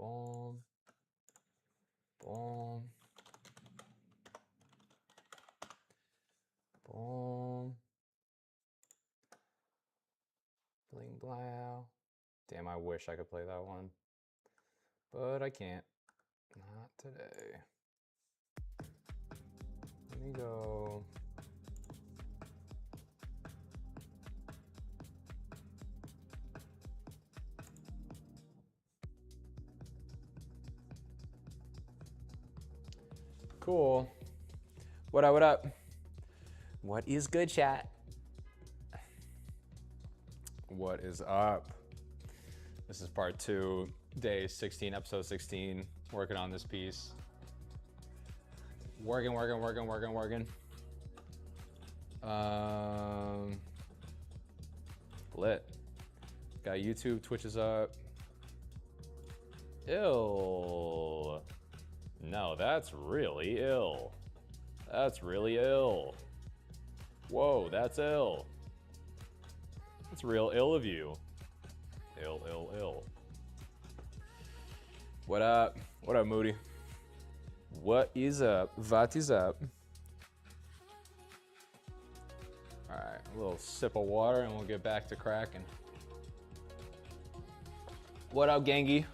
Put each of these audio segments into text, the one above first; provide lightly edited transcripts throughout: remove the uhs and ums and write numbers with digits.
Boom. Boom. Boom. Bling blow. Damn, I wish I could play that one. But I can't. Not today. Let me go. Cool. What up, what up? What is good, chat? What is up? This is part 2, day 16, episode 16. Working on this piece. Working. Lit. Got YouTube, Twitch is up. Ill. No, that's really ill. That's really ill. Whoa, that's ill. That's real ill of you. Ill. What up? What up, Moody? What is up? What is up? All right, a little sip of water and we'll get back to cracking. What up, Gengi?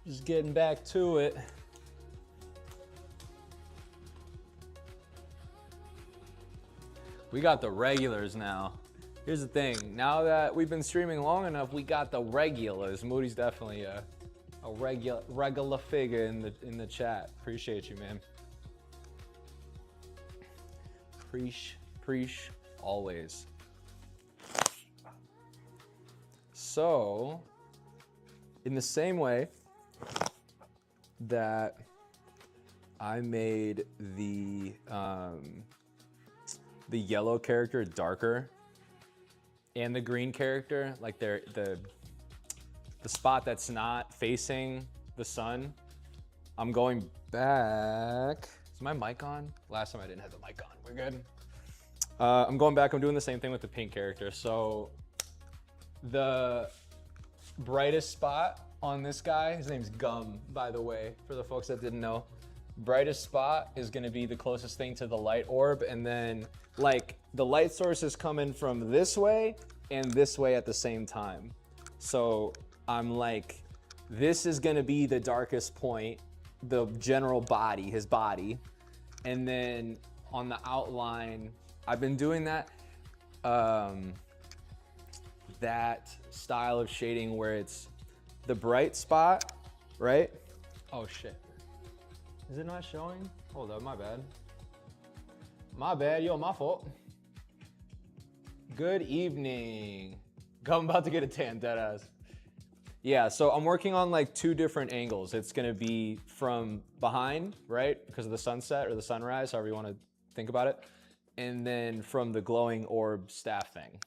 Just getting back to it. We got the regulars now. Here's the thing. Now that we've been streaming long enough, we got the regulars. Moody's definitely a regular figure in the chat. Appreciate you, man. Preach, always. So, in the same way that I made the yellow character darker and the green character, like the spot that's not facing the sun, I'm going back. Is my mic on? Last time I didn't have the mic on. We're good. I'm going back. I'm doing the same thing with the pink character. So the brightest spot on this guy, his name's Gum, by the way, for the folks that didn't know. Brightest spot is gonna be the closest thing to the light orb, and then like the light source is coming from this way and this way at the same time. So I'm like, this is gonna be the darkest point, the general body, his body. And then on the outline, I've been doing that, that style of shading where it's the bright spot, right? Oh shit. Is it not showing? Hold up, my bad. My bad, yo, my fault. Good evening. I'm about to get a tan, deadass. Yeah, so I'm working on like 2 different angles. It's gonna be from behind, right? Because of the sunset or the sunrise, however you wanna think about it. And then from the glowing orb staff thing.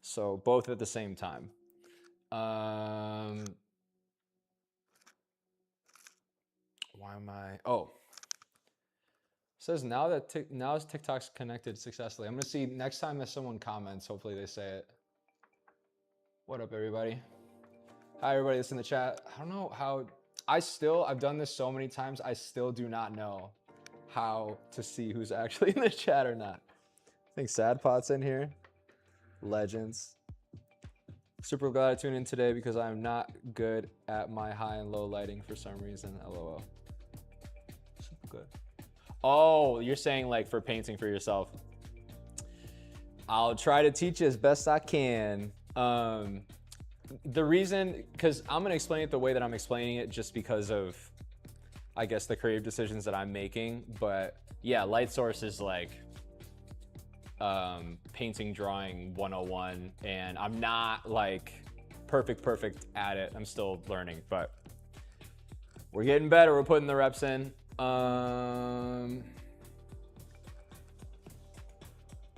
So both at the same time. Why am I? Oh, it says now that TikTok's connected successfully. I'm gonna see next time that someone comments. Hopefully they say it. What up, everybody? Hi, everybody that's in the chat. I don't know how. I've done this so many times. I still do not know how to see who's actually in the chat or not. I think Sadpot's in here. Legends. Super glad I tuned in today because I'm not good at my high and low lighting for some reason. LOL. Super good. Oh, you're saying like for painting for yourself. I'll try to teach you as best I can. The reason, because I'm gonna explain it the way that I'm explaining it just because of, I guess, the creative decisions that I'm making. But yeah, light source is like painting, drawing 101, and I'm not like perfect at it. I'm still learning, but we're getting better. We're putting the reps in.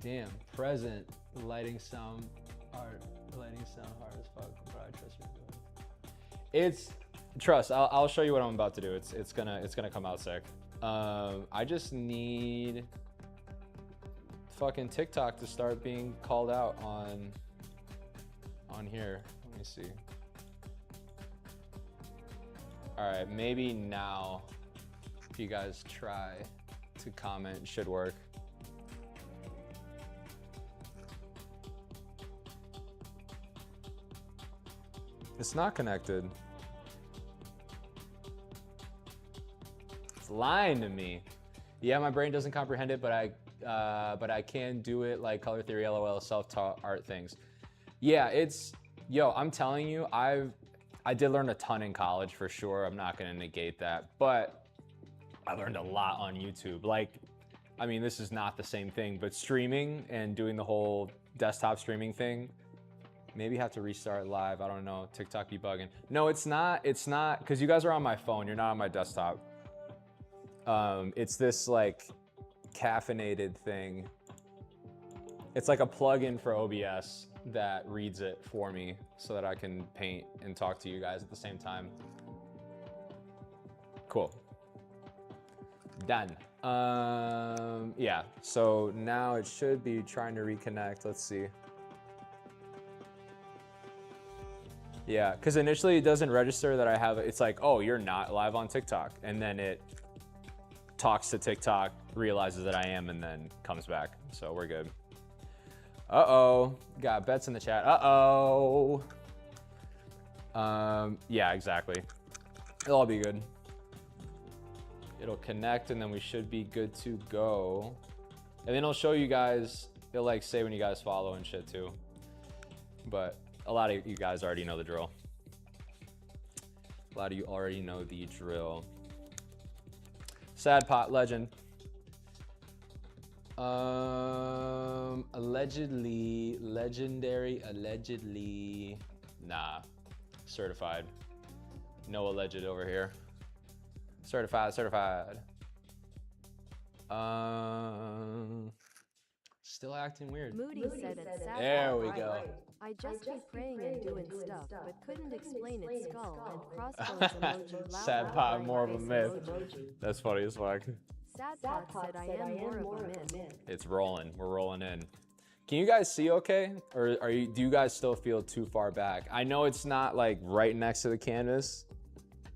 Damn, present lighting sound hard as fuck, but I trust you. It's trust. I'll show you what I'm about to do. It's gonna come out sick. I just need fucking TikTok to start being called out on here. Let me see. All right, maybe now if you guys try to comment, it should work. It's not connected. It's lying to me. Yeah, my brain doesn't comprehend it, but I can do it like color theory, LOL, self-taught art things. Yeah, yo, I'm telling you, I did learn a ton in college for sure. I'm not gonna negate that, but I learned a lot on YouTube. Like, I mean, this is not the same thing, but streaming and doing the whole desktop streaming thing, maybe have to restart live. I don't know, TikTok be bugging. No, it's not, because you guys are on my phone, you're not on my desktop. It's this like caffeinated thing. It's like a plugin for OBS that reads it for me so that I can paint and talk to you guys at the same time. Cool. Done. Yeah, so now it should be trying to reconnect. Let's see. Yeah, because initially it doesn't register that I have, it's like, oh, you're not live on TikTok. And then it talks to TikTok, realizes that I am, and then comes back. So we're good. Uh-oh, got bets in the chat. Uh-oh. Yeah, exactly. It'll all be good. It'll connect and then we should be good to go. And then it'll show you guys, it'll like say when you guys follow and shit too. But a lot of you guys already know the drill. A lot of you already know the drill. Sad Pot Legend. Allegedly, legendary, allegedly. Nah, certified. No alleged over here. Certified, certified. Still acting weird. Moody said it's sad. There we go. I just be praying and doing stuff, but couldn't explain its skull and crossbones emoji. Sad Pot, more of a myth. That's funny as fuck. Sad Pot said I am more of a myth. It's rolling. We're rolling in. Can you guys see okay? Or do you guys still feel too far back? I know it's not like right next to the canvas,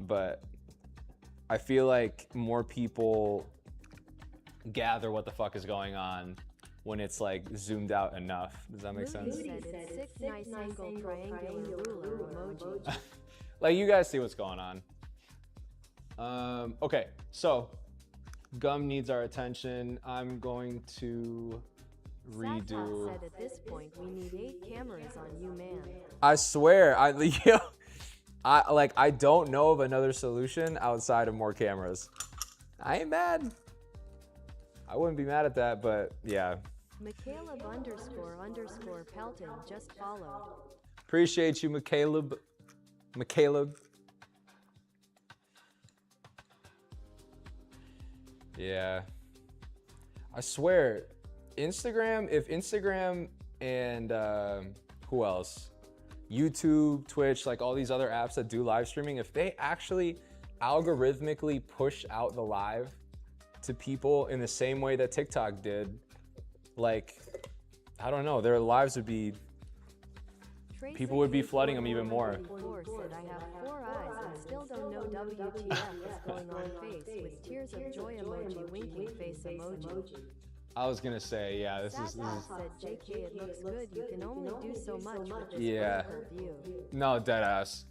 but I feel like more people gather what the fuck is going on when it's like zoomed out enough. Does that make sense? Said it's 6 nice angle triangular ruler emoji. Like you guys see what's going on. Okay, so gum needs our attention. I'm going to redo. Sad Pot said at this point we need 8 cameras on you, man. I swear, I don't know of another solution outside of more cameras. I ain't mad. I wouldn't be mad at that, but yeah. McCaleb __ Pelton just followed. Appreciate you, McCaleb. Yeah. I swear, Instagram, if Instagram and who else? YouTube, Twitch, like all these other apps that do live streaming, if they actually algorithmically push out the live to people in the same way that TikTok did, like, I don't know, their lives would be, people would be flooding them even more. Said I have 4 eyes and still don't know WTF is going on face with tears of joy emoji winking face emoji. I was gonna say, yeah, this is said JK, it looks good. You can only do so much with this yeah. view. No, deadass.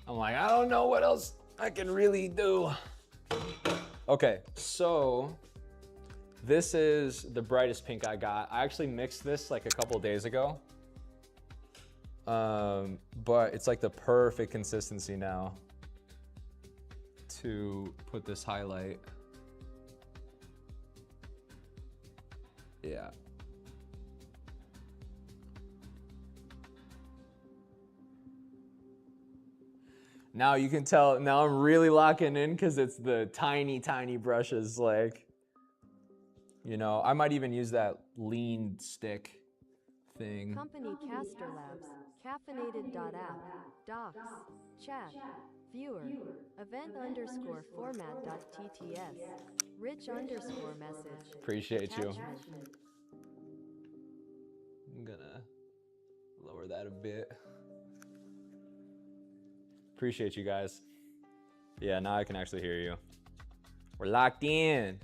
I'm like, I don't know what else I can really do. Okay, so this is the brightest pink I got. I actually mixed this like a couple days ago. But it's like the perfect consistency now to put this highlight. Yeah. Now you can tell, now I'm really locking in because it's the tiny, tiny brushes. Like, you know, I might even use that lean stick thing. Company Caster Labs, caffeinated.app, docs, chat, viewer, event_format.tts, rich_message. Appreciate you. Attachment. I'm gonna Lower that a bit. Appreciate you guys. Yeah, now I can actually hear you. We're locked in.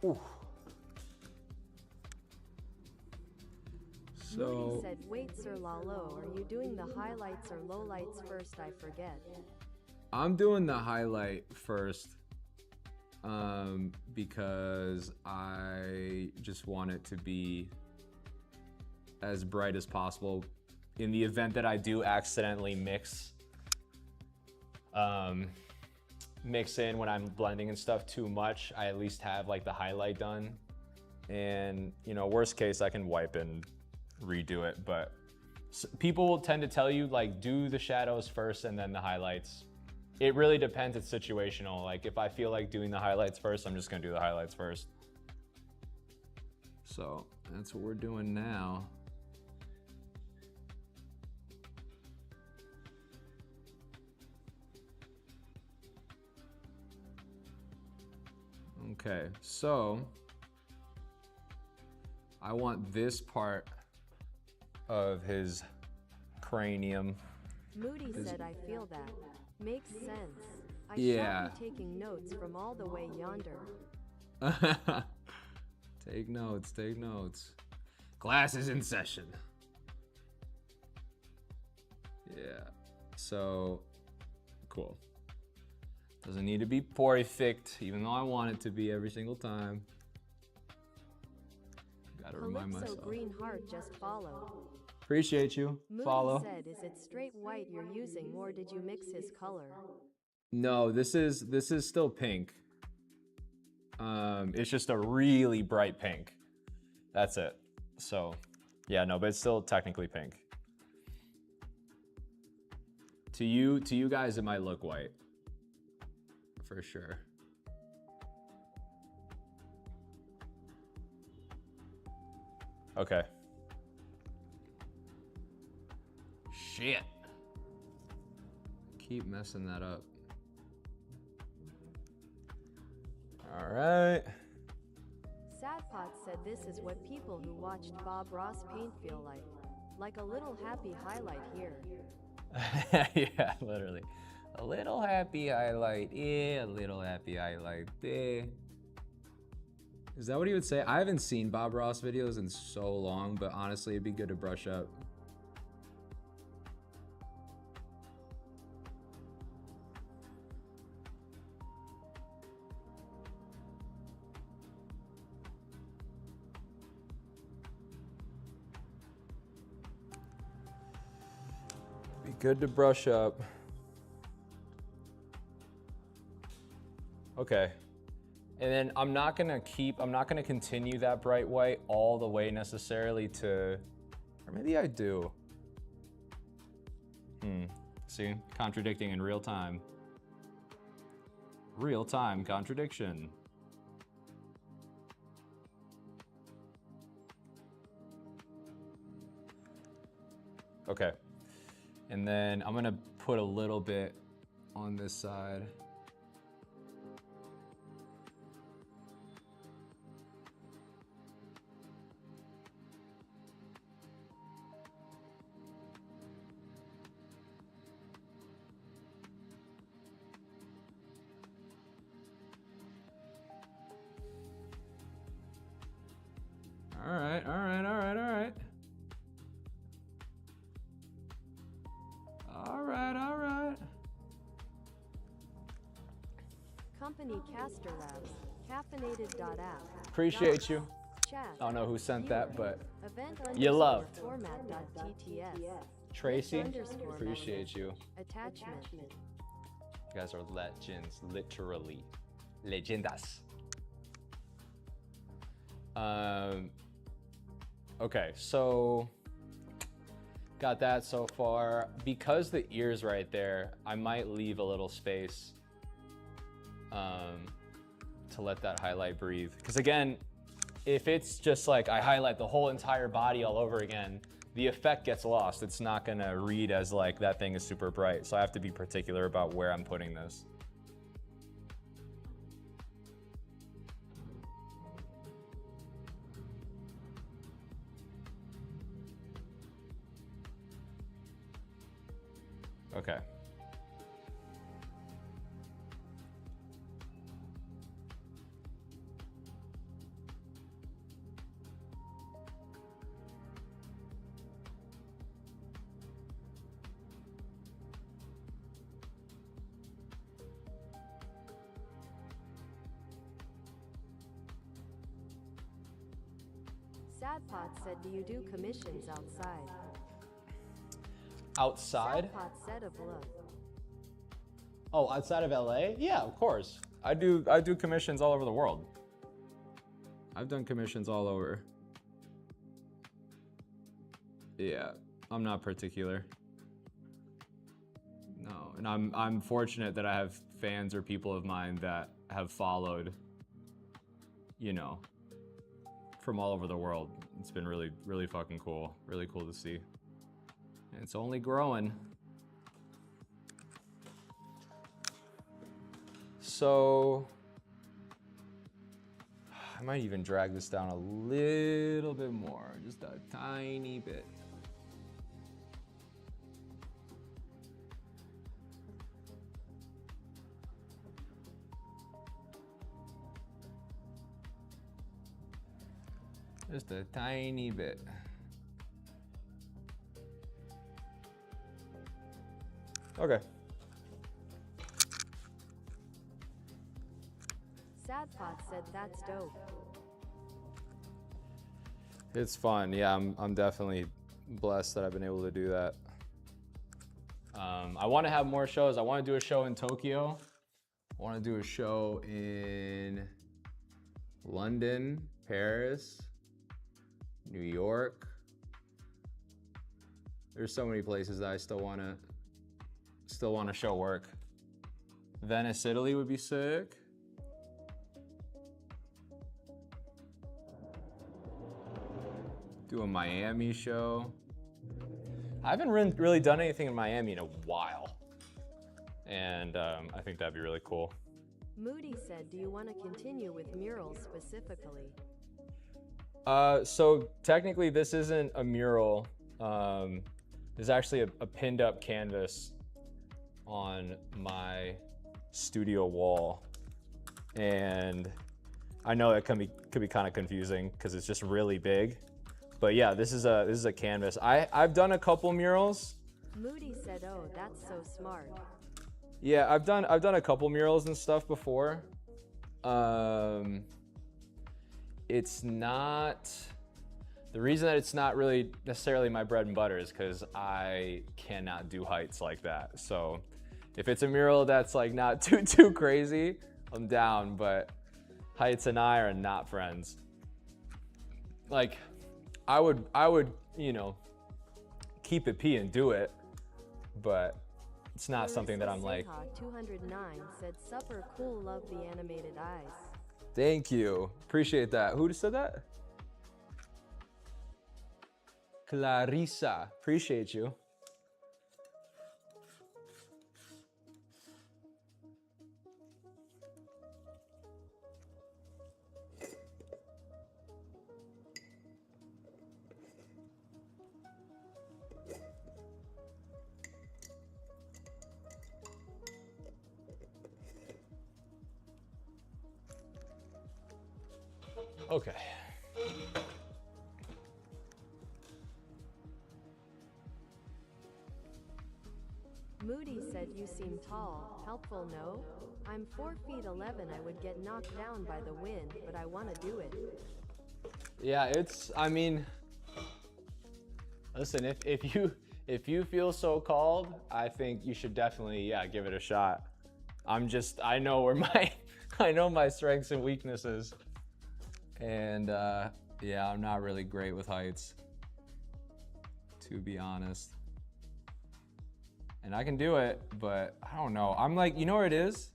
Ooh. Moody said, wait, Sir Lalo, are you doing the highlights or lowlights first? I forget. I'm doing the highlight first because I just want it to be as bright as possible in the event that I do accidentally mix in when I'm blending and stuff too much. I at least have like the highlight done, and you know, worst case I can wipe and redo it. But people tend to tell you like do the shadows first and then the highlights. It really depends. It's situational. Like if I feel like doing the highlights first, I'm just gonna do the highlights first. So that's what we're doing now. Okay, so I want this part of his cranium. Moody said, I feel that. Makes sense. I Yeah. shall be taking notes from all the way yonder. Take notes, take notes. Class is in session. Yeah, so cool. Doesn't need to be perfect, even though I want it to be every single time. Gotta remind Calypso myself. Green Heart just followed. Appreciate you. Moody Follow. said, is it straight white you're using or did you mix his color? No, this is still pink. It's just a really bright pink. That's it. So, yeah, no, but it's still technically pink. To you guys, it might look white. For sure. Okay. Shit. Keep messing that up. All right. Sadpot said this is what people who watched Bob Ross paint feel like. Like a little happy highlight here. Yeah, literally. A little happy highlight here, a little happy highlight there. Is that what he would say? I haven't seen Bob Ross videos in so long, but honestly, it'd be good to brush up. Be good to brush up. Okay. And then I'm not gonna continue that bright white all the way necessarily to, or maybe I do. See, contradicting in real time. Real time contradiction. Okay. And then I'm gonna put a little bit on this side. All right. Company Caster Labs. Caffeinated.app. Appreciate you. Chat. I don't know who sent that, but Event you loved. Format.tts. Tracy, Underscore appreciate you. Attachment. You guys are legends, literally. Leyendas. Okay, so got that so far. Because the ear's right there, I might leave a little space to let that highlight breathe. Because again, if it's just like I highlight the whole entire body all over again, the effect gets lost. It's not gonna read as like that thing is super bright. So I have to be particular about where I'm putting this. Okay. Sadpot said, do you do commissions outside? Outside? Sadpot said of love. Oh, outside of LA? Yeah, of course. I do commissions all over the world. I've done commissions all over. Yeah, I'm not particular. No, and I'm fortunate that I have fans or people of mine that have followed, you know, from all over the world. It's been really, really fucking cool. Really cool to see. And it's only growing. So, I might even drag this down a little bit more, just a tiny bit. Just a tiny bit. Okay. Sadpot said that's dope. It's fun. Yeah, I'm definitely blessed that I've been able to do that. I want to have more shows. I want to do a show in Tokyo. I want to do a show in London, Paris, New York. There's so many places that I still want to show work. Venice, Italy would be sick. Do a Miami show. I haven't really done anything in Miami in a while. And I think that'd be really cool. Moody said, do you want to continue with murals specifically? So technically this isn't a mural. There's actually a pinned up canvas on my studio wall. And I know that could be kind of confusing because it's just really big. But yeah, this is a canvas. I've done a couple murals. Moody said, oh, that's so smart. Yeah, I've done a couple murals and stuff before. It's not, the reason that it's not really necessarily my bread and butter is because I cannot do heights like that. So if it's a mural that's like not too crazy, I'm down, but heights and I are not friends. Like, I would, you know, keep it P and do it, but it's not something that I'm like. 209 said, supper cool, love the animated eyes. Thank you, appreciate that. Who said that? Clarissa, appreciate you. Okay. Moody said, you seem tall. Helpful, no? I'm 4 feet 11. I would get knocked down by the wind, but I want to do it. Yeah, I mean, listen, if you feel so called, I think you should definitely, yeah, give it a shot. I know where I know my strengths and weaknesses. And yeah, I'm not really great with heights, to be honest. And I can do it, but I don't know. I'm like, you know what it is?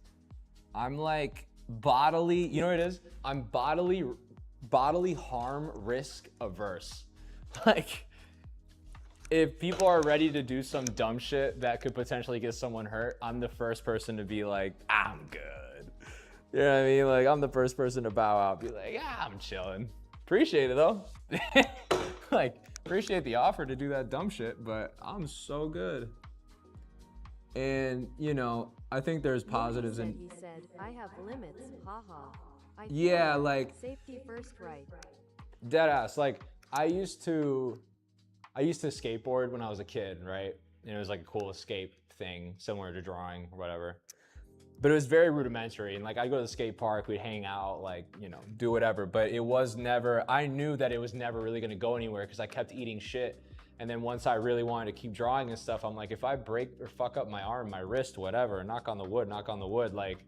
I'm like bodily, you know what it is? I'm bodily harm risk averse. Like, if people are ready to do some dumb shit that could potentially get someone hurt, I'm the first person to be like, I'm good. You know what I mean? Like, I'm the first person to bow out, be like, I'm chilling. Appreciate it though. Like, appreciate the offer to do that dumb shit, but I'm so good. And, you know, I think there's positives in. He said, I have limits, haha. I feel Yeah, like safety first, right? dead ass. Like I used to skateboard when I was a kid, right? And it was like a cool escape thing, similar to drawing or whatever. But it was very rudimentary. And like I'd go to the skate park, we'd hang out, like, you know, do whatever. But it was never, I knew that it was never really gonna go anywhere because I kept eating shit. And then once I really wanted to keep drawing and stuff, I'm like, if I break or fuck up my arm, my wrist, whatever, knock on the wood, like,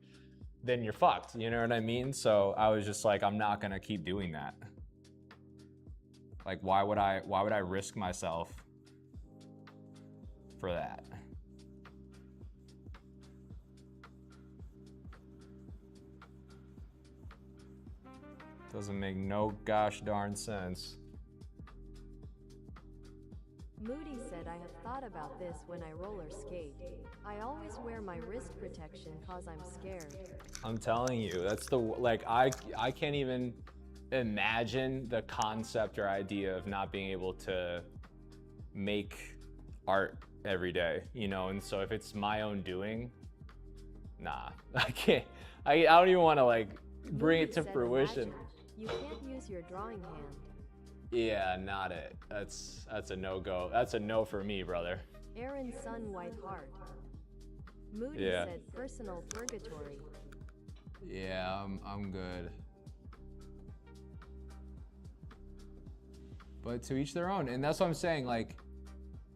then you're fucked. You know what I mean? So I was just like, I'm not gonna keep doing that. Like, why would I risk myself for that? Doesn't make no gosh darn sense. Moody said, I have thought about this when I roller skate. I always wear my wrist protection cause I'm scared. I'm telling you, that's the, like, I can't even imagine the concept or idea of not being able to make art every day, you know? And so if it's my own doing, nah, I can't, I don't even want to like bring it to fruition. Imagine. You can't use your drawing hand. Yeah, not it. That's a no-go. That's a no for me, brother. Aaron's son, White Heart. Moody said, personal purgatory. Yeah, I'm good. But to each their own. And that's what I'm saying, like,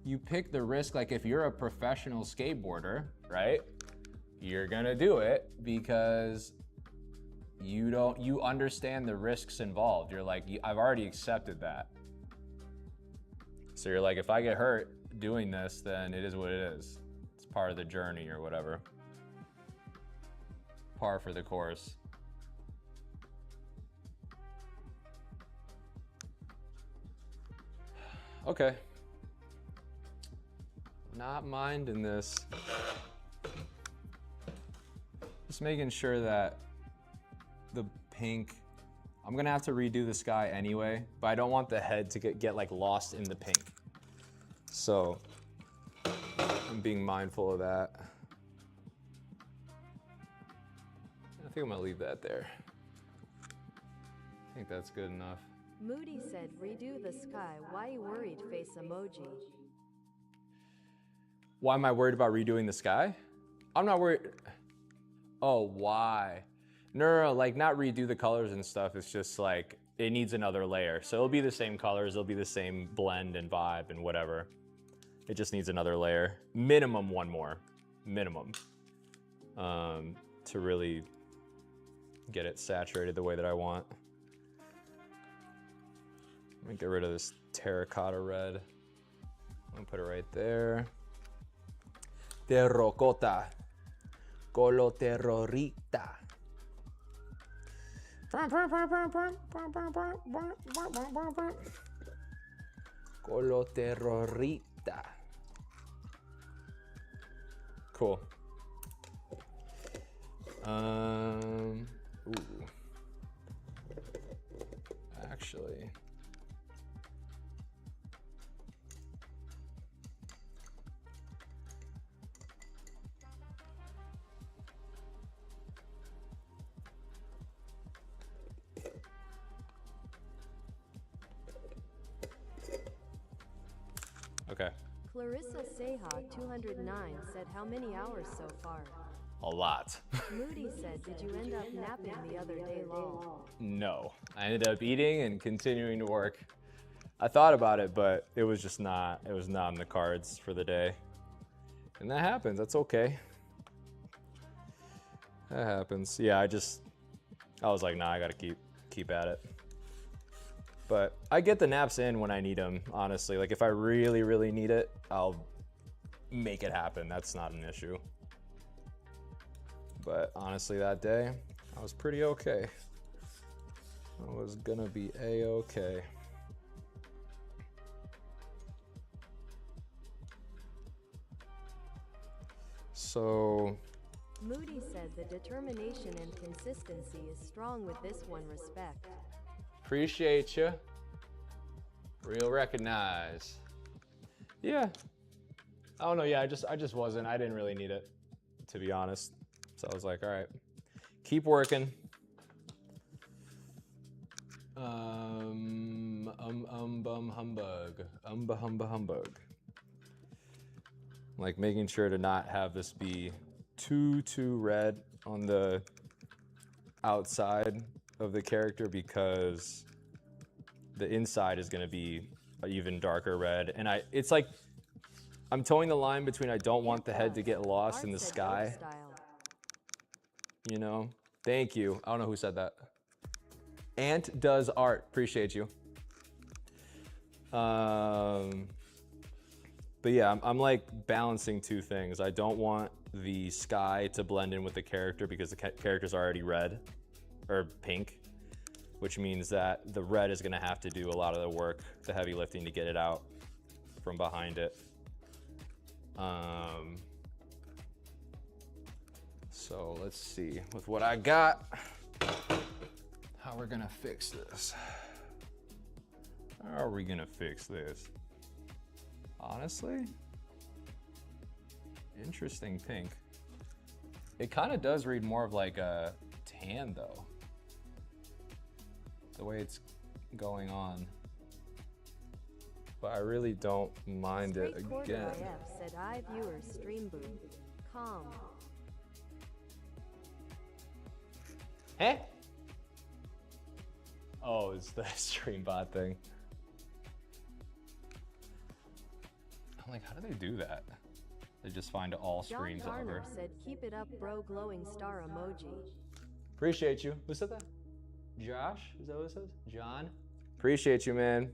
you pick the risk. Like, if you're a professional skateboarder, right, you're gonna do it because you understand the risks involved. You're like, I've already accepted that. So you're like, if I get hurt doing this, then it is what it is. It's part of the journey or whatever. Par for the course. Okay. Not minding this. Just making sure that the pink, I'm gonna have to redo the sky anyway, but I don't want the head to get like lost in the pink. So I'm being mindful of that. I think I'm gonna leave that there. I think that's good enough. Moody said, redo the sky. Why you worried? Face emoji. Why am I worried about redoing the sky? I'm not worried. Oh, why? No, like not redo the colors and stuff. It's just like, it needs another layer. So it'll be the same colors, it'll be the same blend and vibe and whatever. It just needs another layer. Minimum one more, minimum. To really get it saturated the way that I want. Let me get rid of this terracotta red. I'm gonna put it right there. Terracotta. Colo terrorita. Colo terrorita. Cool. Ooh. Actually. Okay. Clarissa Seha 209 said, how many hours so far? A lot. Moody said, did you end up napping the other day, lol? No. I ended up eating and continuing to work. I thought about it, but it was just not, it was not in the cards for the day. And that happens, that's okay. That happens. Yeah, I was like, nah, I gotta keep at it. But I get the naps in when I need them, honestly. Like if I really, really need it, I'll make it happen. That's not an issue. But honestly, that day, I was pretty okay. I was gonna be A-okay. So. Moody said the determination and consistency is strong with this one, respect. Appreciate you. Real recognize. Yeah. I don't know. Yeah, I just wasn't. I didn't really need it, to be honest. So I was like, all right, keep working. Bum humbug. Humba humbug. Like making sure to not have this be too red on the outside of the character, because the inside is gonna be an even darker red. And it's like, I'm towing the line between I don't want the head to get lost in the sky. You know? Thank you. I don't know who said that. Ant does art. Appreciate you. But yeah, I'm like balancing two things. I don't want the sky to blend in with the character because the character's already red or pink, which means that the red is gonna have to do a lot of the work, the heavy lifting to get it out from behind it. So let's see with what I got, how we're gonna fix this. How are we gonna fix this? Honestly, interesting pink. It kind of does read more of like a tan though, the way it's going on. But I really don't mind it again. IF said I viewers stream boom. Calm. Hey? Oh, it's the stream bot thing. I'm like, how do they do that? They just find all screens John over. Garner said keep it up bro, glowing star emoji. Appreciate you. Who said that? Josh? Is that what it says? John? Appreciate you, man.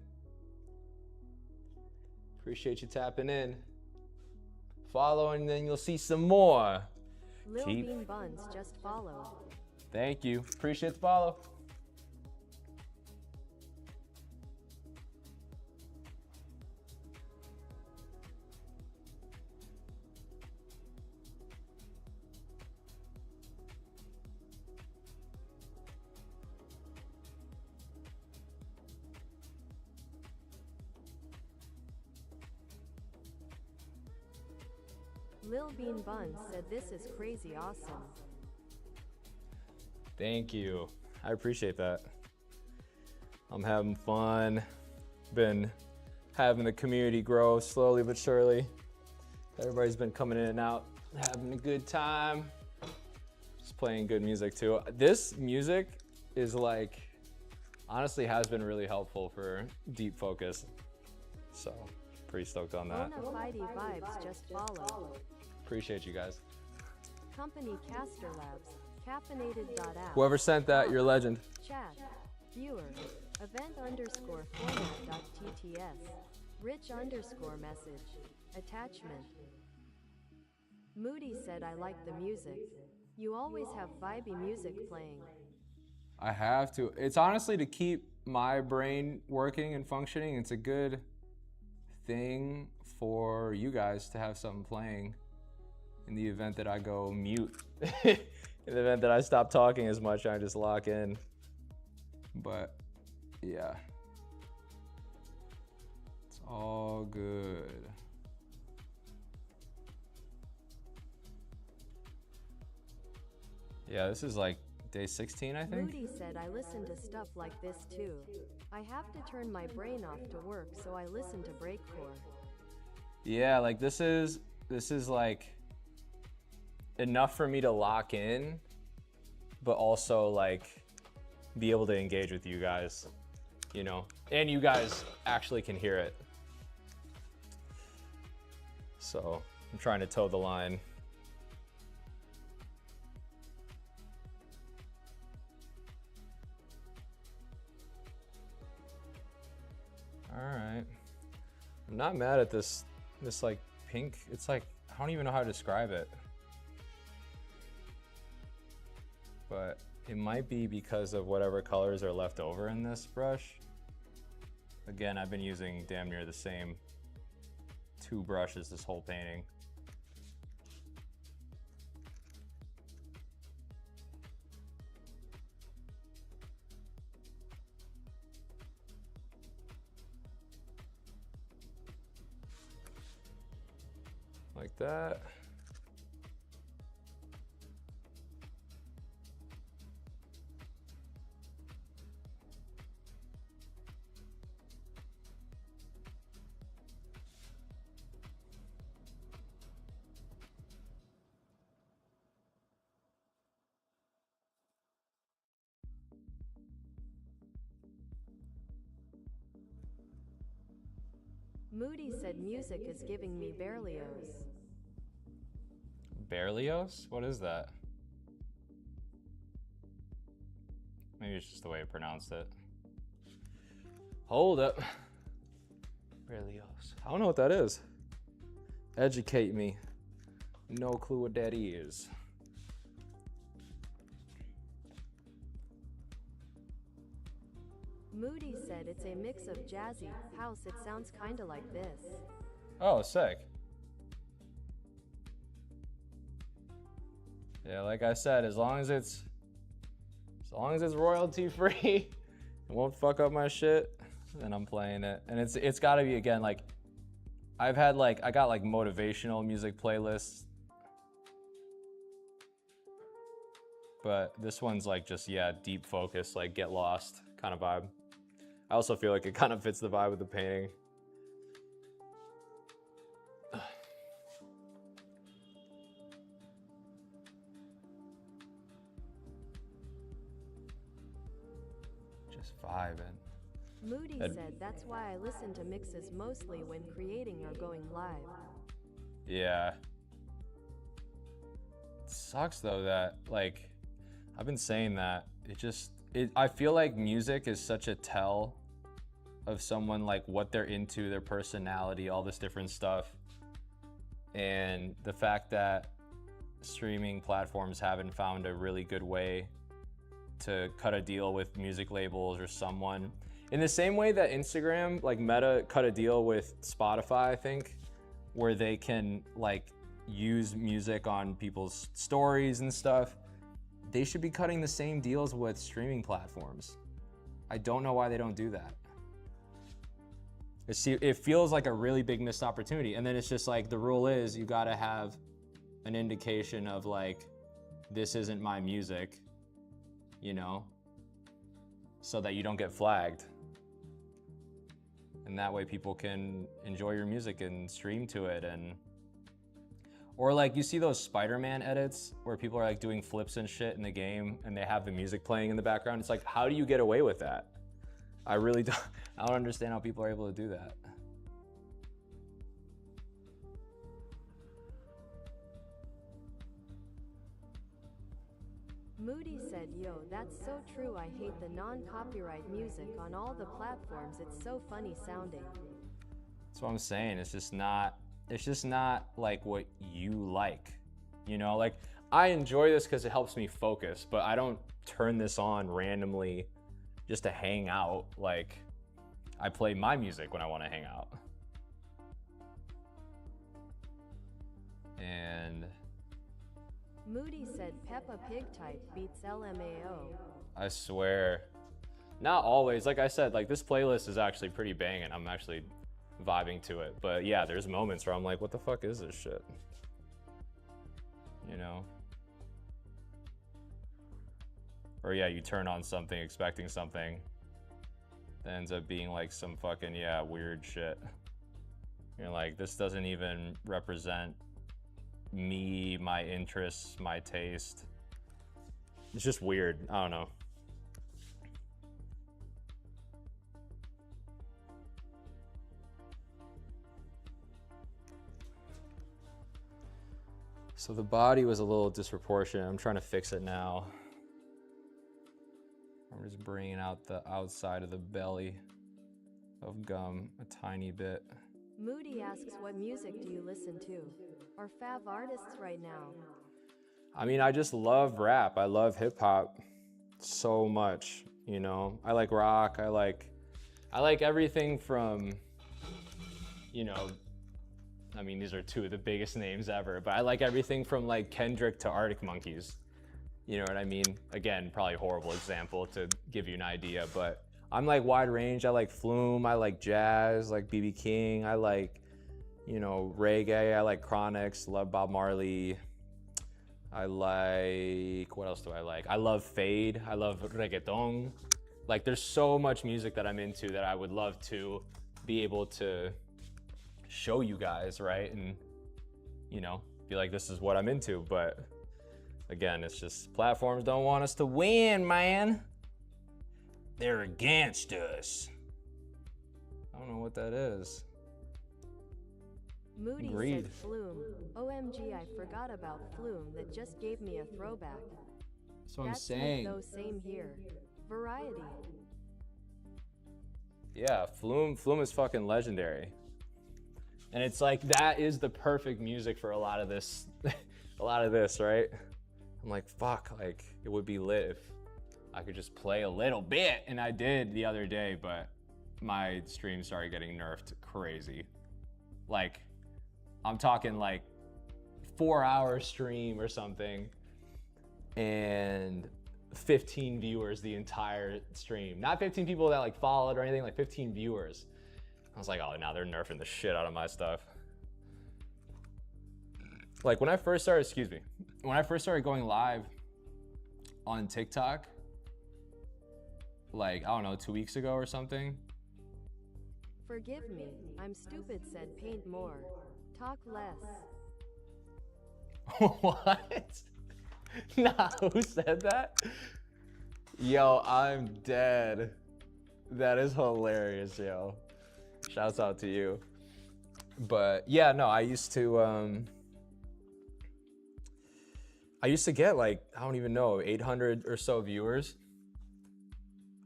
Appreciate you tapping in. Follow and then you'll see some more. Lil Bean Buns just followed. Thank you. Appreciate the follow. Lil Bean Buns said this is crazy awesome. Thank you. I appreciate that. I'm having fun. Been having the community grow slowly but surely. Everybody's been coming in and out, having a good time. Just playing good music too. This music is like, honestly has been really helpful for deep focus. So, pretty stoked on that. Bonafide Vibes just followed. Appreciate you guys. Company Caster Labs. Caffeinated.app. Whoever sent that, you're a legend. Chat. Viewer. Event_format.tts. Rich_message. Attachment. Moody said I like the music. You always have vibey music playing. I have to. It's honestly to keep my brain working and functioning. It's a good thing for you guys to have something playing in the event that I go mute. In the event that I stop talking as much, I just lock in. But yeah, it's all good. Yeah, this is like day 16, I think. Moody said I listen to stuff like this too. I have to turn my brain off to work, so I listen to breakcore. Yeah, like this is like enough for me to lock in, but also like be able to engage with you guys, you know, and you guys actually can hear it. So I'm trying to toe the line. All right, I'm not mad at this like pink. It's like, I don't even know how to describe it. But it might be because of whatever colors are left over in this brush. Again, I've been using damn near the same 2 brushes this whole painting. like that. Moody said music is giving me Berlioz. Berlioz? What is that? Maybe it's just the way I pronounced it. Hold up. Berlioz. I don't know what that is. Educate me. No clue what that is. Moody said it's a mix of jazzy, house, it sounds kinda like this. Oh, sick. Yeah, like I said, as long as it's royalty free, it won't fuck up my shit, then I'm playing it. And it's gotta be, again, like, I got like motivational music playlists, but this one's like just, yeah, deep focus, like get lost kind of vibe. I also feel like it kind of fits the vibe of the painting. Just vibing. Moody said that's why I listen to mixes mostly when creating or going live. Yeah. It sucks though that, like, I've been saying that, I feel like music is such a tell of someone, like what they're into, their personality, all this different stuff. And the fact that streaming platforms haven't found a really good way to cut a deal with music labels or someone. In the same way that Instagram, like Meta, cut a deal with Spotify, I think, where they can like use music on people's stories and stuff. They should be cutting the same deals with streaming platforms. I don't know why they don't do that. It feels like a really big missed opportunity. And then it's just like, the rule is you gotta have an indication of like, this isn't my music, you know, so that you don't get flagged. And that way people can enjoy your music and stream to it. Or like, you see those Spider-Man edits where people are like doing flips and shit in the game and they have the music playing in the background. It's like, how do you get away with that? I don't understand how people are able to do that. Moody said, yo, that's so true. I hate the non-copyright music on all the platforms. It's so funny sounding. That's what I'm saying. It's just not like what you like, you know? Like, I enjoy this because it helps me focus, but I don't turn this on randomly just to hang out. Like, I play my music when I want to hang out. And Moody said Peppa Pig type beats LMAO. I swear, not always. Like I said, like this playlist is actually pretty banging. I'm actually vibing to it. But yeah, there's moments where I'm like, what the fuck is this shit? You know? Or yeah, you turn on something expecting something that ends up being like some fucking, yeah, weird shit. You're like, this doesn't even represent me, my interests, my taste. It's just weird. I don't know. So the body was a little disproportionate. I'm trying to fix it now. I'm just bringing out the outside of the belly of gum a tiny bit. Moody asks, what music do you listen to? Or fav artists right now? I mean, I just love rap. I love hip hop so much, you know? I like rock. I like everything from, you know, I mean, these are two of the biggest names ever, but I like everything from like Kendrick to Arctic Monkeys. You know what I mean? Again, probably a horrible example to give you an idea, but I'm like wide range. I like Flume, I like jazz, like BB King. I like, you know, reggae. I like Chronix, love Bob Marley. I like, what else do I like? I love Fade, I love reggaeton. Like there's so much music that I'm into that I would love to be able to show you guys, right? And, you know, be like, this is what I'm into. But again, it's just platforms don't want us to win, man. They're against us. I don't know what that is. Moody Agreed. said Flume. OMG, I forgot about Flume. That just gave me a throwback. That's what I'm That's saying. Though same here. Variety. Yeah, Flume is fucking legendary. And it's like, that is the perfect music for a lot of this, right? I'm like, fuck, like, it would be lit if I could just play a little bit. And I did the other day, but my stream started getting nerfed crazy. Like, I'm talking like 4-hour stream or something, and 15 viewers the entire stream. Not 15 people that like followed or anything, like 15 viewers. I was like, oh, now they're nerfing the shit out of my stuff. Like when I first started going live on TikTok, like, I don't know, 2 weeks ago or something. Forgive me, I'm stupid, said paint more. Talk less. What? Nah, who said that? Yo, I'm dead. That is hilarious, yo. Shouts out to you. But yeah, no, I used to get like, I don't even know, 800 or so viewers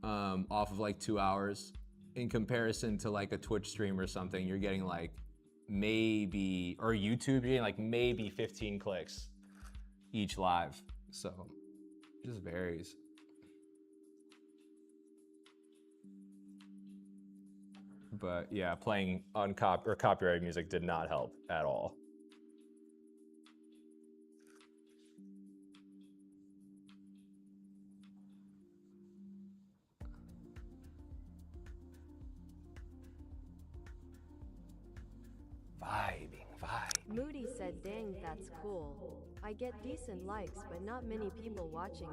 off of like 2 hours. In comparison to like a Twitch stream or something, you're getting like maybe, or YouTube, you're getting like maybe 15 clicks each live. So it just varies. But yeah, playing copyrighted music did not help at all. Vibe. Moody said, dang, that's cool. I get decent likes, but not many people watching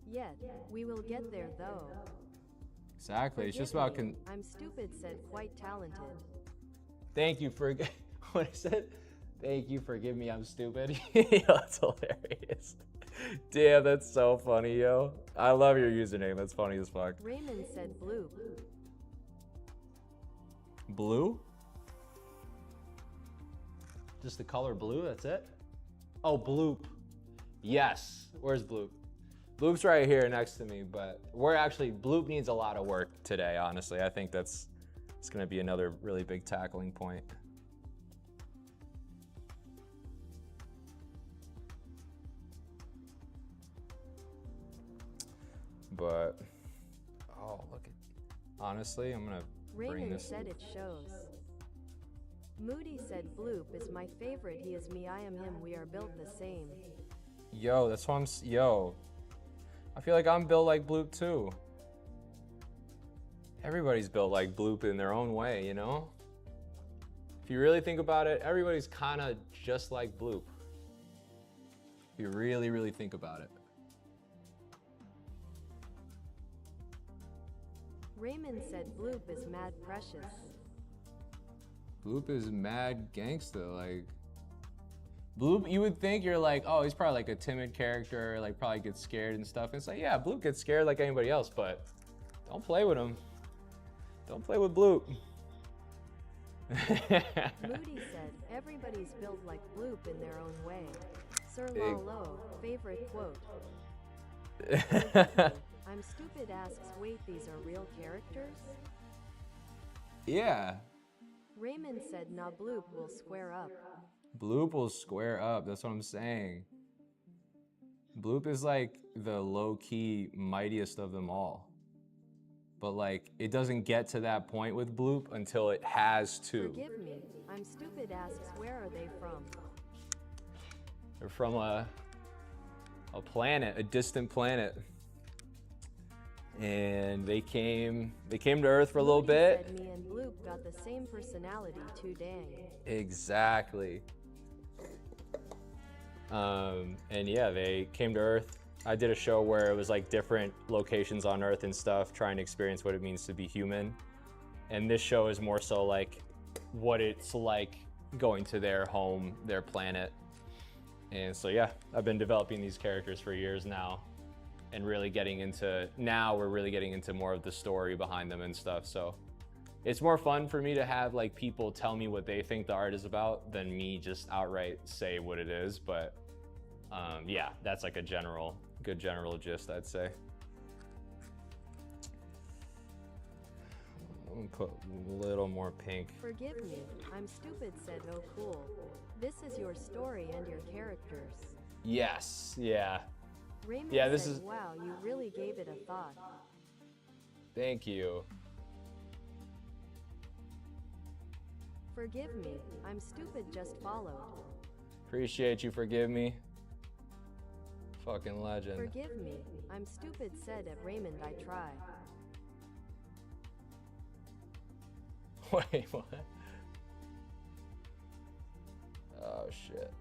yet. We will get there though. Exactly. It's just Forgive about me, I'm stupid, said quite talented. Thank you for what I said. Thank you for giving me. I'm stupid. Yo, that's hilarious. Damn, that's so funny, yo. I love your username. That's funny as fuck. Raymond said bloop. Blue? Just the color blue, that's it? Oh, Bloop. Yes. Where's Bloop? Bloop's right here next to me, but Bloop needs a lot of work today, honestly. I think it's gonna be another really big tackling point. But, oh, look at, honestly, I'm gonna bring Raymond this. said it shows. Moody said bloop is my favorite. He is me, I am him. We are built the same. Yo, that's why yo. I feel like I'm built like Bloop too. Everybody's built like Bloop in their own way, you know? If you really think about it, everybody's kind of just like Bloop. If you really, really think about it. Raymond said bloop is mad precious. Bloop is mad gangsta, like. Bloop, you would think you're like, oh, he's probably like a timid character, like probably gets scared and stuff. And it's like, yeah, Bloop gets scared like anybody else, but don't play with him. Don't play with Bloop. Moody said, everybody's built like bloop in their own way. Sir Lolo, favorite quote. I'm stupid asks, wait, these are real characters? Yeah. Raymond said, nah, bloop will square up. Bloop will square up, that's what I'm saying. Bloop is like the low-key mightiest of them all. But like, it doesn't get to that point with Bloop until it has to. Forgive me, I'm stupid asks, where are they from? They're from a planet, a distant planet. and they came to Earth for a little Moody bit. said me and Bloop got the same personality too dang. Exactly. And yeah, they came to Earth. I did a show where it was like different locations on Earth and stuff, trying to experience what it means to be human. And this show is more so like what it's like going to their home, their planet. And so yeah, I've been developing these characters for years now, and really getting into, now we're really getting into more of the story behind them and stuff. So it's more fun for me to have like people tell me what they think the art is about than me just outright say what it is. But yeah, that's like a good general gist, I'd say. I'm gonna put a little more pink. Forgive me, I'm stupid said oh cool. This is your story and your characters. Yes, yeah. Raymond Yeah, this said, is- wow, you really gave it a thought. Thank you. Forgive me, I'm stupid just followed. Appreciate you, forgive me. Fucking legend. Forgive me, I'm stupid said at Raymond I try. Wait, what? Oh shit.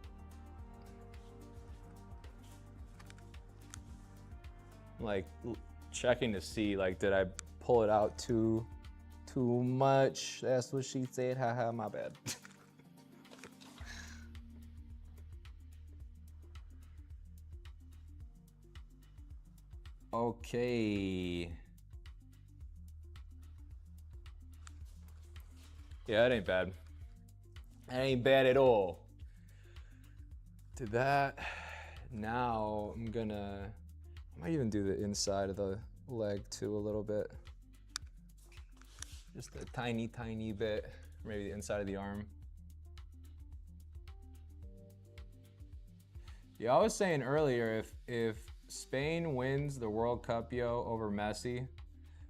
Like checking to see like did I pull it out too much? That's what she said. Haha, my bad. Okay. Yeah, that ain't bad. That ain't bad at all. Did that. Now I might even do the inside of the leg too a little bit. Just a tiny bit. Maybe the inside of the arm. Yeah, I was saying earlier, if Spain wins the World Cup, yo, over Messi,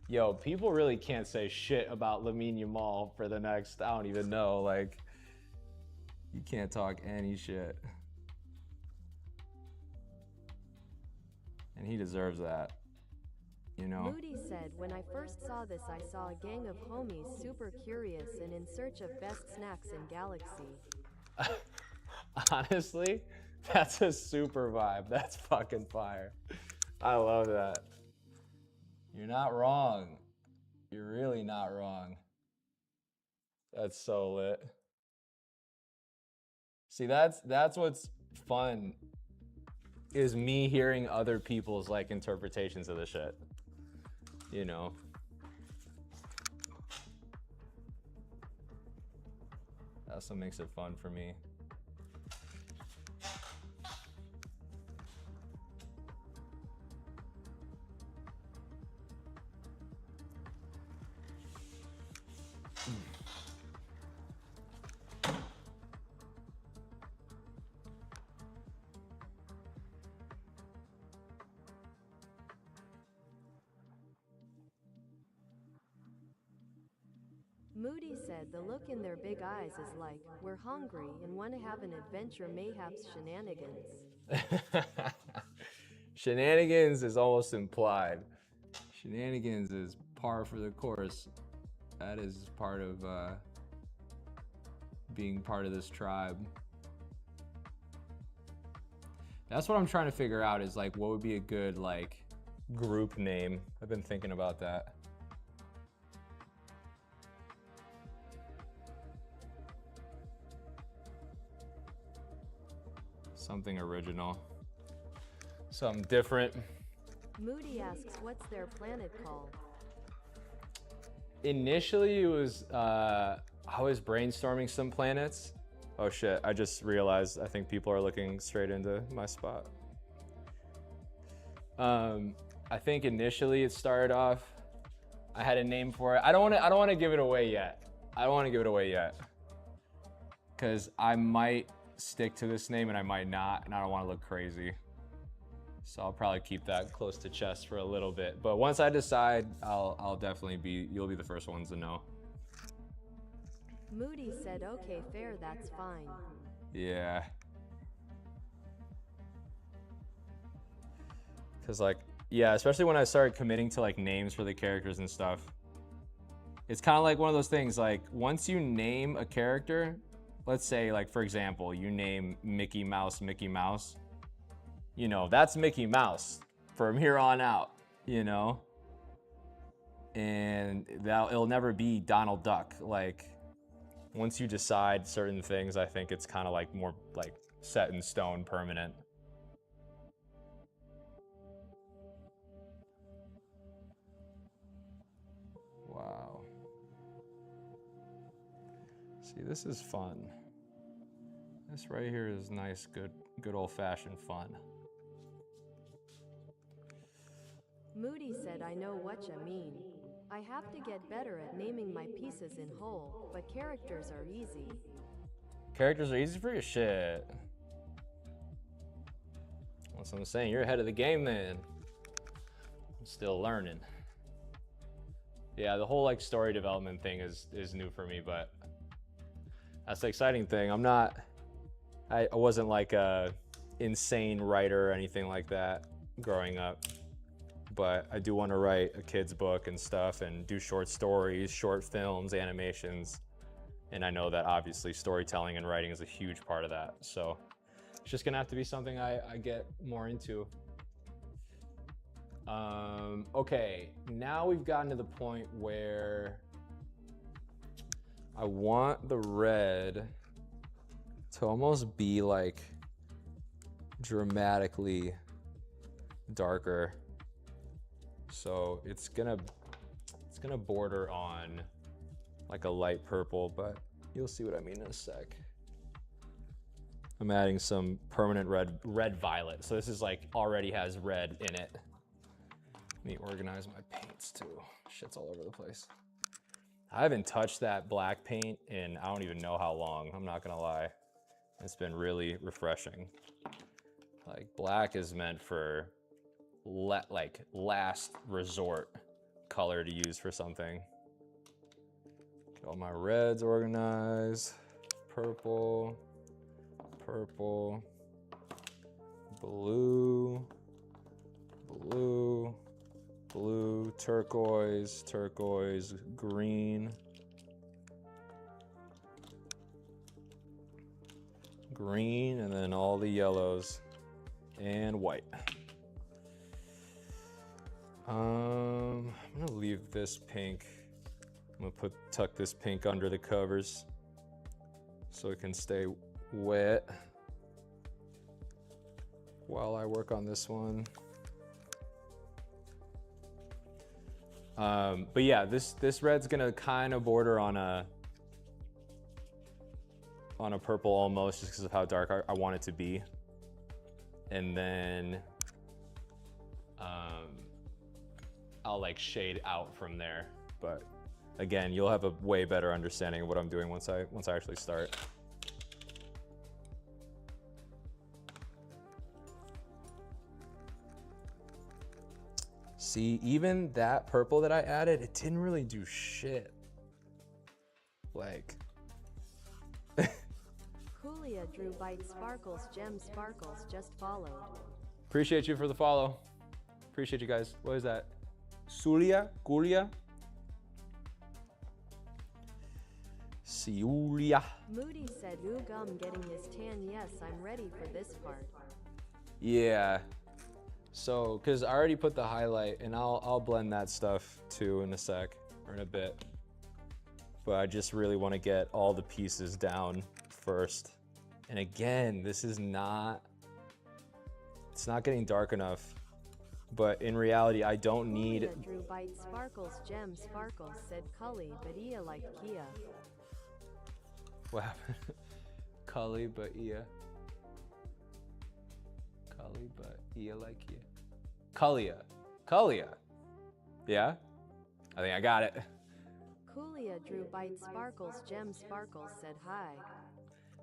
yo, people really can't say shit about Lamine Yamal for the next, I don't even know, like, you can't talk any shit. And he deserves that, you know? Moody said, when I first saw this I saw a gang of homies super curious and in search of best snacks in Galaxy. Honestly, that's a super vibe. That's fucking fire. I love that. You're not wrong. You're really not wrong. That's so lit. See, that's what's fun, is me hearing other people's like interpretations of the shit. You know. That's what makes it fun for me. Moody said the look in their big eyes is like, we're hungry and want to have an adventure mayhaps shenanigans. Shenanigans is almost implied. Shenanigans is par for the course. That is part of being part of this tribe. That's what I'm trying to figure out, is like what would be a good like group name. I've been thinking about that. Something original. Something different. Moody asks what's their planet called. Initially, it was, I was brainstorming some planets. Oh shit, I just realized I think people are looking straight into my spot. I think initially it started off, I had a name for it. I don't want to give it away yet. I don't want to give it away yet. Cause I might stick to this name and I might not, and I don't want to look crazy. So I'll probably keep that close to chest for a little bit. But once I decide, I'll definitely you'll be the first ones to know. Moody said okay fair, that's fine. Yeah. Cause like, Yeah, especially when I started committing to like names for the characters and stuff. It's kind of like one of those things, like once you name a character, let's say like for example, you name Mickey Mouse, you know, that's Mickey Mouse from here on out, you know? And it'll never be Donald Duck. Like once you decide certain things, I think it's kind of like more like set in stone, permanent. Wow. See, this is fun. This right here is nice, good old-fashioned fun. Moody said, I know what you mean. I have to get better at naming my pieces in whole, but characters are easy. Characters are easy for your shit. That's what I'm saying. You're ahead of the game, then. I'm still learning. Yeah, the whole like story development thing is new for me, but that's the exciting thing. I wasn't like a insane writer or anything like that growing up, but I do want to write a kid's book and stuff and do short stories, short films, animations. And I know that obviously storytelling and writing is a huge part of that. So it's just gonna have to be something I get more into. Okay, now we've gotten to the point where I want the red to almost be like dramatically darker. So it's gonna border on like a light purple, but you'll see what I mean in a sec. I'm adding some permanent red violet. So this is like already has red in it. Let me organize my paints too. Shit's all over the place. I haven't touched that black paint in I don't even know how long. I'm not gonna lie. It's been really refreshing. Like black is meant for like last resort color to use for something. Get all my reds organized. Purple, purple, blue, blue, blue, turquoise, turquoise, green, green, and then all the yellows and white. I'm gonna leave this pink. I'm gonna tuck this pink under the covers so it can stay wet while I work on this one. But yeah, this red's gonna kind of border on a purple almost, just because of how dark I want it to be. And then I'll like shade out from there. But again, you'll have a way better understanding of what I'm doing once I actually start. See, even that purple that I added, it didn't really do shit. Like. Julia Drew Bite Sparkles Gem Sparkles just followed. Appreciate you for the follow. Appreciate you guys. What is that? Sulia? Gulia? Siulia. Moody said, ooh gum getting his tan, yes, I'm ready for this part. Yeah. So, cause I already put the highlight and I'll blend that stuff too in a sec or in a bit. But I just really want to get all the pieces down first. And again, it's not getting dark enough. But in reality, I don't need. Julia Drew Bite Sparkles Gem Sparkles said Cully, but Ia like Kia. What happened? Cully, but Ia. Cully, but Ia like Ia. Cullia. Cullia. Yeah? I think I got it. Julia Drew Bite Sparkles Gem Sparkles said hi.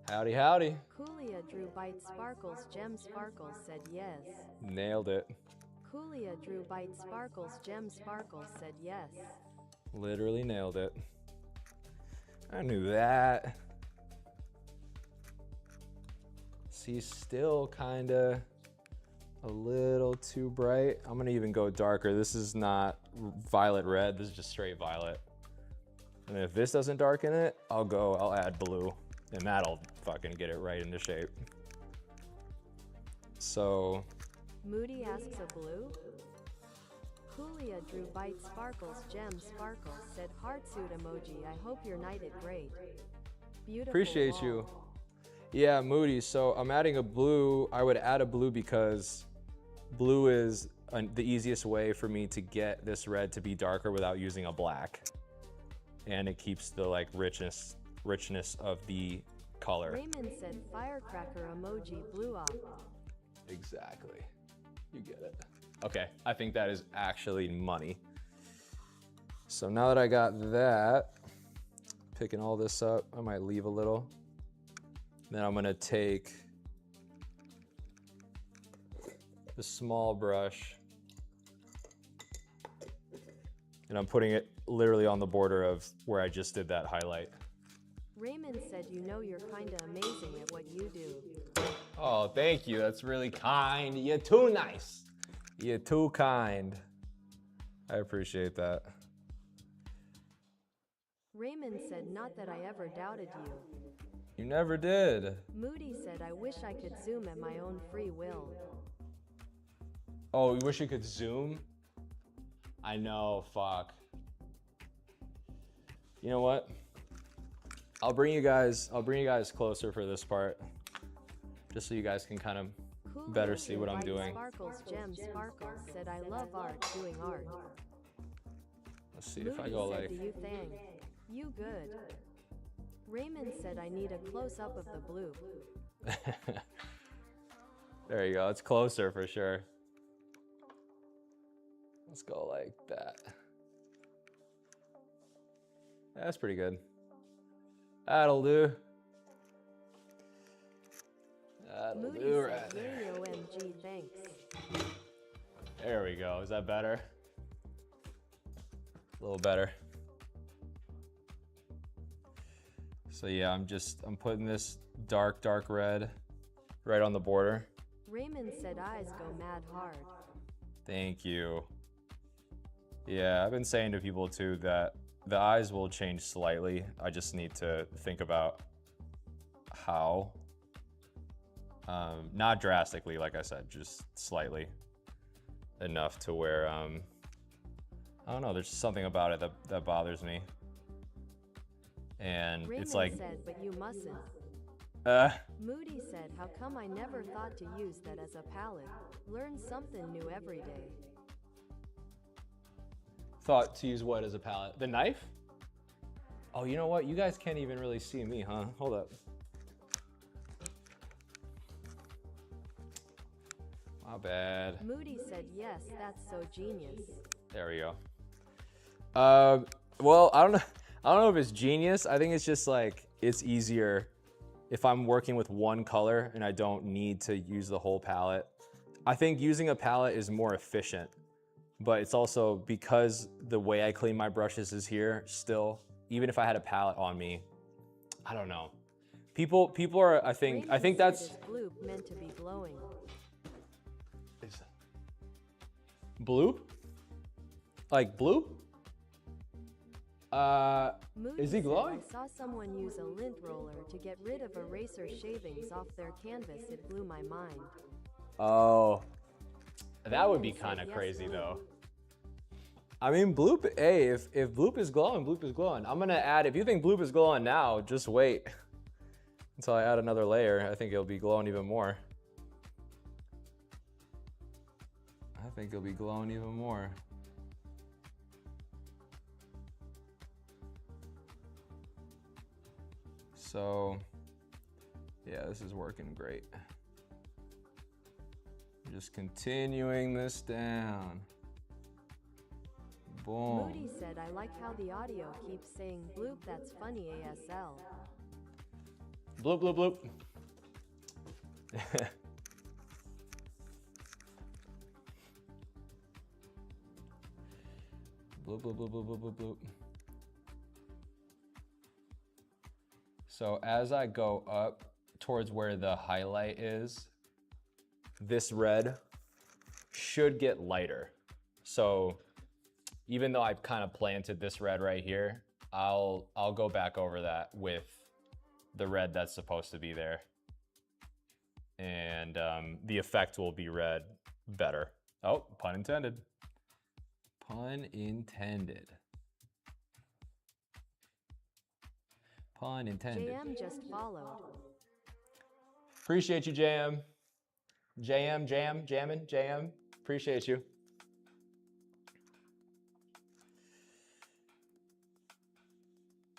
Howdy, howdy. Julia Drew Bite Sparkles Gem Sparkles said yes. Nailed it. Julia Drew Bite Sparkles Gem Sparkles said yes. Literally nailed it. I knew that. See, still kinda a little too bright. I'm gonna even go darker. This is not violet red, this is just straight violet. And if this doesn't darken it, I'll add blue, and that'll fucking get it right into shape. So. Moody asks a blue? Julia drew Bite Sparkles Gem Sparkles said heartsuit emoji. I hope your night is great. Beautiful. Appreciate wall. you. Yeah, Moody. So I'm adding a blue. I would add a blue because blue is the easiest way for me to get this red to be darker without using a black. And it keeps the like richness of the color. Raymond said firecracker emoji blew up. Exactly. You get it. Okay, I think that is actually money. So now that I got that, picking all this up, I might leave a little. Then I'm gonna take the small brush and I'm putting it literally on the border of where I just did that highlight. Raymond said you know you're kinda amazing at what you do. Oh, thank you. That's really kind. You're too nice. You're too kind. I appreciate that. Raymond said not that I ever doubted you. You never did. Moody said I wish I could zoom at my own free will. Oh, you wish you could zoom? I know, fuck. You know what? I'll bring you guys closer for this part. Just so you guys can kind of better see what I'm doing. Sparkles Gem Sparkles said I love art doing art. Let's see if I go like. Do you think? You good. Raymond said I need a close-up of the blue. There you go, it's closer for sure. Let's go like that. That's pretty good. That'll do. That'll Moody do said, right there. "Yay, OMG, thanks." There we go. Is that better? A little better. So yeah, I'm putting this dark red right on the border. Raymond said eyes go mad hard. Thank you. Yeah, I've been saying to people too that the eyes will change slightly. I just need to think about how. Not drastically, like I said, just slightly. Enough to where, I don't know, there's something about it that bothers me. And Raymond it's like, said, but you mustn't. Moody said, how come I never thought to use that as a palette? Learn something new every day. Thought to use what as a palette? The knife? Oh, you know what? You guys can't even really see me, huh? Hold up. My bad. Moody said, yes, that's so genius. There we go. Well, I don't know if it's genius. I think it's just like, it's easier if I'm working with one color and I don't need to use the whole palette. I think using a palette is more efficient, but it's also because the way I clean my brushes is here still, even if I had a palette on me, I don't know. People are, I think that's. Is bloop meant to be glowing? Bloop? Like bloop? Moody Is he said, glowing? I saw someone use a lint roller to get rid of eraser shavings off their canvas. It blew my mind. Oh, that would be Raymond kind said, of yes, crazy bloop. though. I mean, bloop, hey, if bloop is glowing, bloop is glowing. I'm gonna add, if you think bloop is glowing now, just wait until I add another layer. I think it'll be glowing even more. I think it'll be glowing even more. So, yeah, this is working great. Just continuing this down. Boom. Moody said, I like how the audio keeps saying bloop. That's funny ASL. Bloop, bloop, bloop. Bloop, bloop, bloop, bloop, bloop, bloop, bloop. So as I go up towards where the highlight is, this red should get lighter. So even though I've kind of planted this red right here, I'll go back over that with the red that's supposed to be there. And the effect will be red better. Oh, pun intended. Pun intended. Pun intended. JM just followed. Appreciate you, JM. JM. Appreciate you.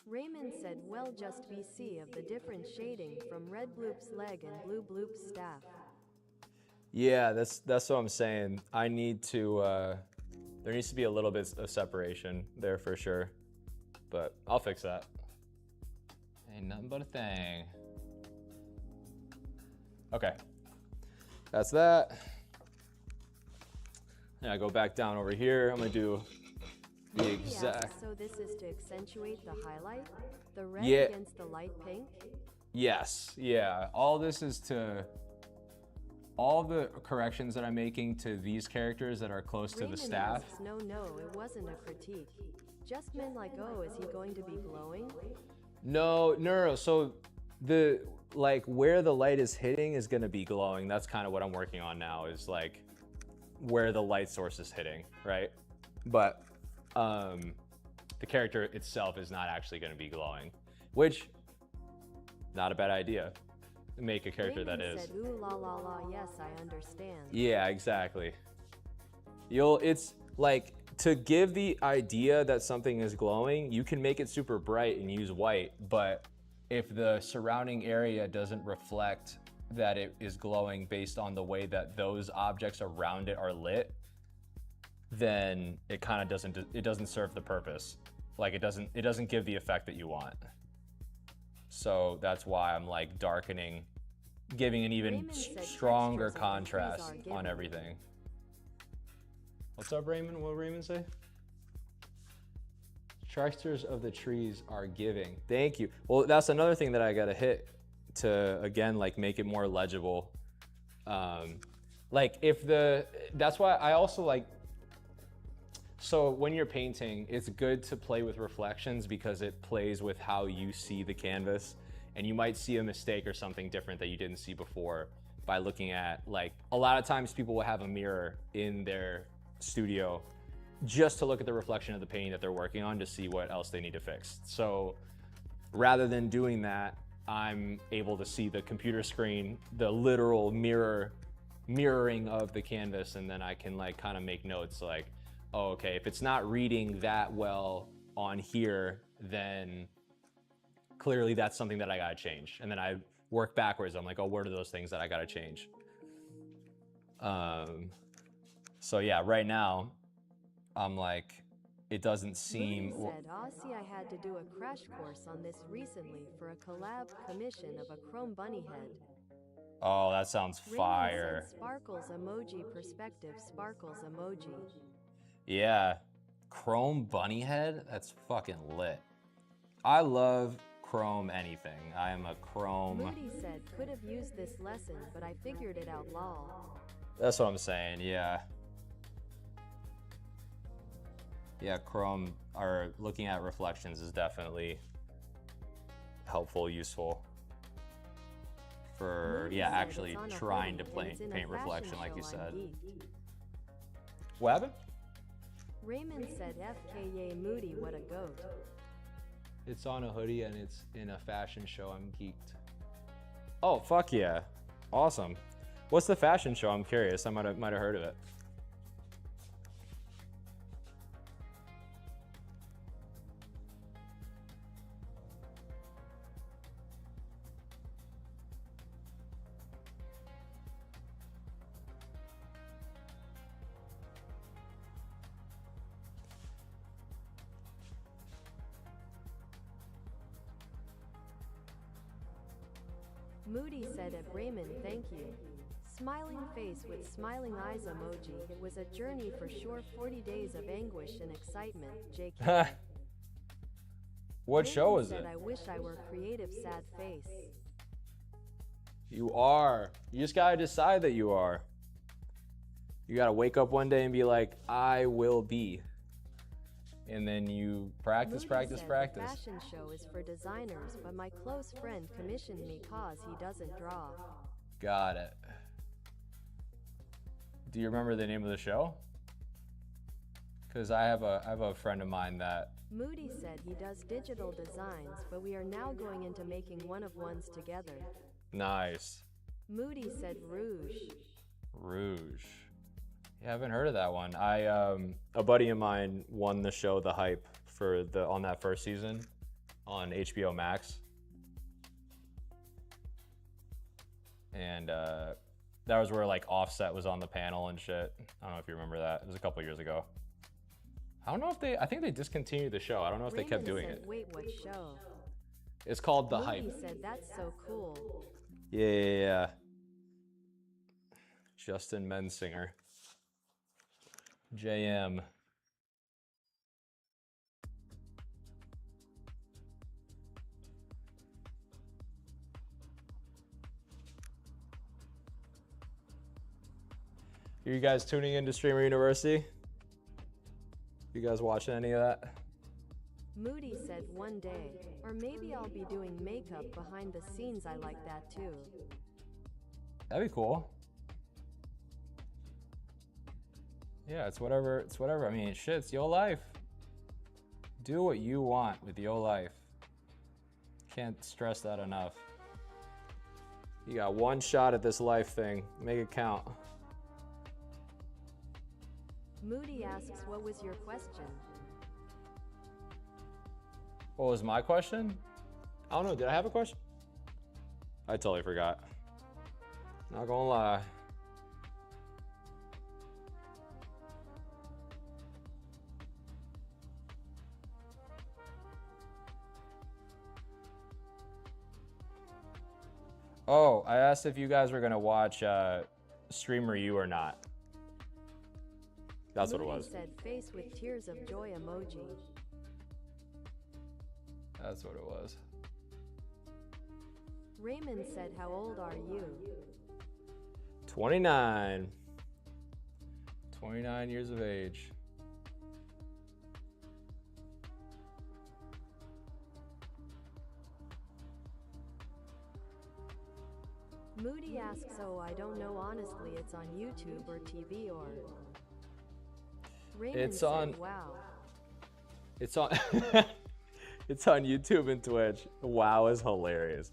Raymond said, well, just BC of the different shading from red bloop's leg and blue bloop's staff. Yeah, that's what I'm saying. I need to, there needs to be a little bit of separation there for sure, but I'll fix that. Ain't nothing but a thing. Okay, that's that. Yeah, I go back down over here. I'm gonna do the Maybe exact. ask, so this is to accentuate the highlight? The red Yeah. against the light pink? Yes, yeah. All this is to, all the corrections that I'm making to these characters that are close to the Raymond staff. asks, no, it wasn't a critique. Just meant like, oh, is he going to be glowing? No. So the, like where the light is hitting is gonna be glowing. That's kind of what I'm working on now, is like where the light source is hitting, right? But the character itself is not actually gonna be glowing, which, not a bad idea. Make a character Raymond that is. said, ooh la la la, yes, I understand. Yeah, exactly. It's like, to give the idea that something is glowing, you can make it super bright and use white, but if the surrounding area doesn't reflect that it is glowing based on the way that those objects around it are lit, then it kind of doesn't serve the purpose. Like it doesn't give the effect that you want. So that's why I'm like darkening, giving an even Raymond said stronger textures of the trees contrast are on given. everything. What's up, Raymond? What did Raymond say? Textures of the trees are giving. Thank you. Well, that's another thing that I gotta hit to, again, like make it more legible. Like if that's why I also like, so when you're painting, it's good to play with reflections because it plays with how you see the canvas, and you might see a mistake or something different that you didn't see before by looking at, like, a lot of times people will have a mirror in their studio just to look at the reflection of the painting that they're working on to see what else they need to fix. So rather than doing that, I'm able to see the computer screen, the literal mirroring of the canvas, and then I can like kind of make notes like, oh, okay, if it's not reading that well on here, then clearly that's something that I gotta change. And then I work backwards. I'm like, oh, what are those things that I gotta change? So yeah, right now, I'm like, it doesn't seem. Moody said, Aussie, I had to do a crash course on this recently for a collab commission of a chrome bunny head. Oh, that sounds Raymond fire. said, sparkles emoji perspective sparkles emoji. Yeah, chrome bunny head, that's fucking lit. I love chrome anything. I am a chrome. Moody said, could have used this lesson, but I figured it out lol. That's what I'm saying, yeah. Yeah, chrome, or looking at reflections is definitely helpful, useful for, Moody yeah, said, actually "It's on a trying to hoodie, and it's in a paint fashion reflection like you show, I'm said. geeked." What happened? Raymond said, FKA Moody, what a goat. It's on a hoodie and it's in a fashion show. I'm geeked. Oh, fuck yeah. Awesome. What's the fashion show? I'm curious. I might have heard of it. Moody said at Raymond, thank you. Smiling face with smiling eyes emoji. It was a journey for sure, 40 days of anguish and excitement, JK. What show Raymond is said, it? I wish I were creative sad face. You are. You just gotta decide that you are. You gotta wake up one day and be like, I will be. And then you practice, Moody practice, said practice. The fashion show is for designers, but my close friend commissioned me cause he doesn't draw. Got it. Do you remember the name of the show? Because I have a friend of mine that. Moody said he does digital designs, but we are now going into making one-of-ones together. Nice. Moody said Rouge. Rouge. Yeah, I haven't heard of that one. A buddy of mine won the show The Hype for on that first season on HBO Max. And that was where like Offset was on the panel and shit. I don't know if you remember that. It was a couple years ago. I don't know if I think they discontinued the show. I don't know if they kept doing it. Wait, what show? It's called The Moody Hype. said that's so cool. Yeah. Justin Mensinger. JM. Are you guys tuning into Streamer University? You guys watching any of that? Moody said one day, or maybe I'll be doing makeup behind the scenes. I like that too. That'd be cool. Yeah, it's whatever. It's whatever. I mean, shit, it's your life. Do what you want with your life. Can't stress that enough. You got one shot at this life thing. Make it count. Moody asks, what was your question? What was my question? I don't know. Did I have a question? I totally forgot. Not gonna lie. Oh, I asked if you guys were gonna watch Streamer U or not. That's what it Moody was. said face with tears of joy emoji. That's what it was. Raymond said, how old are you? 29. 29 years of age. Moody asks, oh, I don't know honestly, it's on YouTube or TV or... Raymond It's said, on- wow. It's on it's on YouTube and Twitch. WoW is hilarious.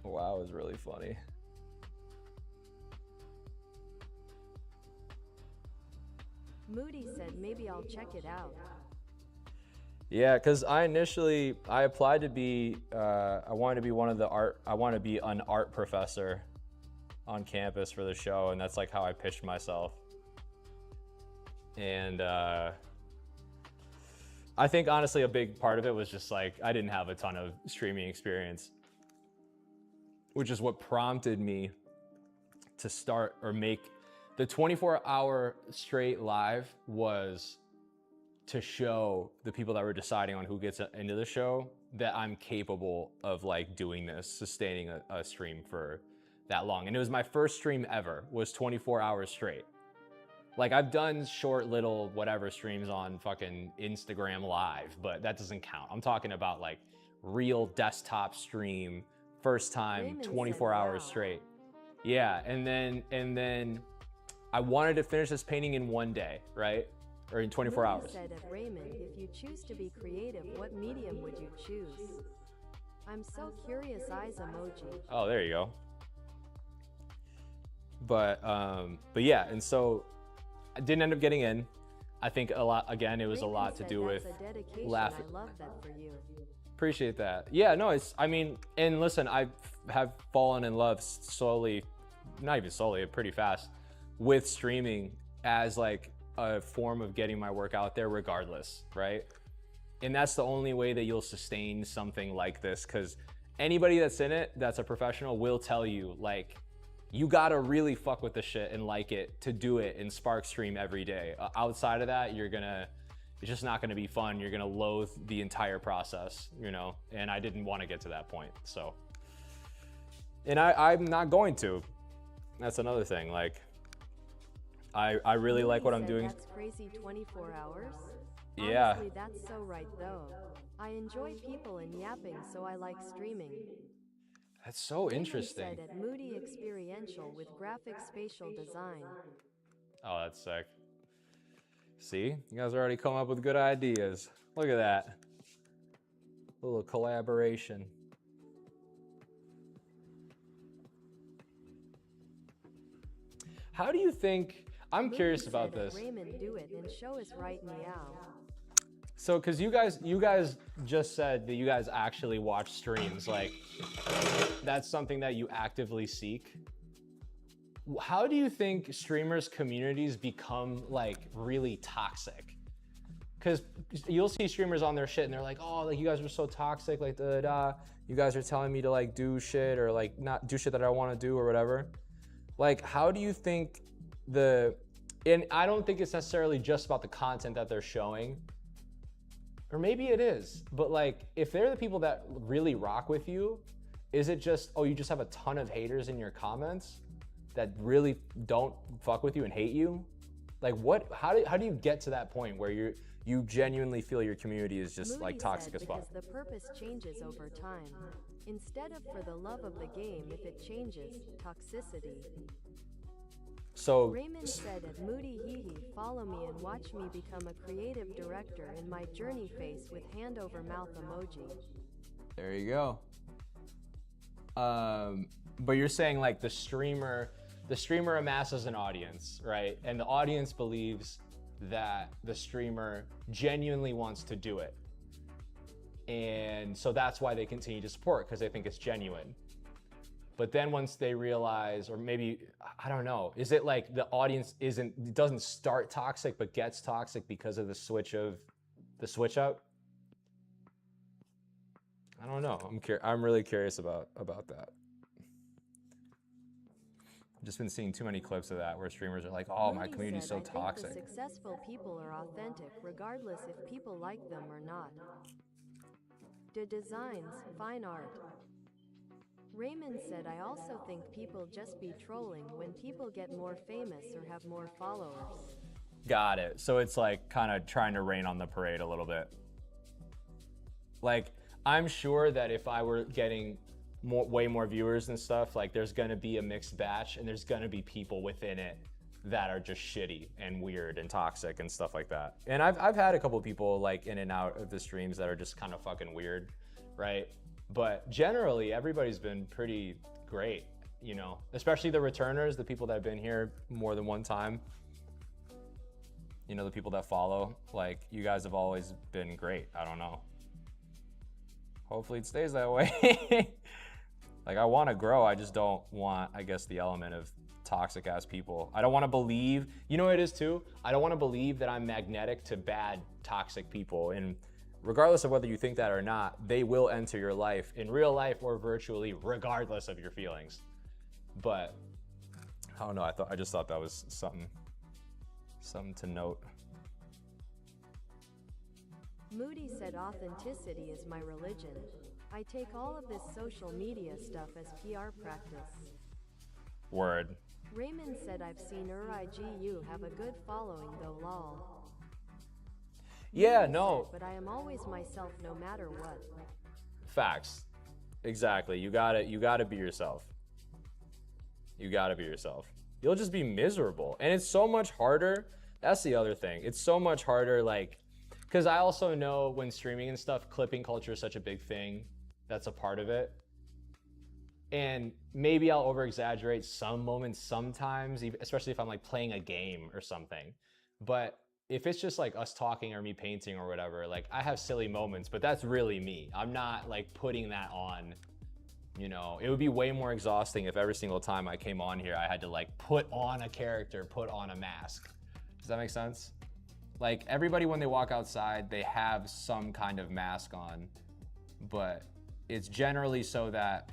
WoW is really funny. Moody said, maybe I'll check it out. Yeah, because I applied to be, I wanted to be I want to be an art professor on campus for the show, and that's like how I pitched myself. And I think honestly a big part of it was just like, I didn't have a ton of streaming experience, which is what prompted me to start or make the 24-hour straight live was to show the people that were deciding on who gets into the show that I'm capable of like doing this, sustaining a stream for that long. And it was my first stream ever, was 24 hours straight. Like I've done short little whatever streams on fucking Instagram Live, but that doesn't count. I'm talking about like real desktop stream, first time, Raymond 24 said, hours wow. straight. Yeah, and then I wanted to finish this painting in one day, right? Or in 24 Moody hours. said, at Raymond, if you choose to be creative, what medium would you choose? I'm so curious, eyes emoji. Oh, there you go. But yeah, and so I didn't end up getting in. I think a lot, again, it was Raymond a lot to said, do with that's a dedication. laughing. I love that for you. Appreciate that. Yeah, no, I mean, and listen, I have fallen in love slowly, not even slowly, pretty fast, with streaming as like a form of getting my work out there regardless, right? And that's the only way that you'll sustain something like this, because anybody that's in it, that's a professional, will tell you, like, you gotta really fuck with the shit and like it to do it in Spark Stream every day. Outside of that, it's just not gonna be fun. You're gonna loathe the entire process, you know? And I didn't wanna get to that point, so. And I'm not going to. That's another thing. Like, I really like what I'm doing. That's crazy 24 hours? Yeah. Honestly, that's so right though. I enjoy people and yapping, so I like streaming. That's so Raymond interesting. said at Moody Experiential with graphic spatial design. Oh, that's sick. See, you guys already come up with good ideas. Look at that. A little collaboration. How do you think, I'm Moody curious said about at this. Raymond, do it and show us right meow. So, because you guys just said that you guys actually watch streams, like that's something that you actively seek. How do you think streamers' communities become like really toxic? Because you'll see streamers on their shit and they're like, oh, like you guys are so toxic, like da da. You guys are telling me to like do shit or like not do shit that I want to do or whatever. Like, how do you think and I don't think it's necessarily just about the content that they're showing. Or maybe it is, but like, if they're the people that really rock with you, is it just, oh, you just have a ton of haters in your comments that really don't fuck with you and hate you? Like how do you get to that point where you genuinely feel your community is just Moody like toxic said as fuck? because the purpose changes over time. Instead of for the love of the game, if it changes, toxicity. So Raymond said at Moody hee hee, follow me and watch me become a creative director in my journey face with hand over mouth emoji. there you go. But you're saying like the streamer amasses an audience, right? And the audience believes that the streamer genuinely wants to do it. And so that's why they continue to support, because they think it's genuine. But then once they realize, or maybe, I don't know, is it like the audience doesn't start toxic, but gets toxic because of the switch up? I don't know. I'm really curious about that. I've just been seeing too many clips of that where streamers are like, oh, my Moody community's said, so I toxic. think the successful people are authentic regardless if people like them or not. The designs, fine art. Raymond said, I also think people just be trolling when people get more famous or have more followers. Got it. So it's like kind of trying to rain on the parade a little bit. Like, I'm sure that if I were getting way more viewers and stuff, like there's gonna be a mixed batch and there's gonna be people within it that are just shitty and weird and toxic and stuff like that. And I've had a couple people like in and out of the streams that are just kind of fucking weird, right? But generally, everybody's been pretty great, you know, especially the returners, the people that have been here more than one time. You know, the people that follow, like you guys have always been great. I don't know. Hopefully it stays that way. Like I want to grow. I just don't want, I guess, the element of toxic ass people. I don't want to believe, you know what it is too? I don't want to believe that I'm magnetic to bad, toxic people. And regardless of whether you think that or not, they will enter your life in real life or virtually, regardless of your feelings. But I don't know. I just thought that was something to note. Moody said, authenticity is my religion. I take all of this social media stuff as PR practice. Word. Raymond said, I've seen IGU have a good following though lol. Yeah, Moody no. said, but I am always myself no matter what. Facts. Exactly. You gotta be yourself. You gotta be yourself. You'll just be miserable. And it's so much harder. That's the other thing. It's so much harder, like, because I also know when streaming and stuff, clipping culture is such a big thing. That's a part of it. And maybe I'll over exaggerate some moments sometimes, especially if I'm like playing a game or something. But if it's just like us talking or me painting or whatever, like I have silly moments, but that's really me. I'm not like putting that on, you know. It would be way more exhausting if every single time I came on here, I had to like put on a character, put on a mask. Does that make sense? Like everybody, when they walk outside, they have some kind of mask on, but it's generally so that,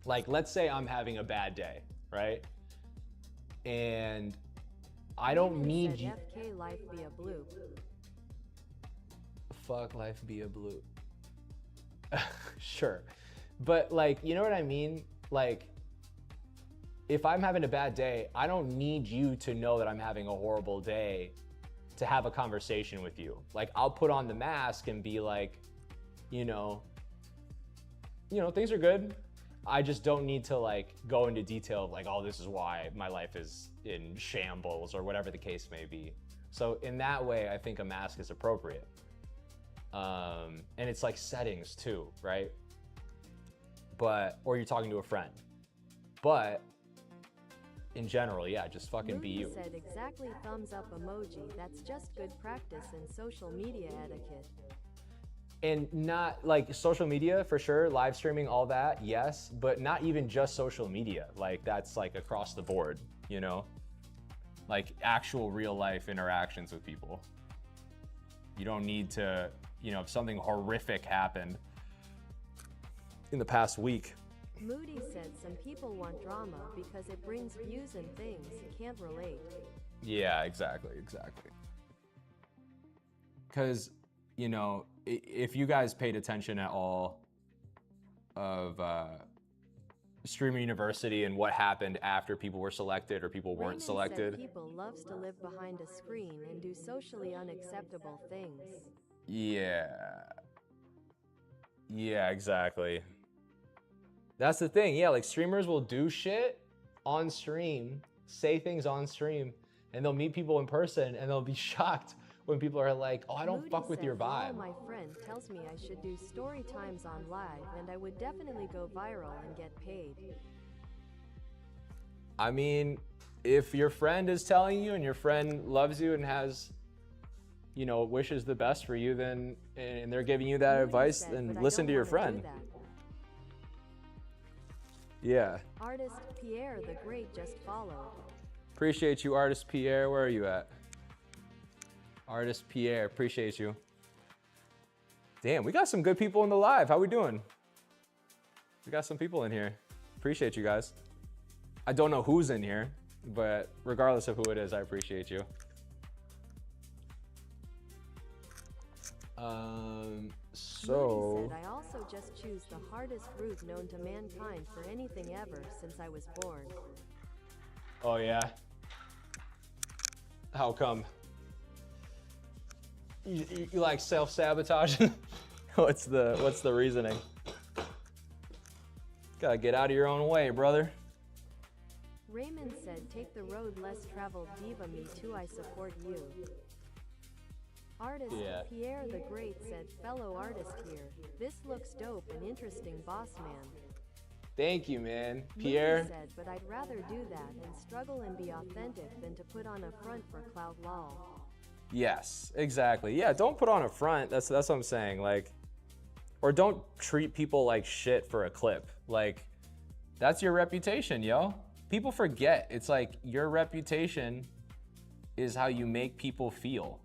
like, let's say I'm having a bad day, right? And I don't Raymond need said, you. FK life be a bloop. Fuck life be a blue. Sure. But like, you know what I mean? Like, if I'm having a bad day, I don't need you to know that I'm having a horrible day to have a conversation with you. Like, I'll put on the mask and be like, you know, things are good. I just don't need to like go into detail of like, oh, this is why my life is in shambles or whatever the case may be. So in that way, I think a mask is appropriate. And it's like settings too, right? Or you're talking to a friend. But in general, yeah, just fucking be you. Said exactly thumbs up emoji. That's just good practice in social media etiquette. And not like social media for sure, live streaming, all that, yes, but not even just social media. Like that's like across the board, you know? Like actual real life interactions with people. You don't need to, if something horrific happened in the past week. Moody said some people want drama because it brings views and things. Can't relate. Yeah, exactly. Because, if you guys paid attention at all of Streamer University and what happened after people were selected or people weren't selected. Said people loves to live behind a screen and do socially unacceptable things. Yeah, exactly. That's the thing. Yeah, like streamers will do shit on stream, say things on stream, and they'll meet people in person and they'll be shocked when people are like, oh, I don't fuck with your vibe. My friend tells me I should do story times on live and I would definitely go viral and get paid. I mean, if your friend is telling you and your friend loves you and has, wishes the best for you, then, and they're giving you that advice, then listen to your friend. Yeah. Artist Pierre the Great just followed. Appreciate you, Artist Pierre. Where are you at? Artist Pierre, appreciate you. Damn, we got some good people in the live. How we doing? We got some people in here. Appreciate you guys. I don't know who's in here, but regardless of who it is, I appreciate you. Moody said, I also just choose the hardest route known to mankind for anything ever since I was born. Oh yeah? How come? You like self-sabotaging? What's the reasoning? Gotta get out of your own way, brother. Raymond said, take the road less traveled. Diva, me too, I support you. Artist Pierre the Great said, fellow artist here. This looks dope and interesting, boss man. Thank you, man. Pierre Moody said, but I'd rather do that and struggle and be authentic than to put on a front for clout lol. Yes, exactly. Yeah, don't put on a front. That's what I'm saying. Like, or don't treat people like shit for a clip. Like, that's your reputation, yo. People forget. It's like your reputation is how you make people feel.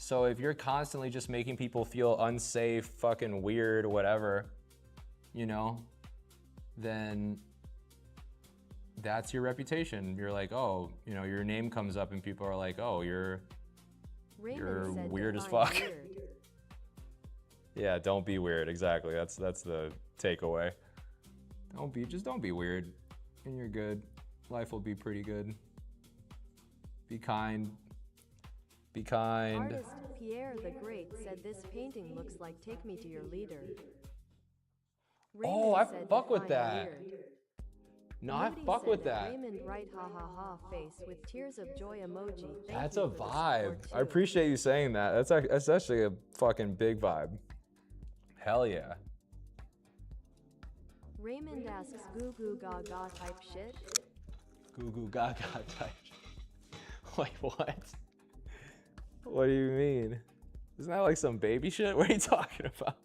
So if you're constantly just making people feel unsafe, fucking weird, whatever, then that's your reputation. You're like, oh, your name comes up and people are like, oh, you're weird as fuck. Weird. Yeah, don't be weird. Exactly. That's the takeaway. Don't be weird, and you're good. Life will be pretty good. Be kind. Be kind. Artist Pierre the Great said this painting looks like Take Me to Your Leader. Oh, I fuck with that. Weird. No, I fuck with that. Raymond right ha ha ha face with tears of joy emoji. That's a vibe. I appreciate you saying that. That's actually a fucking big vibe. Hell yeah. Raymond asks goo goo gaga type shit. Goo goo gaga type shit. Like what? What do you mean? Isn't that like some baby shit? What are you talking about?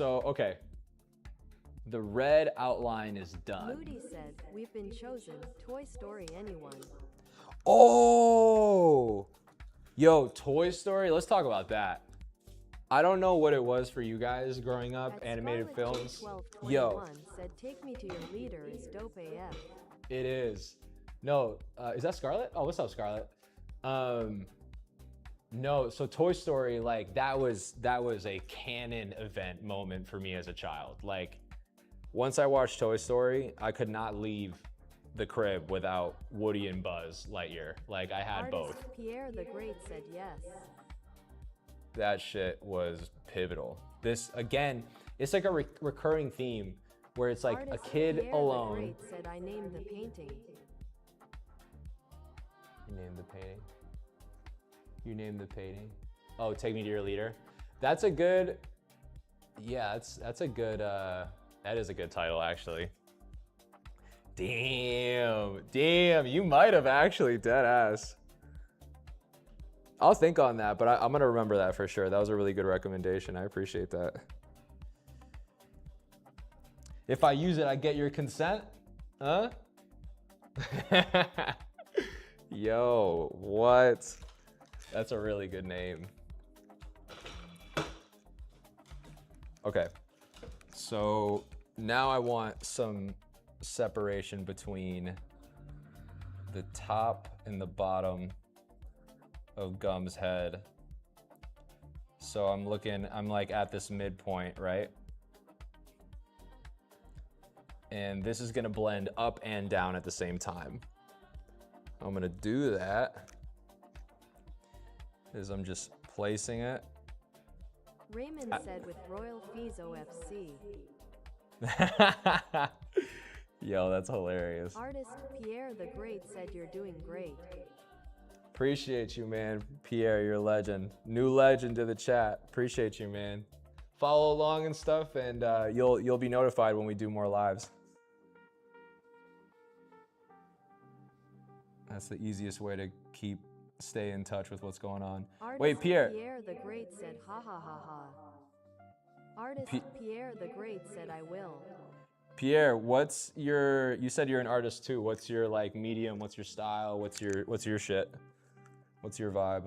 Okay. The red outline is done. Moody said, we've been chosen. Toy Story anyone. Oh! Yo, Toy Story, let's talk about that. I don't know what it was for you guys growing up, animated films. Yo. Said, take me to your leader is dope AF. It is. No, is that Scarlett? Oh, what's up, Scarlett? No, so Toy Story, like that was a canon event moment for me as a child. Like once I watched Toy Story, I could not leave the crib without Woody and Buzz Lightyear. Like I had Artist both. Pierre the Great said yes. That shit was pivotal. This again, it's like a recurring theme where it's like Artist a kid Pierre alone. the Great said I named the painting. You named the painting. You named the painting. Oh, Take Me to Your Leader. That's a good. Yeah, that's a good. That is a good title actually. Damn, you might have actually dead ass. I'll think on that, but I'm gonna remember that for sure. That was a really good recommendation. I appreciate that. If I use it, I get your consent? Huh? Yo, what? That's a really good name. Okay, so now I want some separation between the top and the bottom of Gum's head. So I'm like at this midpoint, right? And this is gonna blend up and down at the same time. I'm gonna do that is I'm just placing it. Raymond said with Royal Fees OFC. Yo, that's hilarious. Artist Pierre the Great said you're doing great. Appreciate you, man. Pierre, you're a legend. New legend to the chat. Appreciate you, man. Follow along and stuff, and you'll be notified when we do more lives. That's the easiest way to stay in touch with what's going on. Artist Wait, Pierre. Pierre the Great said ha ha ha ha. Artist Pierre the Great said I will. Pierre, you said you're an artist too. What's your like medium? What's your style? What's your shit? What's your vibe?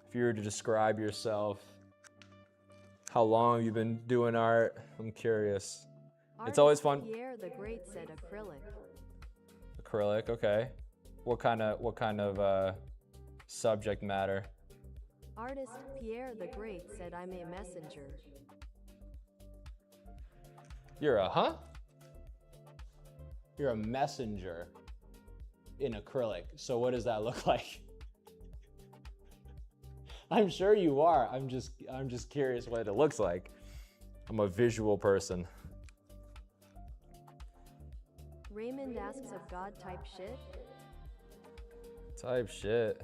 If you were to describe yourself, how long have you been doing art? I'm curious. Artist It's always fun. Pierre the Great said acrylic. Acrylic, okay. What kind of subject matter? Artist Pierre the Great said I'm a messenger. You're a messenger in acrylic. So what does that look like? I'm sure you are. I'm just curious what it looks like. I'm a visual person. Raymond asks of God type shit. Type shit.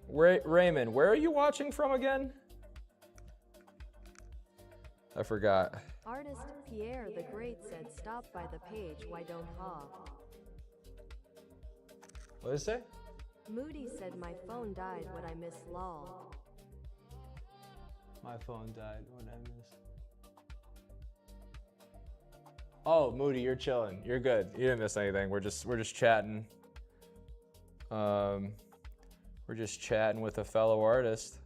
Raymond, where are you watching from again? I forgot. Artist Pierre the Great said stop by the page, why don't ha? What did it say? Moody said my phone died, what I miss lol. My phone died, what I missed. Oh, Moody, you're chilling. You're good. You didn't miss anything. We're just chatting. We're just chatting with a fellow artist.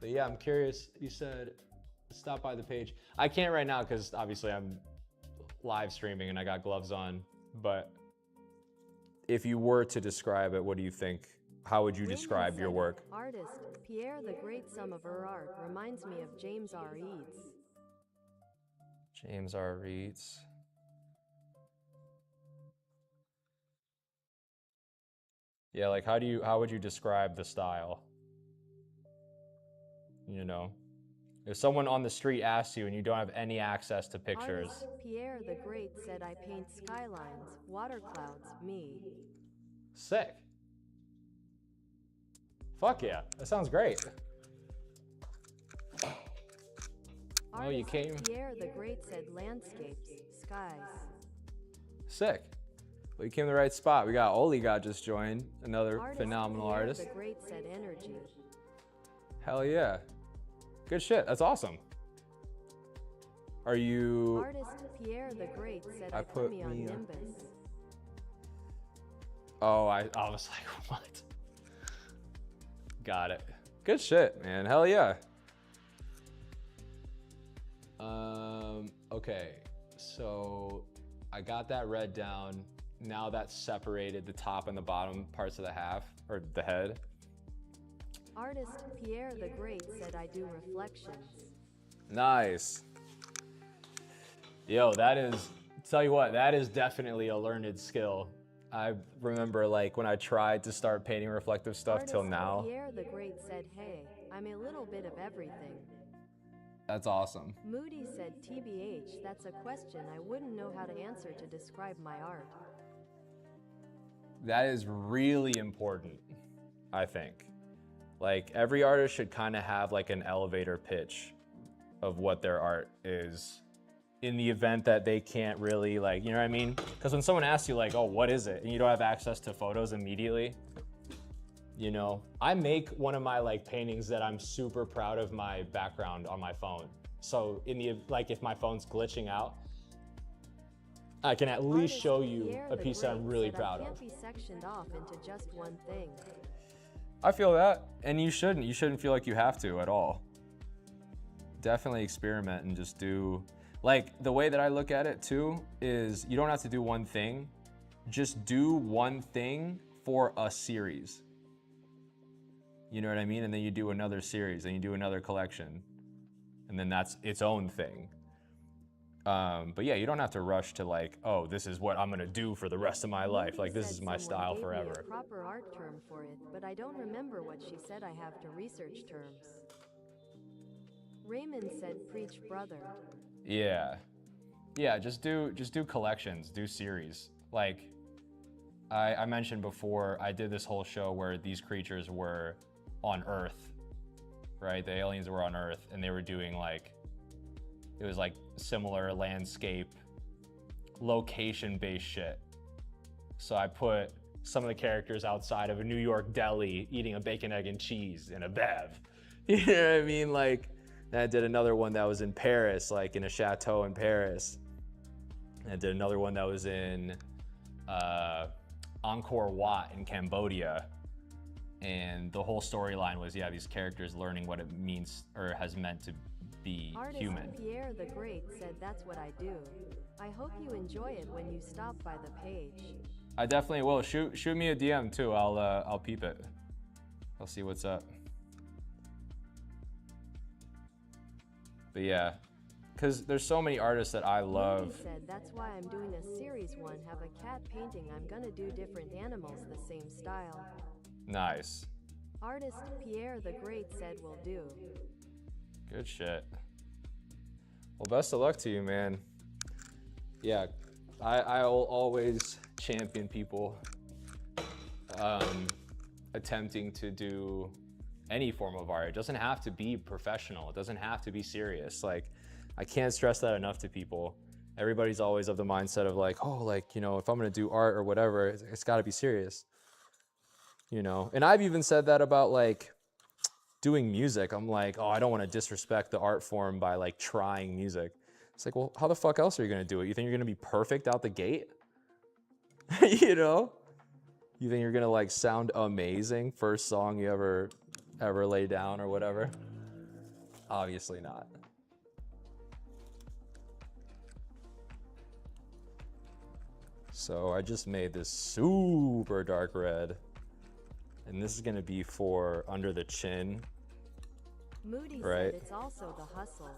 But yeah, I'm curious. You said stop by the page. I can't right now because obviously I'm live streaming and I got gloves on. But if you were to describe it, what do you think? How would you Raymond describe your said, work? Artist Pierre the Great, some of her art reminds me of James R. Eads. James R. Reeds. Yeah, like how would you describe the style? You know, if someone on the street asks you and you don't have any access to pictures. Artist Pierre the Great said I paint skylines, water clouds, me. Sick. Fuck yeah, that sounds great. Oh, you Artist came. Pierre the Great said landscapes, skies. Sick. Well, you came to the right spot. We got Oli got just joined, another Artist phenomenal Pierre artist. the Great said energy. Hell yeah. Good shit. That's awesome. Are you? Artist Pierre the Great said I I put put me on me- Nimbus. Oh, I was like, what? Got it. Good shit, man. Hell yeah. Okay, so I got that red down. Now that's separated the top and the bottom parts of the half, or the head. Artist Pierre the Great said I do reflections. Nice. Yo, that is, tell you what, that is definitely a learned skill. I remember like when I tried to start painting reflective stuff till Artist now. Pierre the Great said, hey, I'm a little bit of everything. That's awesome. Moody said, TBH, that's a question I wouldn't know how to answer to describe my art. That is really important, I think. Like every artist should kind of have like an elevator pitch of what their art is in the event that they can't really like, you know what I mean? Because when someone asks you like, oh, what is it? And you don't have access to photos immediately, you know, I make one of my like paintings that I'm super proud of my background on my phone. So in the, like if my phone's glitching out, I can at least Artist show you Pierre a the piece that I'm Great really said proud I of. can't be sectioned off into just one thing. I feel that, and you shouldn't feel like you have to at all. Definitely experiment and just do, like the way that I look at it too is you don't have to do one thing, just do one thing for a series. You know what I mean? And then you do another series and you do another collection and then that's its own thing. But yeah, you don't have to rush to like, oh, this is what I'm gonna do for the rest of my life. Like this is my style Someone gave me forever. a proper art term for it, but I don't remember what she said. I have to research terms. Raymond said, preach brother. Yeah. Yeah, just do collections, do series. Like I mentioned before, I did this whole show where these creatures were on Earth, right? The aliens were on Earth and they were doing like, it was like similar landscape, location-based shit. So I put some of the characters outside of a New York deli eating a bacon, egg, and cheese in a bev. You know what I mean? Like, and I did another one that was in Paris, like in a chateau in Paris. And I did another one that was in Angkor Wat in Cambodia. And the whole storyline was, yeah, these characters learning what it means or has meant to be Artist human. Pierre the Great said, that's what I do. I hope you enjoy it when you stop by the page. I definitely will. Shoot me a DM too. I'll peep it. I'll see what's up. But yeah, because there's so many artists that I love. Moody said, that's why I'm doing a series one. Have a cat painting. I'm gonna do different animals the same style. Nice. Artist Pierre the Great said, will do. Good shit. Well, best of luck to you, man. Yeah, I'll always champion people attempting to do any form of art. It doesn't have to be professional. It doesn't have to be serious. Like, I can't stress that enough to people. Everybody's always of the mindset of like, oh, like, you know, if I'm gonna do art or whatever, it's gotta be serious. You know, and I've even said that about like doing music. I'm like, oh, I don't want to disrespect the art form by like trying music. It's like, well, how the fuck else are you gonna do it? You think you're gonna be perfect out the gate? You know? You think you're gonna like sound amazing first song you ever lay down or whatever? Obviously not. So I just made this super dark red. And this is gonna be for under the chin. Moody Right. said, it's also the hustle.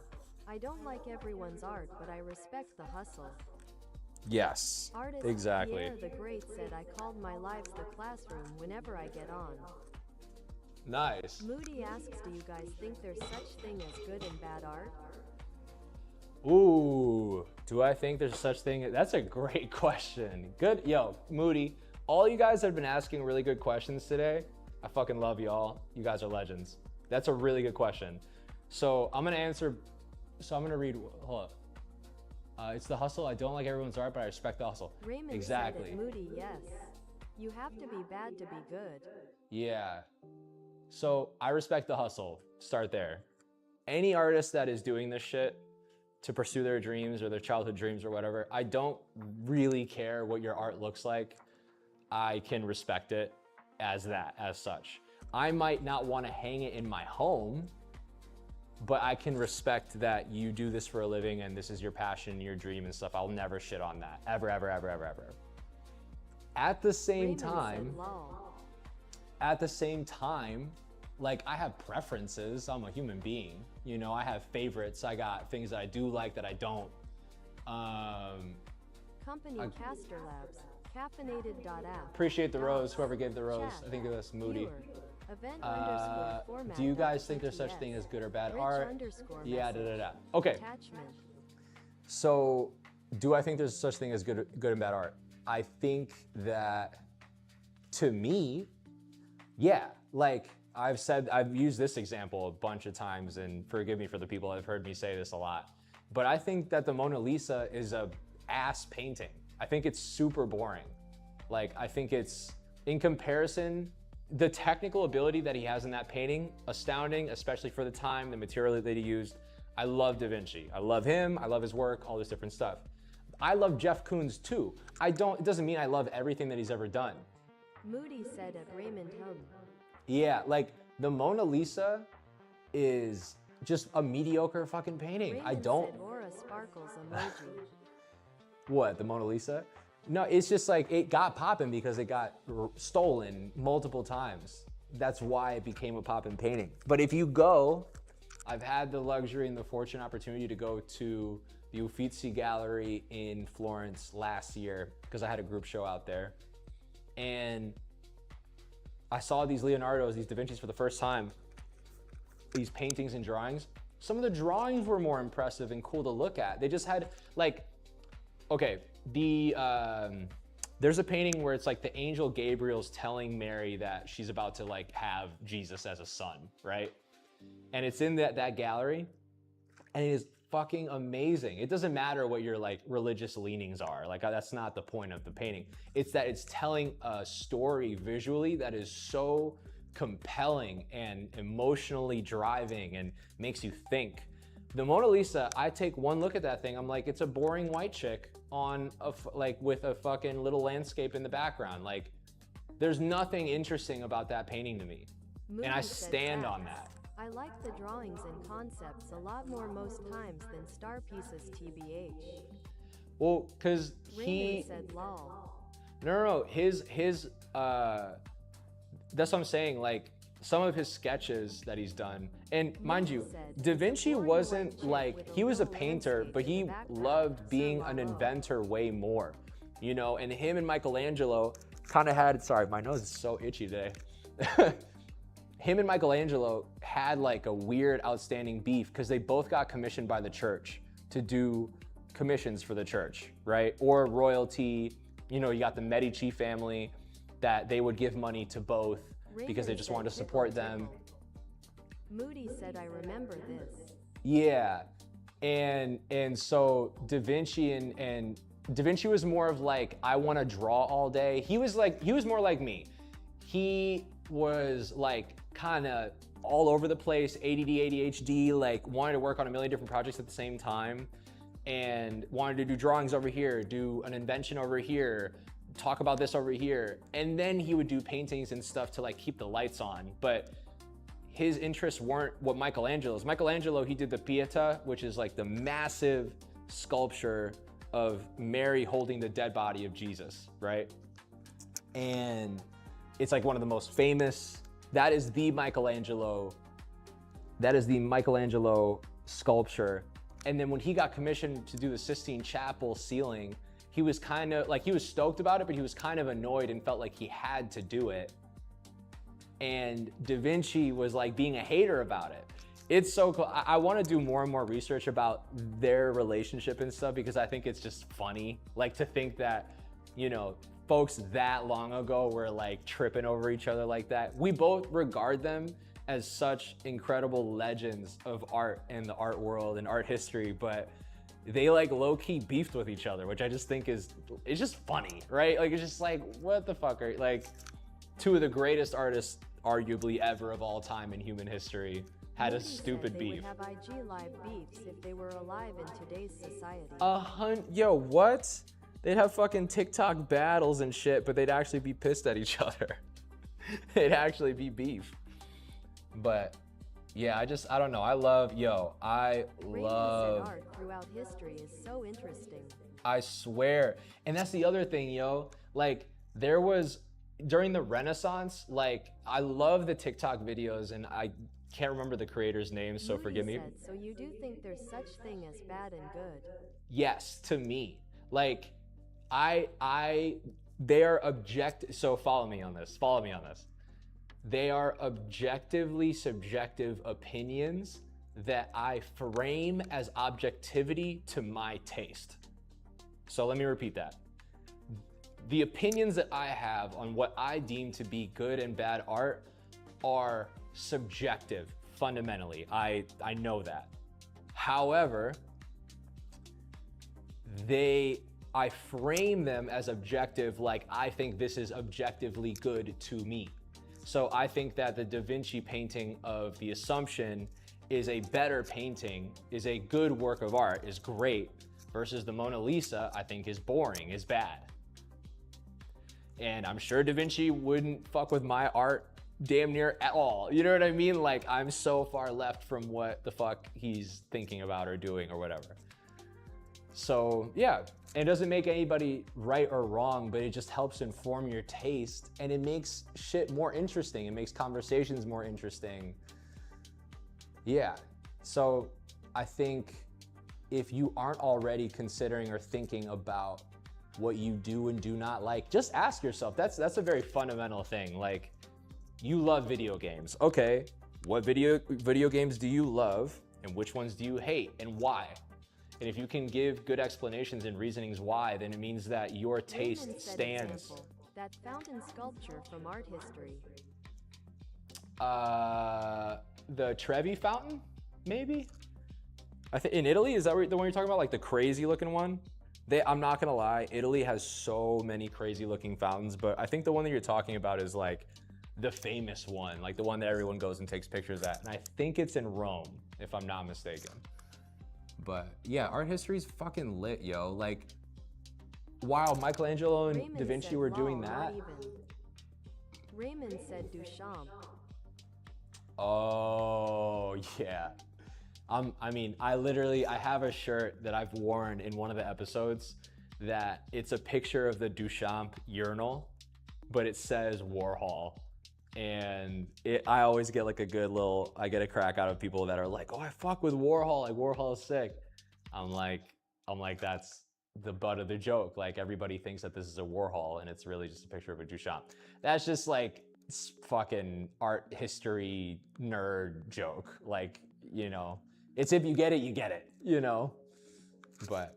I don't like everyone's art, but I respect the hustle. Yes, Artist exactly. Pierre the Great said, I called my lives the classroom whenever I get on. Nice. Moody asks, do you guys think there's such thing as good and bad art? Ooh, do I think there's such thing? That's a great question. Good, yo, Moody, all you guys have been asking really good questions today. I fucking love y'all. You guys are legends. That's a really good question. So I'm gonna answer, so I'm gonna read, hold up. It's the hustle. I don't like everyone's art, but I respect the hustle. Raymond Exactly. said it, Moody, yes. You have to be bad to be good. Yeah. So I respect the hustle. Start there. Any artist that is doing this shit to pursue their dreams or their childhood dreams or whatever, I don't really care what your art looks like. I can respect it as that, as such. I might not want to hang it in my home, but I can respect that you do this for a living and this is your passion, your dream and stuff. I'll never shit on that, ever, ever, ever, ever, ever. At the same time, like I have preferences. I'm a human being, you know. I have favorites. I got things that I do like that I don't. Company Caster Labs, caffeinated.app. Appreciate the rose, whoever gave the rose. Chat, I think it was Moody. viewer, event underscore format Do you guys think there's such .cts, thing as good or bad rich art? underscore Yeah, message, Okay, attachment. so do I think there's such thing as good and bad art? I think that, to me, yeah, like I've used this example a bunch of times, and forgive me for the people that have heard me say this a lot, but I think that the Mona Lisa is a ass painting. I think it's super boring. Like, I think it's, in comparison, the technical ability that he has in that painting, astounding, especially for the time, the material that he used. I love Da Vinci. I love him, I love his work, all this different stuff. I love Jeff Koons too. It doesn't mean I love everything that he's ever done. Moody said at Raymond Hum. Yeah, like the Mona Lisa is just a mediocre fucking painting. Raymond I don't. said aura sparkles emoji. What, the Mona Lisa? No, it's just like it got popping because it got stolen multiple times. That's why it became a poppin' painting. But if you go, I've had the luxury and the fortunate opportunity to go to the Uffizi Gallery in Florence last year because I had a group show out there. And I saw these Leonardos, these Da Vincis for the first time, these paintings and drawings. Some of the drawings were more impressive and cool to look at. They just had like, okay, there's a painting where it's like the angel Gabriel's telling Mary that she's about to like have Jesus as a son, right? And it's in that gallery, and it is fucking amazing. It doesn't matter what your like religious leanings are. Like that's not the point of the painting. It's that it's telling a story visually that is so compelling and emotionally driving and makes you think. The Mona Lisa, I take one look at that thing, I'm like, it's a boring white chick on with a fucking little landscape in the background. Like, there's nothing interesting about that painting to me. Moody And I said stand facts. on that. I like the drawings and concepts a lot more most times than star pieces TBH. Well, cause Raymond said lol. no, his that's what I'm saying, like, some of his sketches that he's done, and mind you, Da Vinci wasn't like, he was a painter, but he loved being an inventor way more, you know, and him and Michelangelo kind of had, sorry, my nose is so itchy today. Him and Michelangelo had like a weird outstanding beef because they both got commissioned by the church to do commissions for the church, right? Or royalty, you know, you got the Medici family that they would give money to both because they just wanted to support them. Moody said, I remember this. Yeah, and so Da Vinci and Da Vinci was more of like, I want to draw all day. He was more like me. He was like kind of all over the place, ADD, ADHD, like wanted to work on a million different projects at the same time and wanted to do drawings over here, do an invention over here, talk about this over here. And then he would do paintings and stuff to like keep the lights on. But his interests weren't what Michelangelo's. Michelangelo, he did the Pieta, which is like the massive sculpture of Mary holding the dead body of Jesus, right? And it's like one of the most famous, that is the Michelangelo sculpture. And then when he got commissioned to do the Sistine Chapel ceiling, he was kind of like, he was stoked about it, but he was kind of annoyed and felt like he had to do it. And Da Vinci was like being a hater about it. It's so cool. I want to do more and more research about their relationship and stuff because I think it's just funny. Like to think that, you know, folks that long ago were like tripping over each other like that. We both regard them as such incredible legends of art and the art world and art history, but they like low-key beefed with each other, which I just think it's just funny, right? Like, it's just like, what the fuck are, like, two of the greatest artists arguably ever of all time in human history had a stupid beef. They would have IG live beefs if they were alive in today's society. Yo, what? They'd have fucking TikTok battles and shit, but they'd actually be pissed at each other. They'd actually be beef. But Yeah, I don't know. I Raymond love, said art throughout history is so interesting. I swear. And that's the other thing, yo. Like, there was, during the Renaissance, like, I love the TikTok videos, and I can't remember the creator's name, so Moody forgive me. said, so you do think there's such thing as bad and good? Yes, to me. Like, they are so follow me on this. Follow me on this. They are objectively subjective opinions that I frame as objectivity to my taste. So let me repeat that. The opinions that I have on what I deem to be good and bad art are subjective, fundamentally. I know that. However, I frame them as objective, like I think this is objectively good to me. So I think that the Da Vinci painting of The Assumption is a better painting, is a good work of art, is great, versus the Mona Lisa, I think is boring, is bad. And I'm sure Da Vinci wouldn't fuck with my art damn near at all. You know what I mean? Like, I'm so far left from what the fuck he's thinking about or doing or whatever. So yeah, it doesn't make anybody right or wrong, but it just helps inform your taste, and it makes shit more interesting. It makes conversations more interesting. Yeah, so I think if you aren't already considering or thinking about what you do and do not like, just ask yourself. That's a very fundamental thing. Like, you love video games. Okay, what video games do you love, and which ones do you hate, and why? And if you can give good explanations and reasonings why, then it means that your taste Raymond said stands. example, that fountain sculpture from art history. The Trevi Fountain, maybe? I think in Italy, is that the one you're talking about? Like the crazy looking one? I'm not gonna lie, Italy has so many crazy looking fountains, but I think the one that you're talking about is like the famous one, like the one that everyone goes and takes pictures at. And I think it's in Rome, if I'm not mistaken. But yeah, art history's fucking lit, yo. Like, wow, Michelangelo and Raymond Da Vinci said were doing lol, that. not even. Raymond said Duchamp. Oh, yeah. I have a shirt that I've worn in one of the episodes that it's a picture of the Duchamp urinal, but it says Warhol. And I always get like I get a crack out of people that are like, oh, I fuck with Warhol, like Warhol's sick. I'm like, that's the butt of the joke. Like, everybody thinks that this is a Warhol and it's really just a picture of a Duchamp. That's just like fucking art history nerd joke. Like, you know, it's if you get it, you get it, you know? But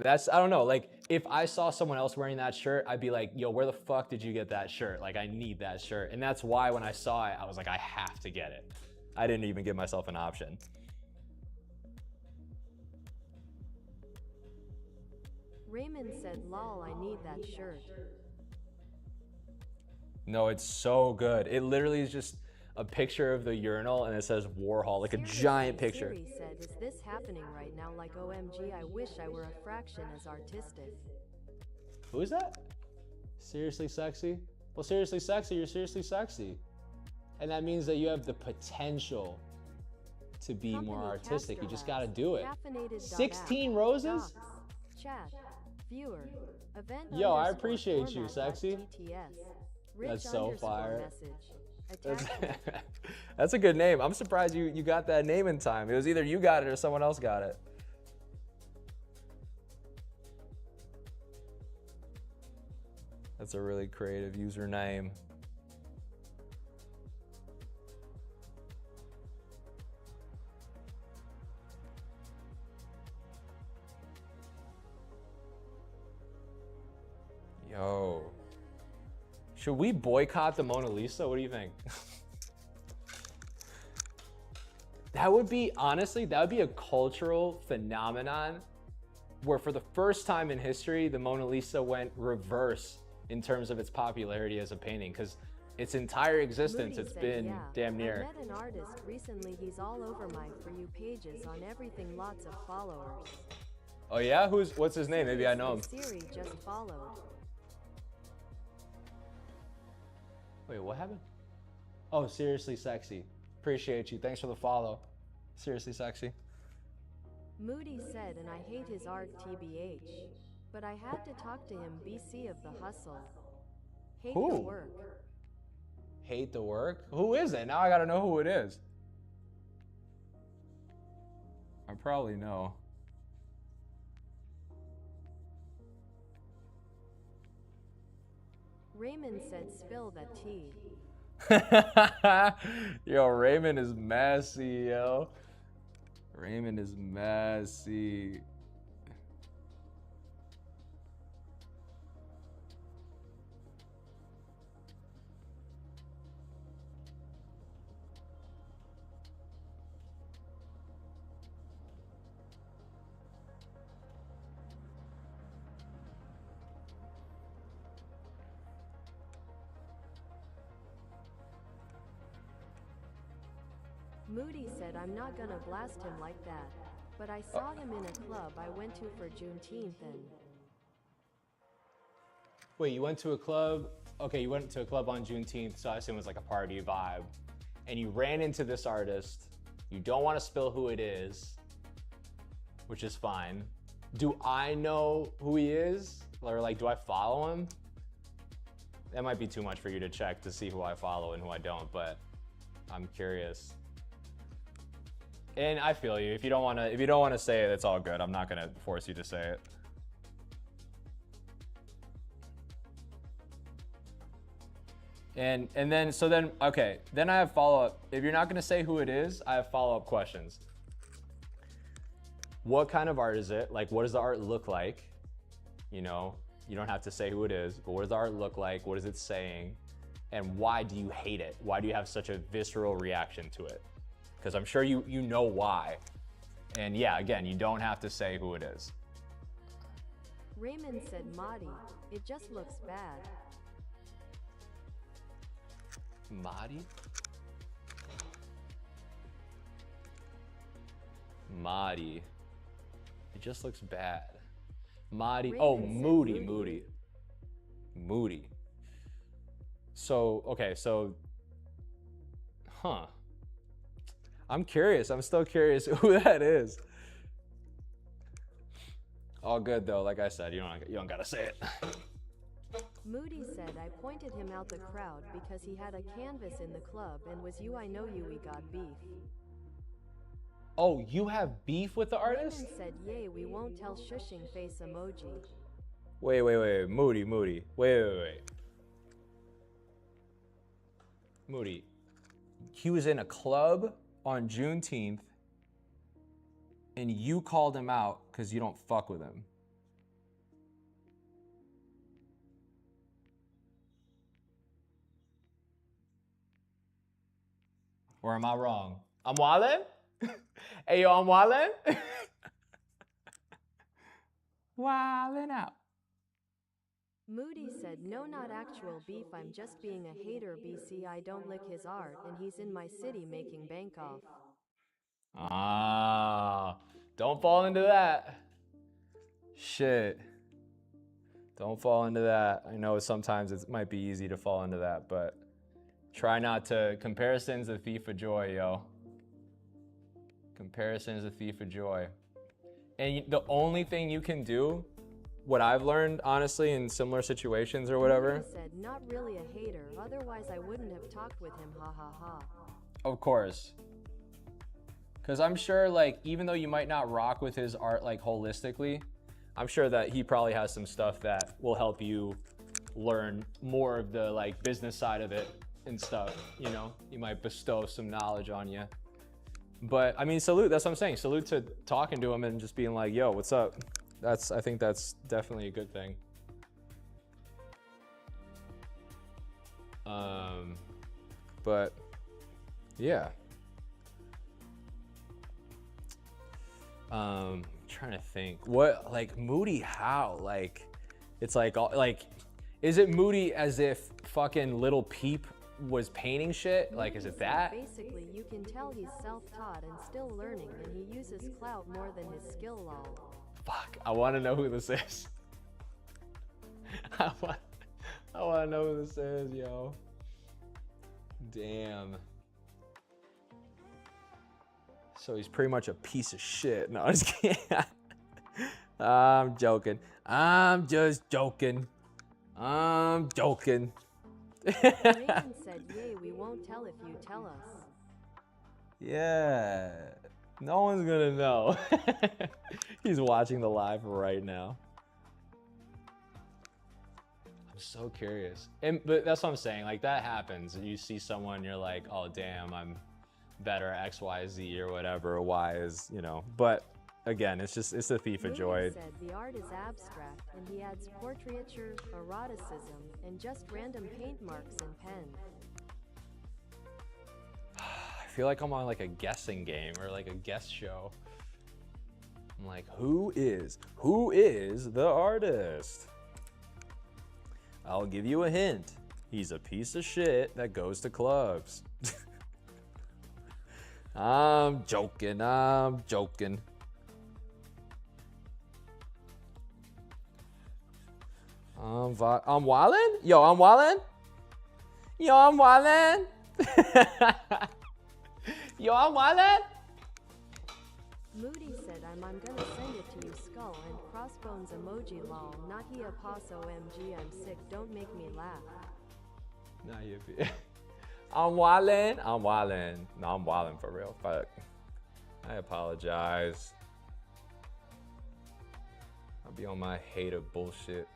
I don't know, like, if I saw someone else wearing that shirt, I'd be like, yo, where the fuck did you get that shirt? Like, I need that shirt. And that's why when I saw it, I was like, I have to get it. I didn't even give myself an option. Raymond said lol, I need that shirt. No, it's so good. It literally is just a picture of the urinal and it says Warhol, like a giant picture. Siri said, is this happening right now? Like, OMG, I wish I were a fraction as artistic. Who is that? Seriously sexy? Well, seriously sexy, you're seriously sexy. And that means that you have the potential to be more artistic. You just gotta do it. 16 roses? Docs, chat, viewer, event Yo, I underscore appreciate you, format sexy. GTS, rich That's so underscore fire. message, That's, attachment. that's a good name. I'm surprised you got that name in time. It was either you got it or someone else got it. That's a really creative username. Yo. Should we boycott the Mona Lisa? What do you think? That would be, honestly, that would be a cultural phenomenon where for the first time in history, the Mona Lisa went reverse in terms of its popularity as a painting, because its entire existence, Moody it's said, been yeah, damn near. I met an artist recently, he's all over my For You pages on everything, lots of followers. Oh yeah? What's his name? Maybe I know him. Siri just followed. Wait, what happened? Oh, seriously sexy. Appreciate you. Thanks for the follow. Seriously sexy. Moody said, and I hate his art TBH. But I had to talk to him BC of the hustle. Hate Who? the work. Hate the work? Who is it? Now I gotta know who it is. I probably know. Raymond said spill that tea. Yo, Raymond is messy, yo. Raymond is messy. Moody said I'm not gonna blast him like that. But I saw him in a club I went to for Juneteenth and... Wait, you went to a club? Okay, you went to a club on Juneteenth, so I assume it was like a party vibe. And you ran into this artist. You don't want to spill who it is, which is fine. Do I know who he is? Or like, do I follow him? That might be too much for you to check to see who I follow and who I don't, but I'm curious. And I feel you. If you don't want to say it, it's all good. I'm not gonna force you to say it. And then okay. Then I have follow-up. If you're not gonna say who it is, I have follow-up questions. What kind of art is it? Like, what does the art look like? You know, you don't have to say who it is, but what does the art look like? What is it saying? And why do you hate it? Why do you have such a visceral reaction to it? Because I'm sure you know why. And yeah, again, you don't have to say who it is. Raymond said Mahdi, it just looks bad. Mahdi? Mahdi. It just looks bad. Mahdi. Oh, Moody. Moody. So, okay, so. Huh. I'm curious. I'm still curious who that is. All good though. Like I said, you don't gotta say it. Moody said I pointed him out the crowd because he had a canvas in the club and was you I know you we got beef. Oh, you have beef with the artist? Raymond said yay we won't tell shushing face emoji. Wait. Moody. Wait. Moody. He was in a club on Juneteenth and you called him out because you don't fuck with him. Or am I wrong? I'm wildin'? Hey yo, I'm wildin'? Wildin' out. Moody said no not actual beef I'm just being a hater BC I don't lick his art and he's in my city making bank off. Ah, don't fall into that. Shit. Don't fall into that. I know sometimes it might be easy to fall into that, but try not to. Comparison's a thief of joy, yo. Comparison's a thief of joy. And the only thing you can do, what I've learned, honestly, in similar situations or whatever. Moody said not really a hater, otherwise I wouldn't have talked with him, ha ha ha. Of course. Because I'm sure, like, even though you might not rock with his art, like, holistically, I'm sure that he probably has some stuff that will help you learn more of the, like, business side of it and stuff, you know? He might bestow some knowledge on you. But, I mean, salute, that's what I'm saying. Salute to talking to him and just being like, yo, what's up? I think that's definitely a good thing. But, yeah. Trying to think. What, like, Moody how? Like, it's like, is it Moody as if fucking Lil Peep was painting shit? Like, is it that? Basically, you can tell he's self-taught and still learning, and he uses clout more than his skill lol. Fuck, I want to know who this is. I want to know who this is, yo. Damn. So he's pretty much a piece of shit. No, I'm just kidding. I'm joking. I'm just joking. I'm joking. Raymond said, yay, we won't tell if you tell us. Yeah. No one's gonna know. He's watching the live right now. I'm so curious. But that's what I'm saying. Like, that happens. You see someone, you're like, oh, damn, I'm better at X, Y, Z or whatever. Y is, you know. But again, it's the thief of Moody joy. said the art is abstract, and he adds portraiture, eroticism, and just random paint marks and pen. I feel like I'm on like a guessing game or like a guess show. I'm like, who is the artist? I'll give you a hint. He's a piece of shit that goes to clubs. I'm joking. I'm joking. I'm wildin'? Yo, I'm wildin'? Yo, I'm wildin'? Yo, I'm wildin'? Moody said I'm gonna send it to you, skull and crossbones emoji lol, not he a pass OMG, I'm sick, don't make me laugh. Nah, you be. I'm wildin'. I'm wildin'. No, I'm wildin' for real. Fuck. I apologize. I'll be on my hate of bullshit.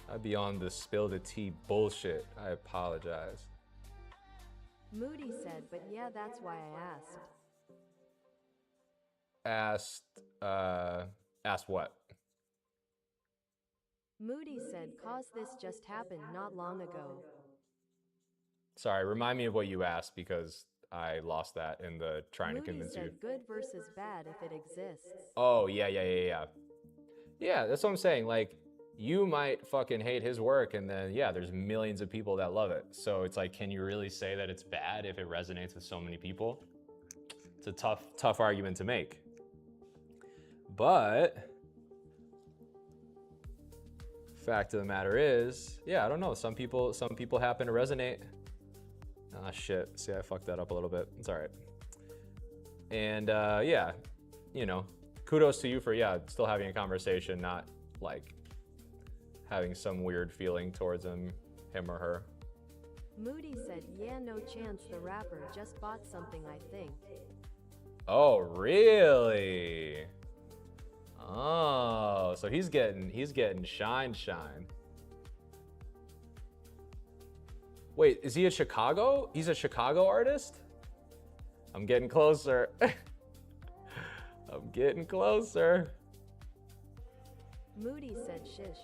I'd be on the spill the tea bullshit. I apologize. Moody said, but yeah, that's why I asked. Asked what? Moody said, cause this just happened not long ago. Sorry, remind me of what you asked because I lost that in the trying to Moody convince you. said good versus bad if it exists. Oh, yeah. Yeah, that's what I'm saying. Like, you might fucking hate his work and then, yeah, there's millions of people that love it. So it's like, can you really say that it's bad if it resonates with so many people? It's a tough argument to make. But fact of the matter is, yeah, I don't know. Some people happen to resonate. Ah, shit. See, I fucked that up a little bit. It's all right. And yeah, you know, kudos to you for, yeah, still having a conversation, not like having some weird feeling towards him or her. Moody said, yeah, no chance, the rapper just bought something, I think. Oh, really? Oh, so he's getting shine. Wait, is he a Chicago? He's a Chicago artist? I'm getting closer. I'm getting closer. Moody said shish.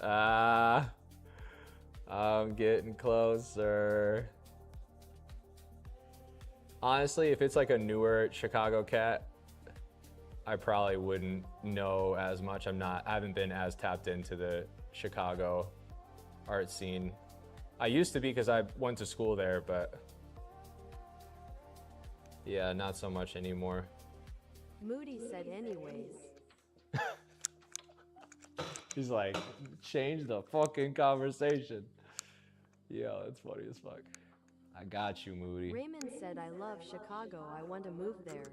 I'm getting closer. Honestly, if it's like a newer Chicago cat, I probably wouldn't know as much. I haven't been as tapped into the Chicago art scene. I used to be because I went to school there, but yeah, not so much anymore. Moody said anyways. He's like, change the fucking conversation. Yo, that's funny as fuck. I got you, Moody. Raymond said, I love Chicago, I want to move there.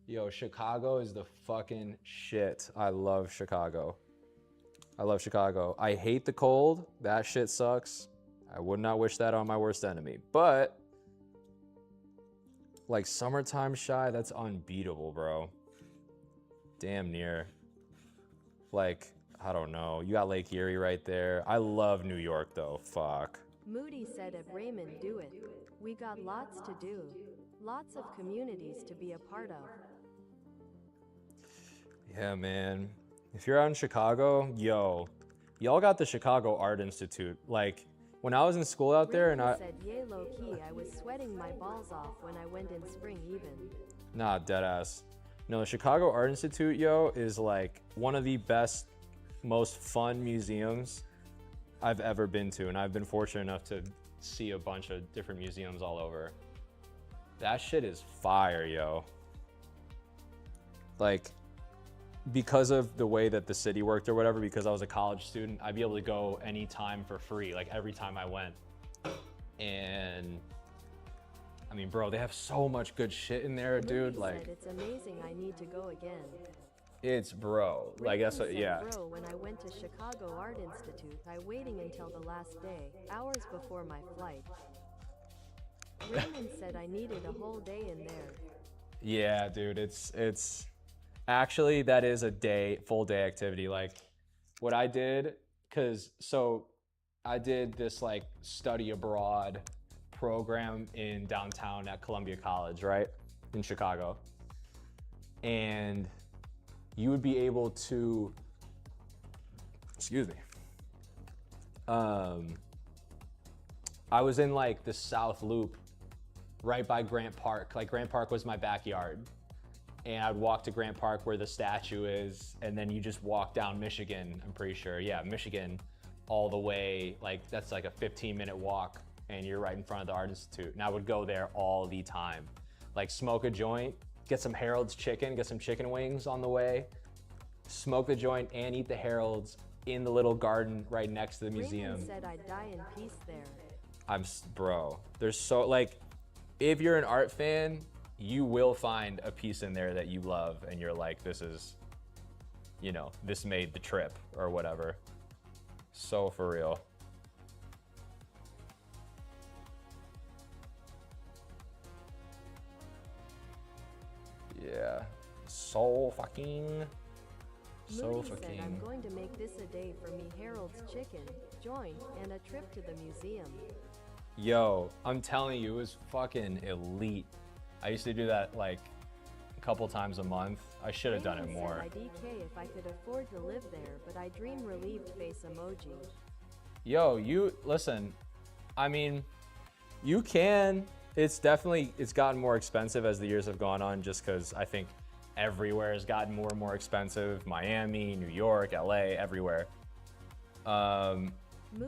Yo, Chicago is the fucking shit. I love Chicago. I hate the cold. That shit sucks. I would not wish that on my worst enemy. But like summertime Shy, that's unbeatable, bro. Damn near. Like, I don't know. You got Lake Erie right there. I love New York though. Fuck. Moody said at Raymond, do it. We got lots to do. Lots of communities to be a part of. Yeah, man. If you're out in Chicago, yo, y'all got the Chicago Art Institute. Like, when I was in school out there and Raymond said, yay, low key, I was sweating my balls off when I went in spring even. Nah, deadass. No, the Chicago Art Institute, yo, is like one of the best, most fun museums I've ever been to. And I've been fortunate enough to see a bunch of different museums all over. That shit is fire, yo. Like, because of the way that the city worked or whatever, because I was a college student, I'd be able to go anytime for free, like every time I went. And I mean, bro, they have so much good shit in there, dude. Moody Like, said, it's amazing, I need to go again. it's bro. Like, that's what, Raymond yeah. said, bro, when I went to Chicago Art Institute, I waiting until the last day, hours before my flight. Raymond said I needed a whole day in there. Yeah, dude, it's actually, that is a full day activity. Like, what I did, so I did this like study abroad program in downtown at Columbia College, right? In Chicago. And you would be able to, excuse me. I was in like the South Loop right by Grant Park. Like Grant Park was my backyard. And I'd walk to Grant Park where the statue is, and then you just walk down Michigan, I'm pretty sure. Yeah, Michigan, all the way, like that's like a 15-minute walk, and you're right in front of the Art Institute. And I would go there all the time. Like smoke a joint, get some Harold's chicken, get some chicken wings on the way, smoke the joint and eat the Harold's in the little garden right next to the museum. Raymond said I'd die in peace there. Bro, there's so, like, if you're an art fan, you will find a piece in there that you love and you're like, this is, you know, this made the trip or whatever. So for real. Yeah, so fucking, Moody said I'm going to make this a day for me, Harold's chicken, joint, and a trip to the museum. Yo, I'm telling you, it was fucking elite. I used to do that like a couple times a month. I should have done it more. Said I'd DK if I could afford to live there, but I dream relieved face emoji. Yo, you listen. I mean, you can. It's gotten more expensive as the years have gone on, just because I think everywhere has gotten more and more expensive. Miami, New York, LA, everywhere. Moody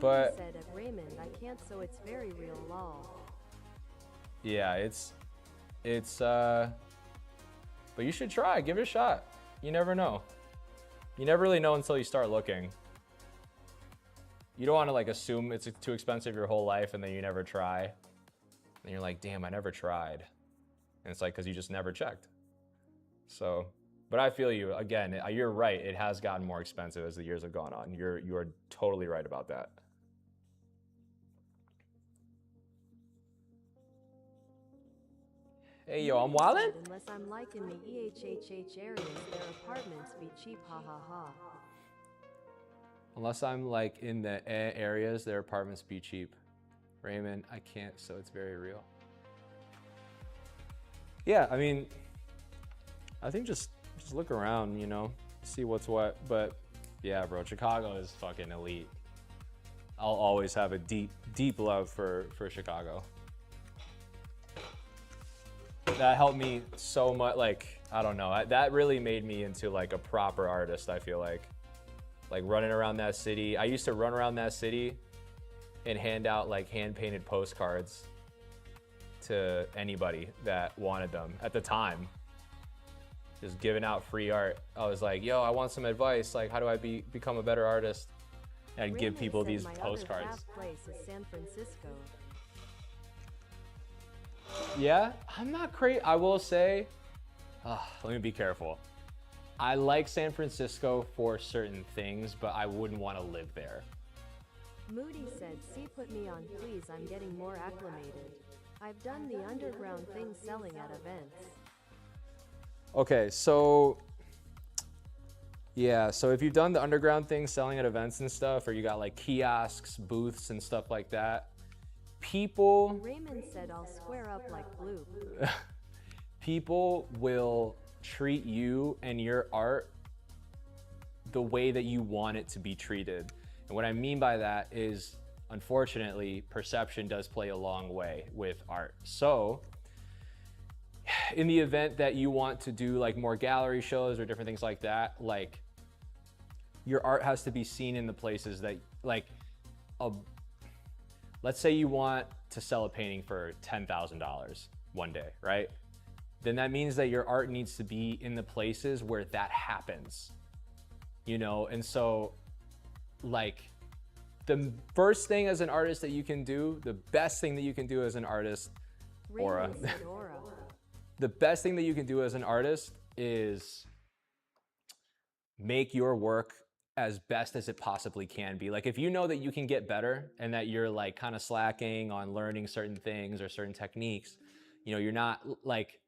But said at Raymond, I can't, so it's very real lol. yeah, but you should try, give it a shot. You never know. You never really know until you start looking. You don't want to like assume it's too expensive your whole life and then you never try. And you're like, damn, I never tried. And it's like, because you just never checked. So, but I feel you. Again, you're right. It has gotten more expensive as the years have gone on. You are totally right about that. Hey, yo, I'm wildin'? Unless I'm like in the EHHH areas, their apartments be cheap, ha ha ha. Unless I'm like in the areas, their apartments be cheap. Raymond, I can't, so it's very real. Yeah, I mean, I think just look around, you know, see what's what. But yeah, bro, Chicago is fucking elite. I'll always have a deep love for Chicago. That helped me so much. Like, I don't know, that really made me into like a proper artist, I feel like running around that city. I used to run around that city and hand out like hand-painted postcards to anybody that wanted them at the time. Just giving out free art. I was like, yo, I want some advice. Like, how do I become a better artist? And I'd give people these postcards. My other place is San Francisco. Yeah, I'm not crazy. I will say, let me be careful. I like San Francisco for certain things, but I wouldn't want to live there. Moody said, see, put me on, please. I'm getting more acclimated. I've done the underground thing selling at events. Okay, so yeah, so if you've done the underground thing selling at events and stuff, or you got like kiosks, booths and stuff like that, people... Raymond said I'll square up like Blue. People will treat you and your art the way that you want it to be treated. And what I mean by that is, unfortunately, perception does play a long way with art. So in the event that you want to do like more gallery shows or different things like that, like your art has to be seen in the places that like, let's say you want to sell a painting for $10,000 one day, right? Then that means that your art needs to be in the places where that happens, you know? And so like the first thing as an artist that you can do, the best thing that you can do as an artist Aura. Raymond said aura. The best thing that you can do as an artist is make your work as best as it possibly can be. Like if you know that you can get better and that you're like kind of slacking on learning certain things or certain techniques, you know, you're not like,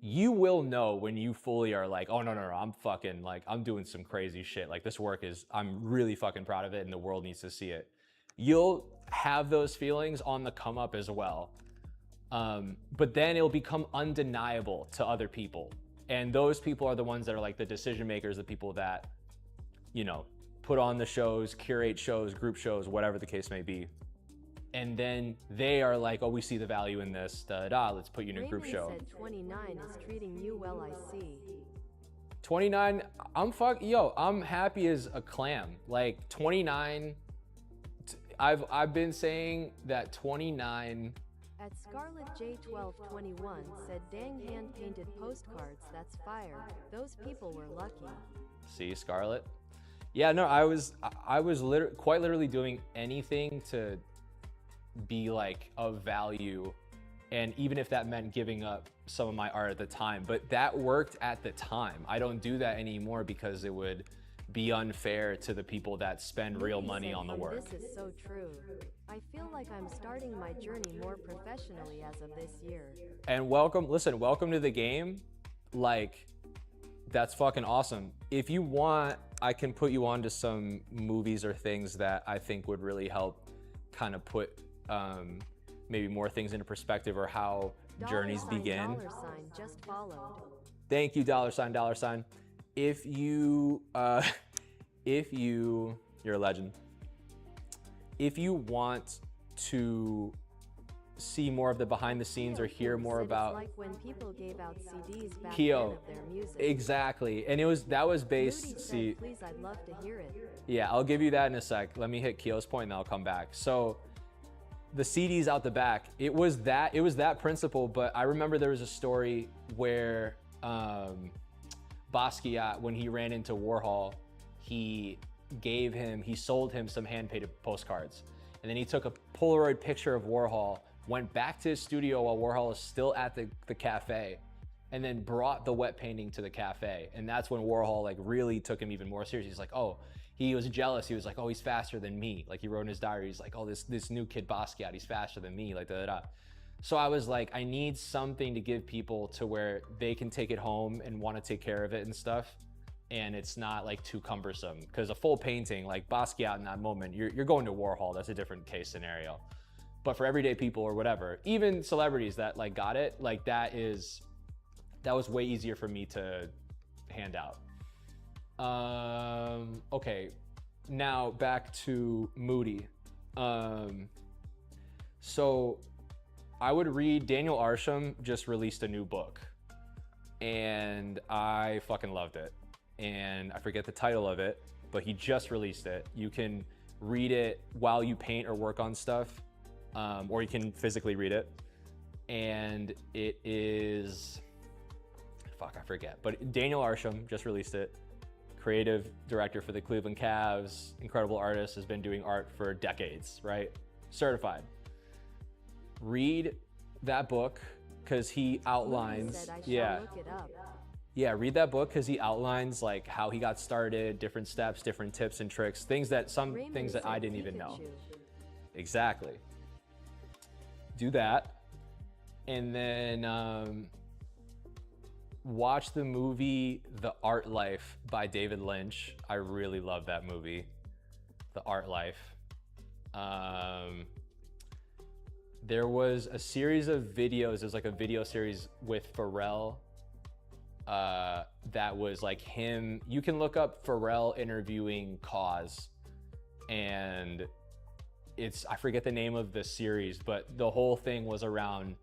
you will know when you fully are like, oh no, I'm fucking like, I'm doing some crazy shit. Like this work is, I'm really fucking proud of it and the world needs to see it. You'll have those feelings on the come up as well. But then it'll become undeniable to other people. And those people are the ones that are like the decision makers, the people that, you know, put on the shows, curate shows, group shows, whatever the case may be. And then they are like, oh, we see the value in this, let's put you in a group show. Raymond said 29 is treating you well, I see. 29, I'm happy as a clam. Like 29, I've been saying that 29. At Scarlet J1221 said, dang hand-painted postcards, that's fire. Those people were lucky. See, Scarlet? Yeah, no, I was quite literally doing anything to be like of value, and even if that meant giving up some of my art at the time, but that worked at the time. I don't do that anymore because it would be unfair to the people that spend real money on the work. This is so true. I feel like I'm starting my journey more professionally as of this year. And welcome to the game. Like, that's fucking awesome. If you want, I can put you on to some movies or things that I think would really help kind of put maybe more things into perspective, or how journeys begin. $sign just followed. Thank you, $sign. If you, you're a legend. If you want to see more of the behind the scenes or hear more about, like when people gave out CDs back Keo, then of their music. Exactly, and that was based. Moody See, said, please, I'd love to hear it. yeah, I'll give you that in a sec. Let me hit Keo's point and I'll come back. So the CDs out the back, it was that principle, but I remember there was a story where Basquiat, when he ran into Warhol, he sold him some hand-painted postcards. And then he took a Polaroid picture of Warhol, went back to his studio while Warhol is still at the cafe, and then brought the wet painting to the cafe. And that's when Warhol like really took him even more seriously. He's like, oh, he was jealous. He was like, oh, he's faster than me. Like he wrote in his diary, he's like, oh, this new kid Basquiat, he's faster than me, like da da da. So I was like, I need something to give people to where they can take it home and want to take care of it and stuff. And it's not like too cumbersome, because a full painting like Basquiat in that moment, you're going to Warhol. That's a different case scenario. But for everyday people or whatever, even celebrities that like got it, like that was way easier for me to hand out. Okay, now back to Moody. So I would read, Daniel Arsham just released a new book and I fucking loved it. And I forget the title of it, but he just released it. You can read it while you paint or work on stuff, or you can physically read it. And it is, fuck, I forget, but Daniel Arsham just released it. Creative director for the Cleveland Cavs, incredible artist, has been doing art for decades, right? Certified. Read that book because he outlines, yeah. Look it up. Yeah, read that book because he outlines like how he got started, different steps, different tips and tricks, things that I didn't even know. Exactly. Do that. And then watch the movie The Art Life by David Lynch. I really love that movie, The Art Life. There was a series of videos, there's like a video series with Pharrell that was like him. You can look up Pharrell interviewing Cause, and I forget the name of the series, but the whole thing was around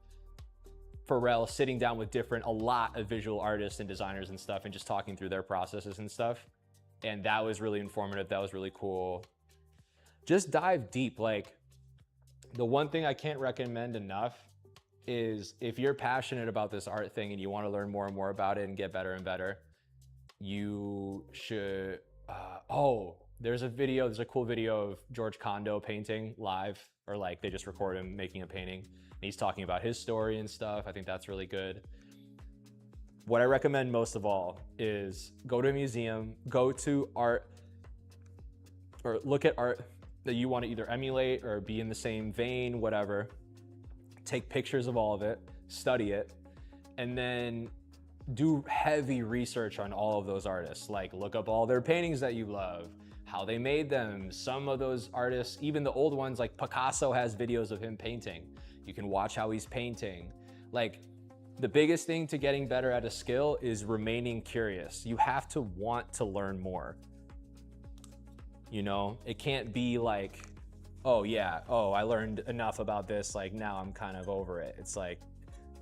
Pharrell sitting down with a lot of visual artists and designers and stuff, and just talking through their processes and stuff. And that was really informative. That was really cool. Just dive deep. Like, the one thing I can't recommend enough is if you're passionate about this art thing and you want to learn more and more about it and get better and better, you should, there's a cool video of George Condo painting live, or like they just record him making a painting. And he's talking about his story and stuff. I think that's really good. What I recommend most of all is go to a museum, go to art, or look at art that you want to either emulate or be in the same vein, whatever. Take pictures of all of it, study it, and then do heavy research on all of those artists. Like look up all their paintings that you love, how they made them. Some of those artists, even the old ones, like Picasso has videos of him painting. You can watch how he's painting. Like the biggest thing to getting better at a skill is remaining curious. You have to want to learn more. You know, it can't be like, oh yeah, oh, I learned enough about this, like now I'm kind of over it. It's like,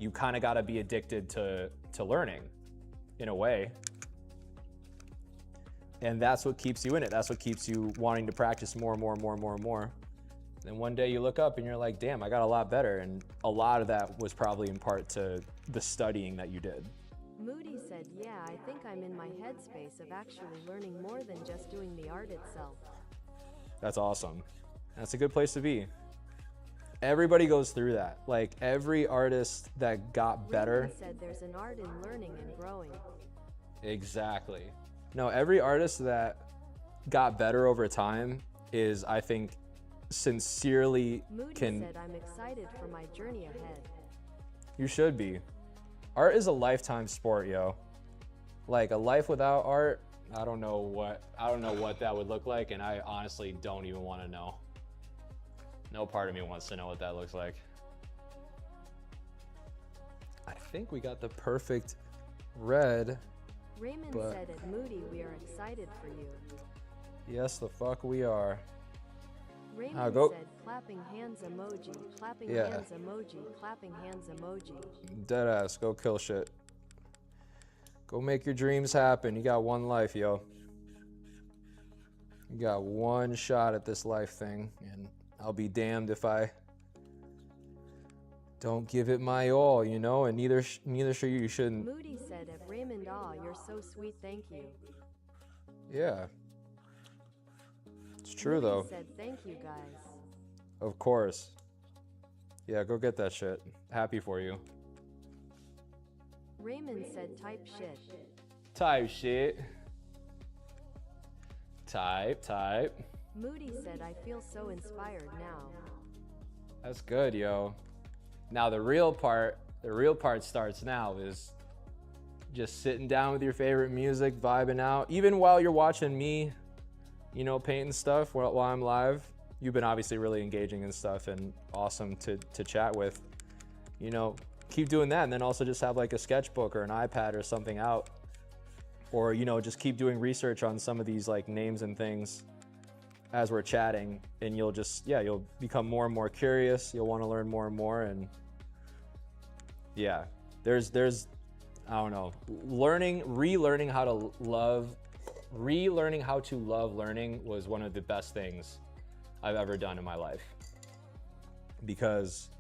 you kind of got to be addicted to learning in a way. And that's what keeps you in it. That's what keeps you wanting to practice more and more and more and more and more. And one day you look up and you're like, damn, I got a lot better. And a lot of that was probably in part to the studying that you did. Moody said, yeah, I think I'm in my headspace of actually learning more than just doing the art itself. That's awesome. That's a good place to be. Everybody goes through that. Like every artist that got better. Raymond said there's an art in learning and growing. Exactly. No, every artist that got better over time is, I think, sincerely Moody said I'm excited for my journey ahead. You should be. Art is a lifetime sport, yo. Like a life without art, I don't know what that would look like, and I honestly don't even want to know. No part of me wants to know what that looks like. I think we got the perfect red. Raymond said at Moody, we are excited for you. Yes, the fuck we are. Raymond said clapping hands emoji, clapping hands emoji, clapping hands emoji. Deadass, go kill shit. Go make your dreams happen. You got one life, yo. You got one shot at this life thing, and I'll be damned if I don't give it my all, you know, and neither should you. You shouldn't. Moody said at Raymond, aw, you're so sweet, thank you. Yeah. It's true, Moody though. said thank you, guys. Of course. Yeah, go get that shit. Happy for you. Raymond said type shit. Type shit. Type. Moody said I feel so inspired now. That's good, yo. Now the real part starts now, is just sitting down with your favorite music, vibing out. Even while you're watching me, you know, painting stuff while I'm live. You've been obviously really engaging and stuff and awesome to chat with. You know, keep doing that, and then also just have like a sketchbook or an iPad or something out. Or, you know, just keep doing research on some of these like names and things as we're chatting, and you'll just, yeah, you'll become more and more curious. You'll want to learn more and more, and yeah, there's, I don't know, relearning how to love learning was one of the best things I've ever done in my life. Because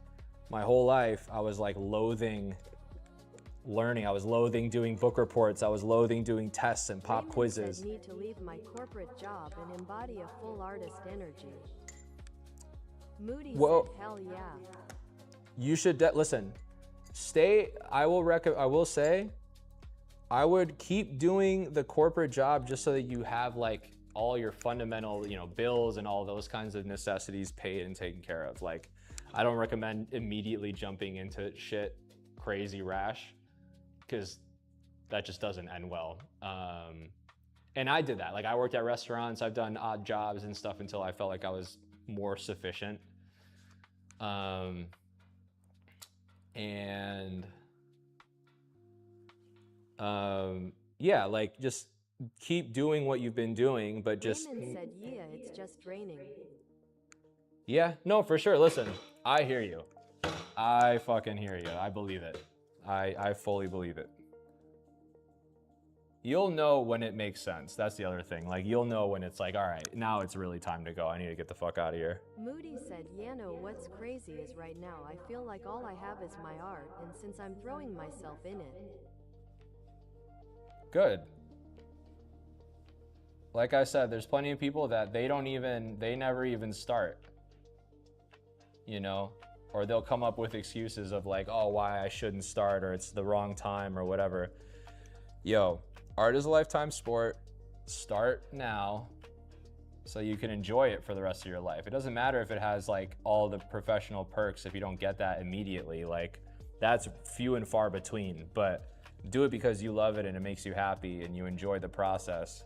my whole life, I was like loathing learning. I was loathing doing book reports. I was loathing doing tests and pop quizzes. Said, need to leave my corporate job and embody a full artist energy. Moody said, hell yeah. You should, listen, I will say, I would keep doing the corporate job just so that you have like all your fundamental, you know, bills and all those kinds of necessities paid and taken care of. Like, I don't recommend immediately jumping into shit crazy rash, because that just doesn't end well. And I did that. Like, I worked at restaurants, I've done odd jobs and stuff until I felt like I was more sufficient. Yeah, like just keep doing what you've been doing, but just. Raymond said, yeah, it's just raining. Yeah, no, for sure. Listen, I hear you. I fucking hear you. I believe it. I fully believe it. You'll know when it makes sense. That's the other thing. Like, you'll know when it's like, all right, now it's really time to go. I need to get the fuck out of here. Moody said, yeah, no, what's crazy is right now I feel like all I have is my art, and since I'm throwing myself in it. Good. like I said, there's plenty of people that they never even start, you know, or they'll come up with excuses of like, oh, why I shouldn't start, or it's the wrong time or whatever. Yo, art is a lifetime sport. Start now so you can enjoy it for the rest of your life. It doesn't matter if it has like all the professional perks if you don't get that immediately. Like, that's few and far between, but do it because you love it and it makes you happy and you enjoy the process.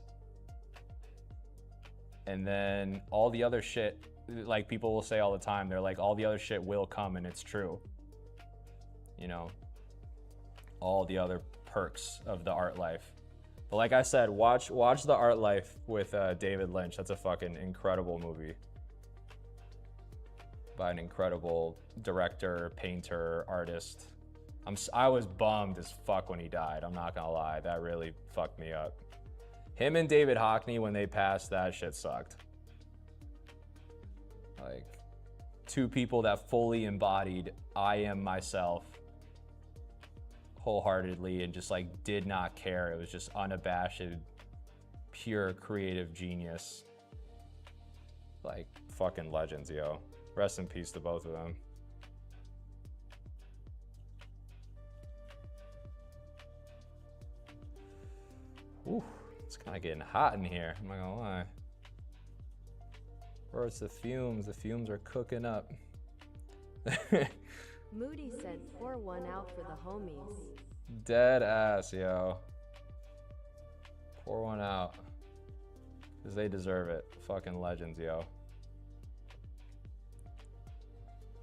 And then all the other shit, like people will say all the time, they're like, all the other shit will come, and it's true. You know, all the other perks of the art life. But like I said, watch The Art Life with David Lynch. That's a fucking incredible movie by an incredible director, painter, artist. I was bummed as fuck when he died. I'm not gonna lie, that really fucked me up. Him and David Hockney, when they passed, that shit sucked. Like, two people that fully embodied I am myself wholeheartedly and just like did not care. It was just unabashed, pure creative genius. Like, fucking legends, yo. Rest in peace to both of them. Ooh, it's kind of getting hot in here, I'm not gonna lie. Or it's the fumes. The fumes are cooking up. Moody said, pour one out for the homies. Dead ass, yo. Pour one out. Because they deserve it. Fucking legends, yo.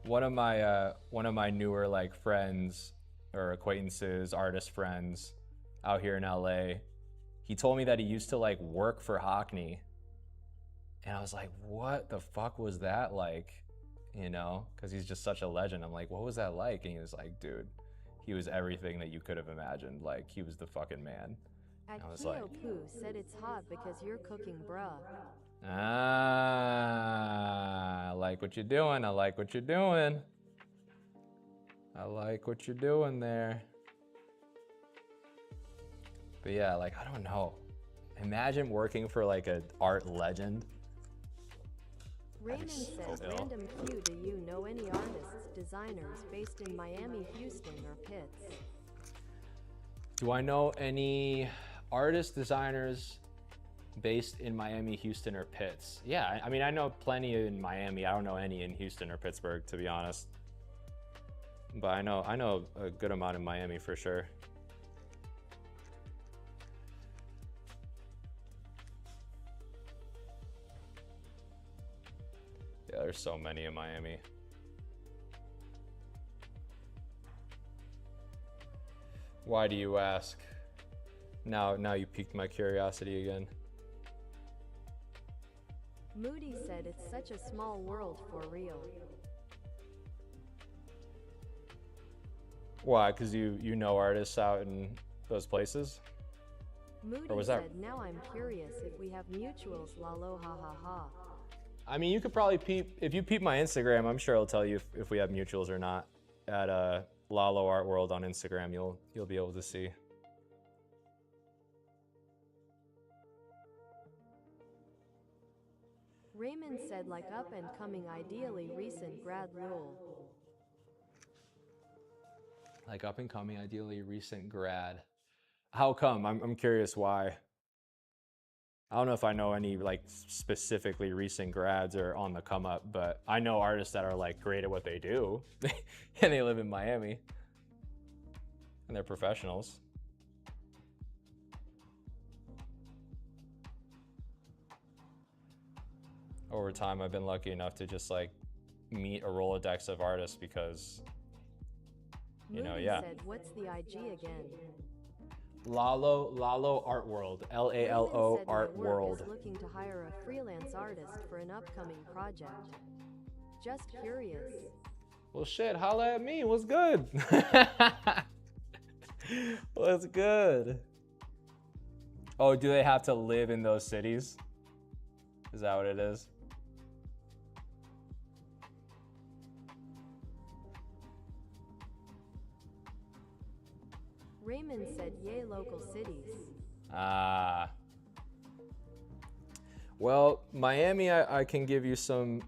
One of my newer like friends or acquaintances, artist friends out here in LA, he told me that he used to like work for Hockney. And I was like, what the fuck was that like? You know, because he's just such a legend. I'm like, what was that like? And he was like, dude, he was everything that you could have imagined. Like, he was the fucking man. At I was Keo like, Poo said it's hot because you're cooking, bruh. I like what you're doing. I like what you're doing. I like what you're doing there. But yeah, like, I don't know. Imagine working for like an art legend. Raymond says, random Q, do you know any artists, designers based in Miami, Houston, or Pitts? Do I know any artists, designers based in Miami, Houston, or Pitts? Yeah, I mean, I know plenty in Miami. I don't know any in Houston or Pittsburgh, to be honest. But I know a good amount in Miami for sure. Yeah, there's so many in Miami. Why do you ask? Now you piqued my curiosity again. Moody said it's such a small world for real. Why? Because you know artists out in those places? Moody Or was said, that- now I'm curious if we have mutuals, lalo ha ha ha. I mean, you could probably peep, if you peep my Instagram, I'm sure it'll tell you if we have mutuals or not. At Lalo Art World on Instagram, you'll be able to see. Raymond said like up and coming, ideally recent grad rule. Like up and coming, ideally recent grad. How come? I'm curious why. I don't know if I know any like specifically recent grads or on the come up, but I know artists that are like great at what they do and they live in Miami and they're professionals. Over time, I've been lucky enough to just like meet a Rolodex of artists because, you know, Moody yeah. said, what's the IG again? Lalo Art World, LALO Raymond said, Art my work World. is looking to hire a freelance artist for an upcoming project. Just curious. Well, shit, holla at me. What's good? What's good? Oh, do they have to live in those cities? Is that what it is? Raymond said, yay local cities. Ah. Well, Miami, I can give you some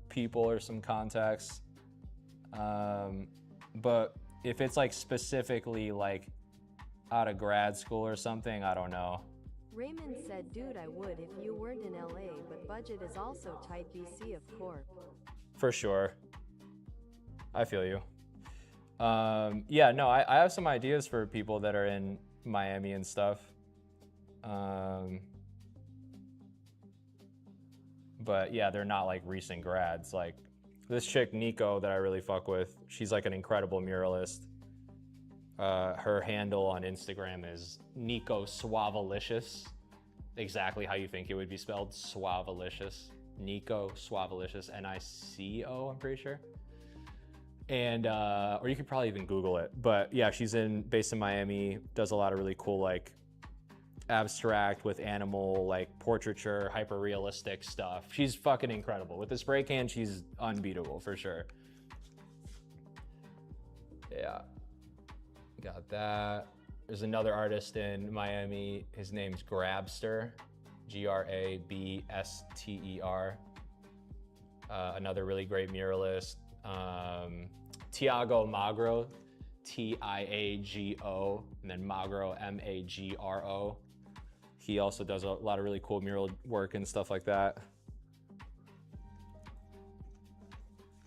people or some contacts. But if it's like specifically like out of grad school or something, I don't know. Raymond said, dude, I would if you weren't in LA, but budget is also tight. BC of Corp. For sure. I feel you. Yeah, no, I have some ideas for people that are in Miami and stuff. But yeah, they're not like recent grads. Like this chick, Nico, that I really fuck with, she's like an incredible muralist. Her handle on Instagram is Nico Suavalicious. Exactly how you think it would be spelled, Suavalicious. Nico Suavalicious, Nico, I'm pretty sure. And, or you could probably even Google it. But yeah, she's based in Miami, does a lot of really cool like abstract with animal, like portraiture, hyper realistic stuff. She's fucking incredible. With the spray can, she's unbeatable for sure. Yeah. Got that. There's another artist in Miami. His name's Grabster, Grabster. Another really great muralist. Tiago Magro, Tiago, and then Magro, Magro. He also does a lot of really cool mural work and stuff like that.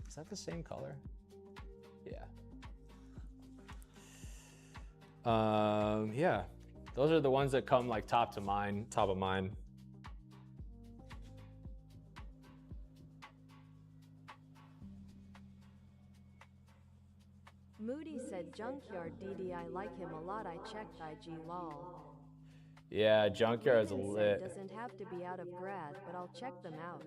Is that the same color? Yeah. Yeah, those are the ones that come like top of mind. Moody said, Junkyard DD, I like him a lot. I checked IG lol. Yeah, Junkyard's Raymond lit. said, doesn't have to be out of grad, but I'll check them out.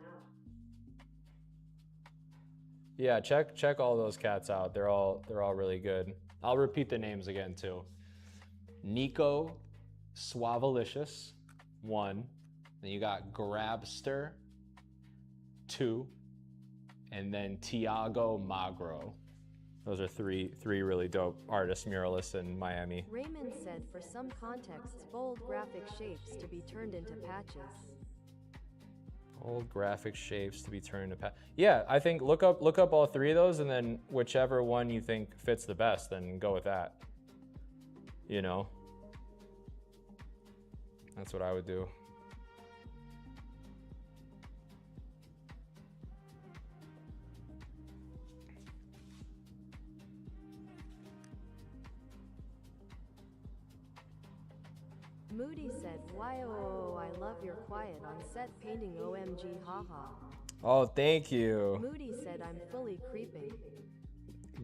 Yeah, check all those cats out. They're all really good. I'll repeat the names again too. Nico Suavalicious, 1. Then you got Grabster, 2. And then Tiago Magro. Those are three really dope artists, muralists in Miami. Raymond said, for some contexts, bold graphic shapes to be turned into patches. Old graphic shapes to be turned into Yeah, I think look up all 3 of those, and then whichever one you think fits the best, then go with that. You know? That's what I would do. Moody said, "Why, I love your quiet on set painting. OMG, haha." Oh, thank you. Moody said, "I'm fully creeping."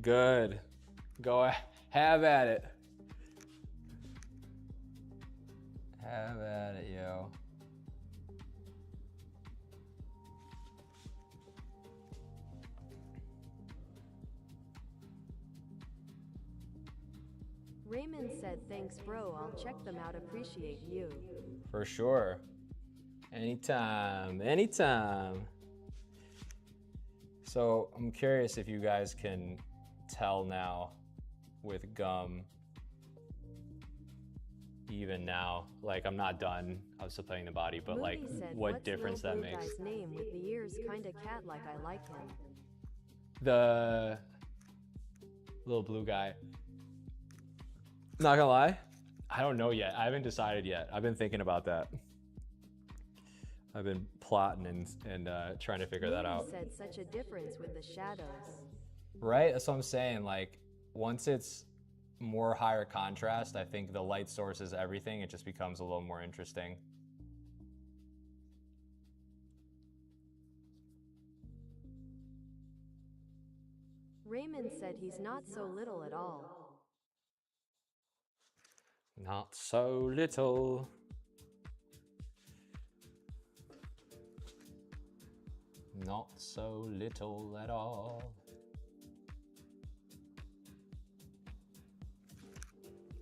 Good. Go have at it. Have at it, yo. Raymond said, "Thanks, bro. I'll check them out. Appreciate you." For sure. Anytime, anytime. So I'm curious if you guys can tell now with gum, even now, like I'm not done, I was still playing the body, but Moody like said, what "What's difference Lil that Blue makes. Guy's name with the ears, kinda cat like. I like him." The little blue guy. Not gonna lie, I don't know yet. I haven't decided yet. I've been thinking about that. I've been plotting and trying to figure that out. Moody said, "Such a difference with the shadows." Right? That's what I'm saying. Like, once it's more higher contrast, I think the light source is everything. It just becomes a little more interesting. Raymond said he's not so little at all. Not so little. Not so little at all.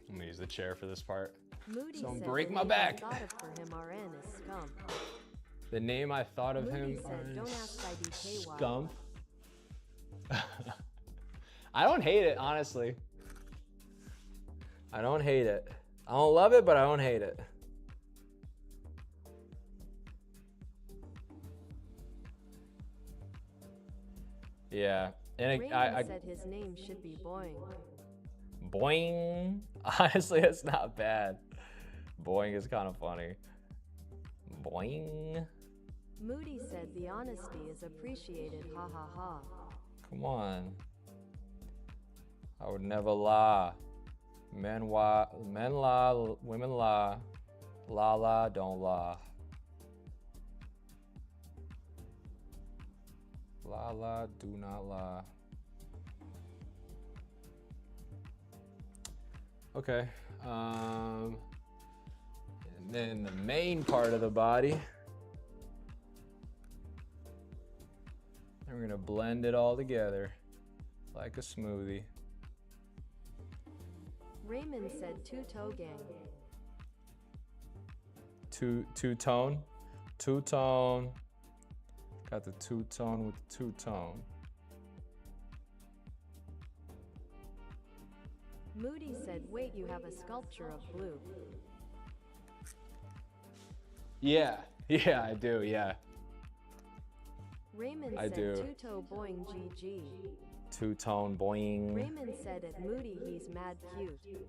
I'm gonna use the chair for this part. Moody Don't said, break "The my name back." I thought of for him RN is Scump." The name I thought of Moody him said, "Don't is ask IDK why." Scump. I don't hate it, honestly. I don't hate it. I don't love it, but I don't hate it. Yeah, and Raymond said his name should be Boing. Boing. Honestly, it's not bad. Boing is kind of funny. Boing. Moody said the honesty is appreciated, ha ha ha. Come on. I would never lie. Men lie, women lie. La, don't lie. La, do not lie. Okay. And then the main part of the body. And we're gonna blend it all together like a smoothie. Raymond said two-toe gang. Two-tone. Two-tone. Got the two-tone with the two-tone. Moody said, wait, you have a sculpture of blue. Yeah, I do, yeah. Raymond I said do. two-toe boing GG. Two-tone boing. Raymond said at Moody he's mad cute.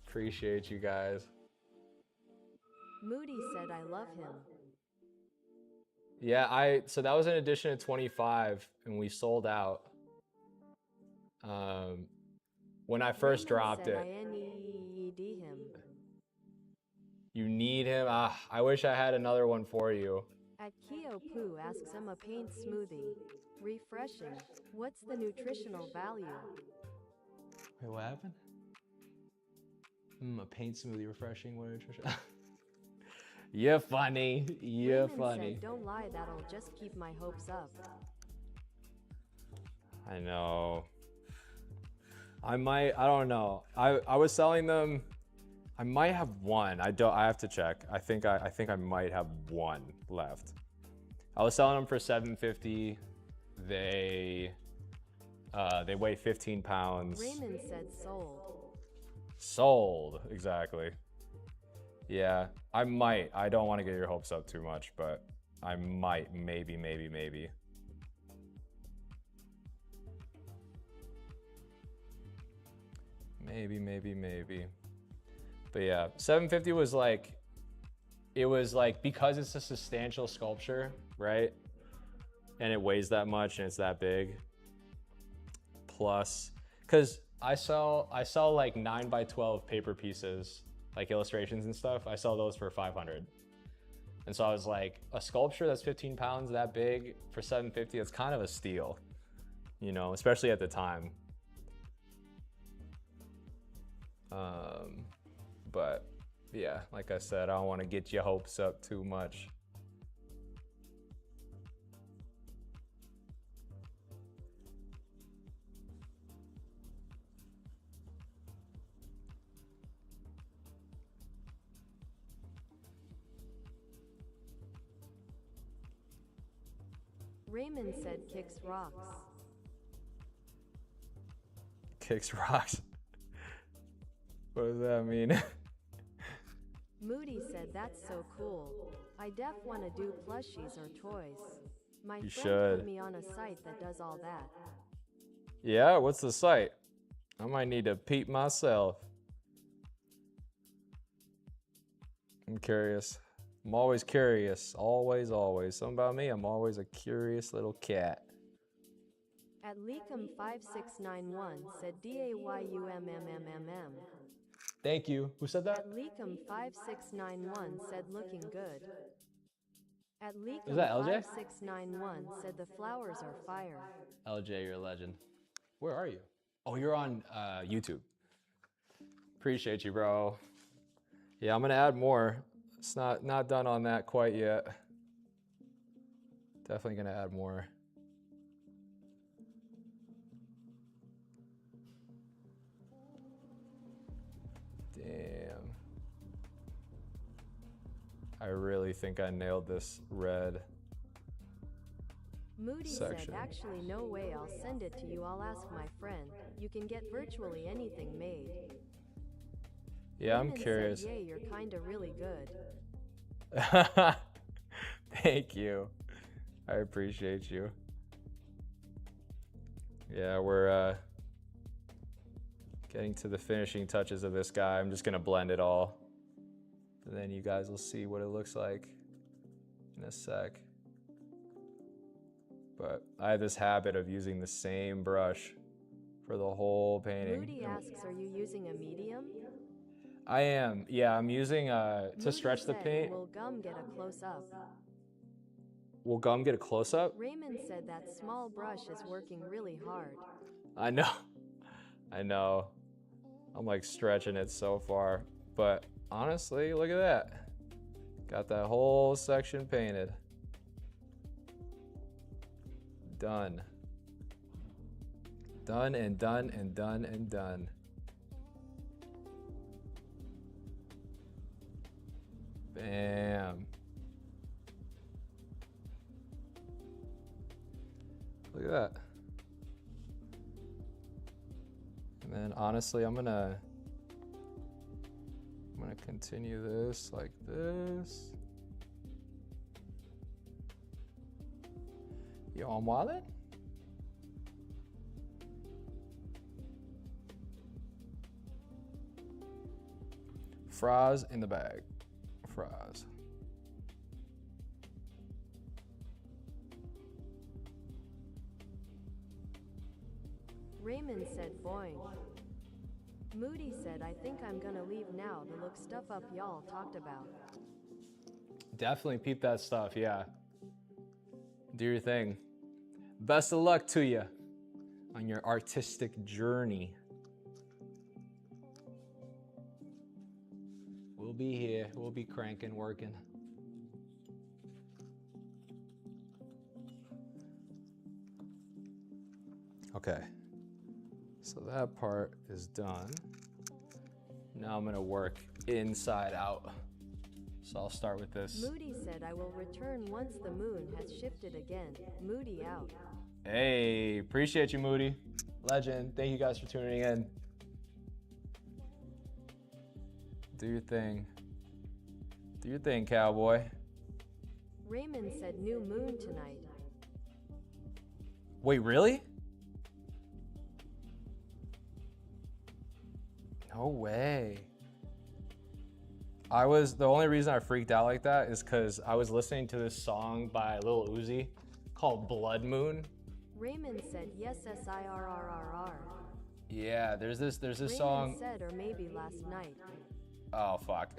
Appreciate you guys. Moody said I love him. Yeah, so that was an edition of 25 and we sold out. When I first dropped it. I need him. You need him? I wish I had another one for you. At Keo Poo asks him a paint smoothie. Refreshing. What's the nutritional value? Wait, what happened? A paint smoothie refreshing. What nutrition? You're funny. You're Raymond funny. said, don't lie, that'll just keep my hopes up. I know. I don't know. I was selling them. I might have one. I have to check. I think I might have one left. I was selling them for $7.50. They weigh 15 pounds. Raymond said sold. Sold, exactly. Yeah, I might. I don't want to get your hopes up too much, but I might, maybe. Maybe. But yeah, 750 was like, it was like, because it's a substantial sculpture, right? And it weighs that much and it's that big. Plus, cause I sell like 9x12 paper pieces, like illustrations and stuff. I sell those for 500. And so I was like, a sculpture that's 15 pounds that big for 750, it's kind of a steal, you know, especially at the time. But yeah, like I said, I don't want to get your hopes up too much. Raymond said kicks rocks. Kicks rocks. What does that mean? Moody said that's so cool. I def want to do plushies or toys. My You friend should. put me on a site that does all that. Yeah, what's the site? I might need to peep myself. I'm curious. I'm always curious. Always. Something about me, I'm always a curious little cat. At Leakum5691 said DAYUMMMM. Thank you. Who said that? At Leakum5691 said looking good. At Is that LJ? Leakum5691 said the flowers are fire. LJ, you're a legend. Where are you? Oh, you're on YouTube. Appreciate you, bro. Yeah, I'm gonna add more. It's not done on that quite yet. Definitely gonna add more. Damn. I really think I nailed this red Moody section. said, actually no way, I'll send it to you, I'll ask my friend. You can get virtually anything made. Yeah, I'm Raymond curious. said, yeah, you're kinda really good. Thank you. I appreciate you. Yeah, we're getting to the finishing touches of this guy. I'm just gonna blend it all. And then you guys will see what it looks like in a sec. But I have this habit of using the same brush for the whole painting. Moody asks, are you using a medium? I am. Yeah, I'm using to Moody stretch the said, paint. will gum get a close-up? Will gum get a close-up? Raymond said that small brush is working really hard. I know. I know. I'm like stretching it so far. But honestly, look at that. Got that whole section painted. Done. Done and done and done and done. Bam. Look at that. And then honestly, I'm gonna continue this like this. Yo, I'm wildin'? Fries in the bag. Fries. Raymond said, boing. Moody said, I think I'm gonna leave now to look stuff up y'all talked about. Definitely peep that stuff, yeah. Do your thing. Best of luck to you on your artistic journey. We'll be here. We'll be cranking, working. Okay. So that part is done. Now I'm gonna work inside out. So I'll start with this. Moody said, I will return once the moon has shifted again. Moody out. Hey, appreciate you, Moody. Legend. Thank you guys for tuning in. Do your thing. Do your thing, cowboy. Raymond said, new moon tonight. Wait, really? No way. The only reason I freaked out like that is because I was listening to this song by Lil Uzi called Blood Moon. Raymond said, yes, SIRRRR. Yeah, there's this Raymond song. said, or maybe last night. Oh, fuck.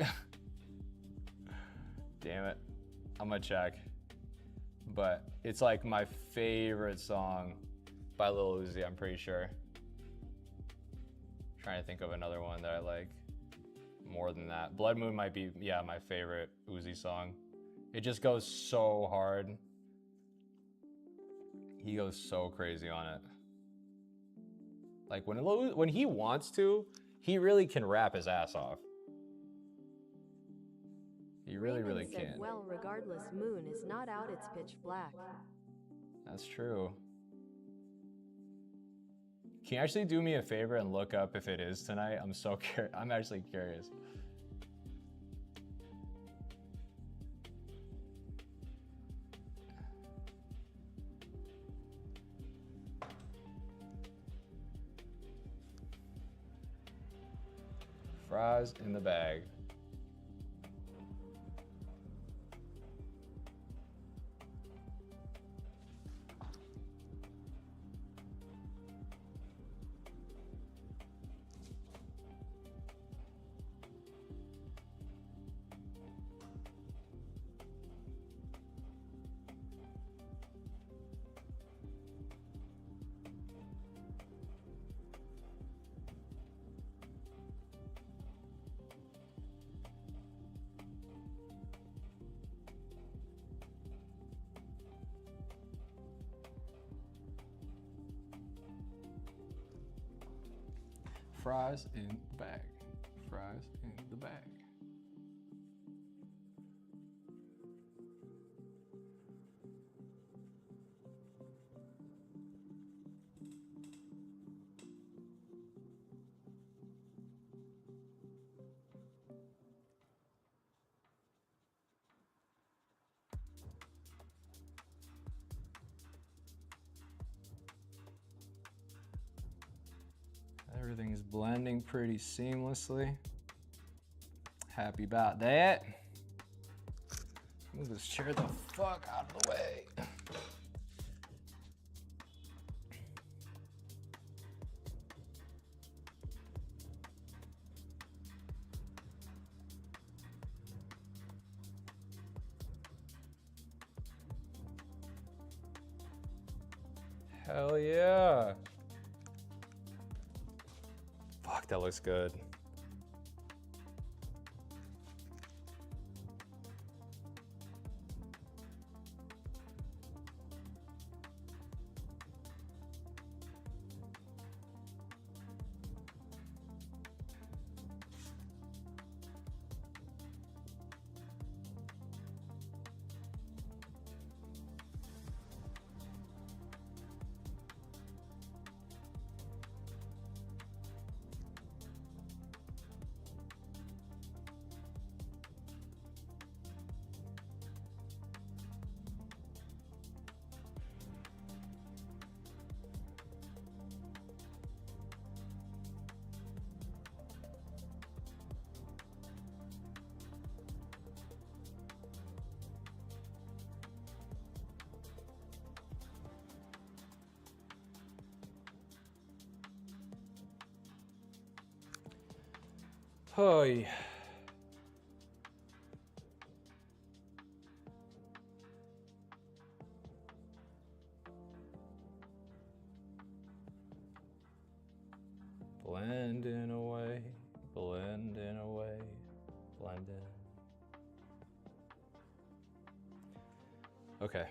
Damn it. I'm gonna check. But it's like my favorite song by Lil Uzi, I'm pretty sure. Trying to think of another one that I like more than that. Blood Moon might be, yeah, my favorite Uzi song. It just goes so hard. He goes so crazy on it. Like when he wants to, he really can rap his ass off. He really, Raymond really said, can. well, regardless, moon is not out, it's pitch black. That's true. Can you actually do me a favor and look up if it is tonight? I'm so curious. I'm actually curious. Fries in the bag. Fries in the bag. Fries in the bag. Everything's blending pretty seamlessly. Happy about that. Move this chair the fuck out of the way. Hell yeah. Fuck, that looks good. Hoy. Blending away, blending away, blending. Okay.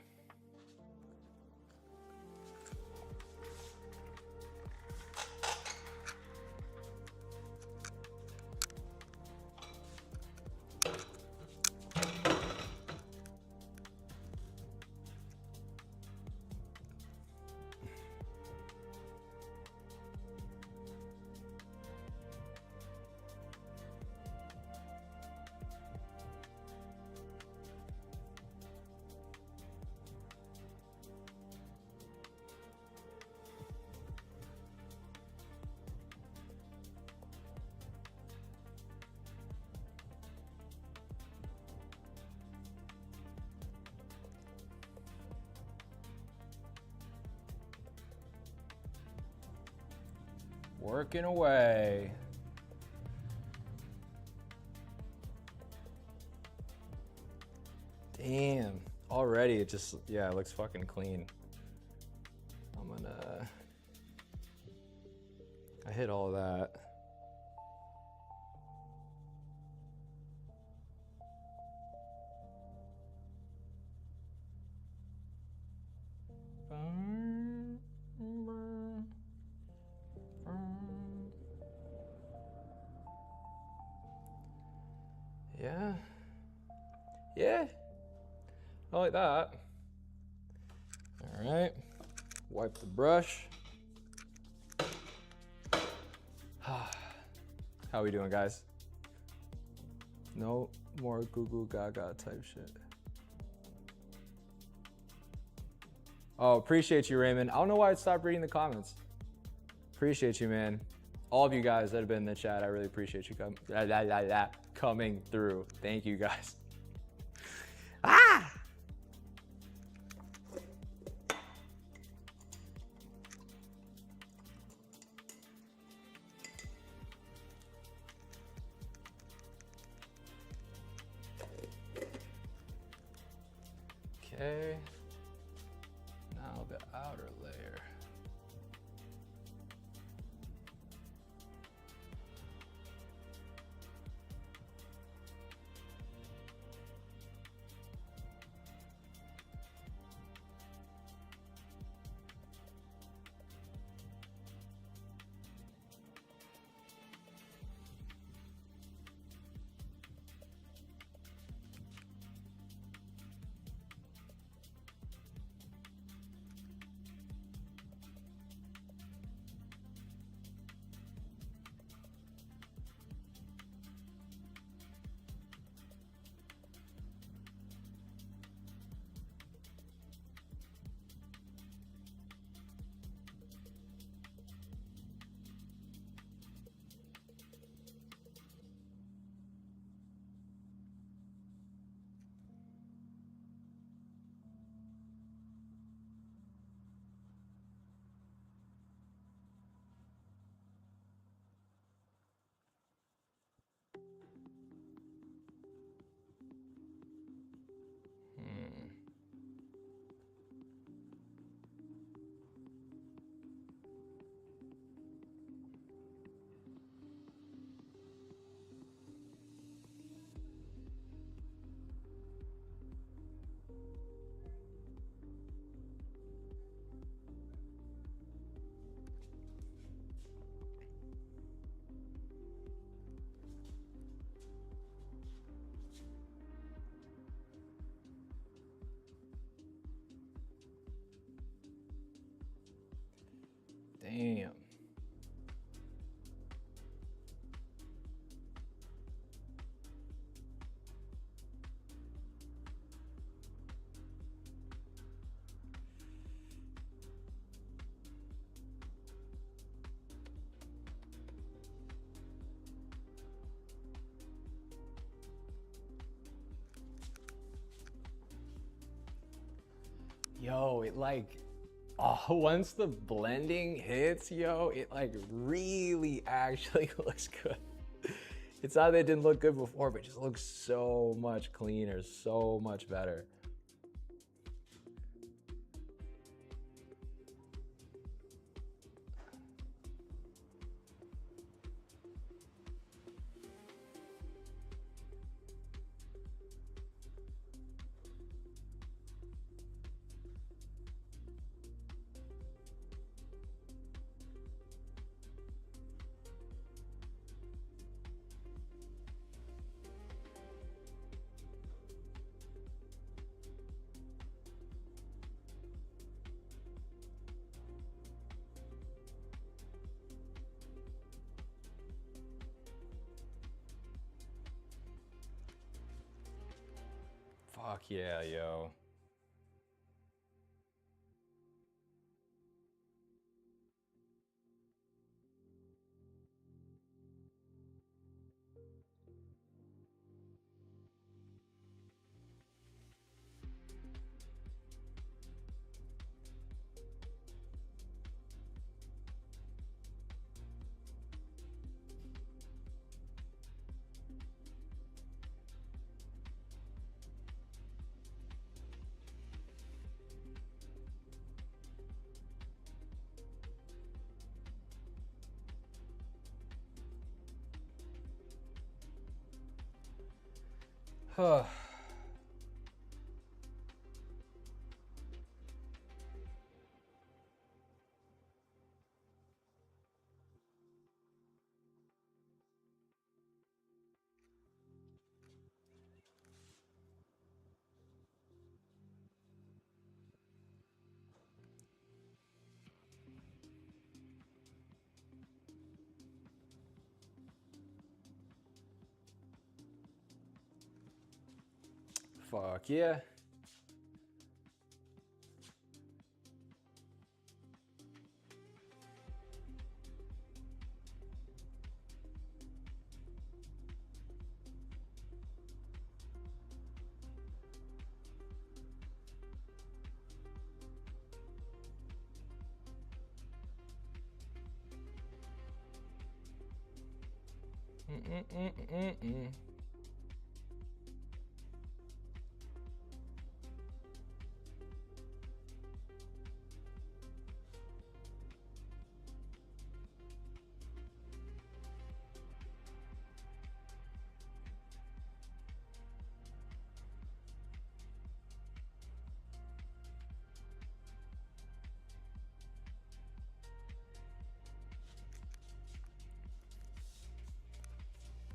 Working away. Damn. Already it just, yeah, it looks fucking clean. I hit all of that. Yeah. Yeah. I like that. All right. Wipe the brush. How we doing, guys? No more goo goo gaga type shit. Oh, appreciate you, Raymond. I don't know why I stopped reading the comments. Appreciate you, man. All of you guys that have been in the chat, I really appreciate you coming through. Thank you, guys. Ah! Okay. Now the outer layer. Damn. Yo, it like, oh, once the blending hits, yo, it like really actually looks good. It's not that it didn't look good before, but it just looks so much cleaner, so much better. Fuck yeah, yo. Huh. Fuck yeah. Mm-mm-mm-mm-mm.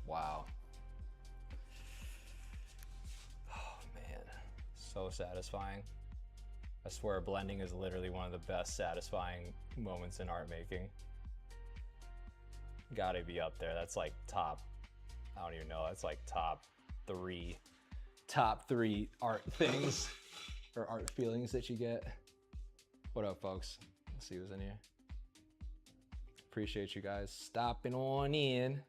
Wow. Oh man, so satisfying. I swear blending is literally one of the best satisfying moments in art making. Gotta be up there. That's like top, I don't even know, that's like top three art things or art feelings that you get. What up, folks? Let's see who's in here. Appreciate you guys stopping on in.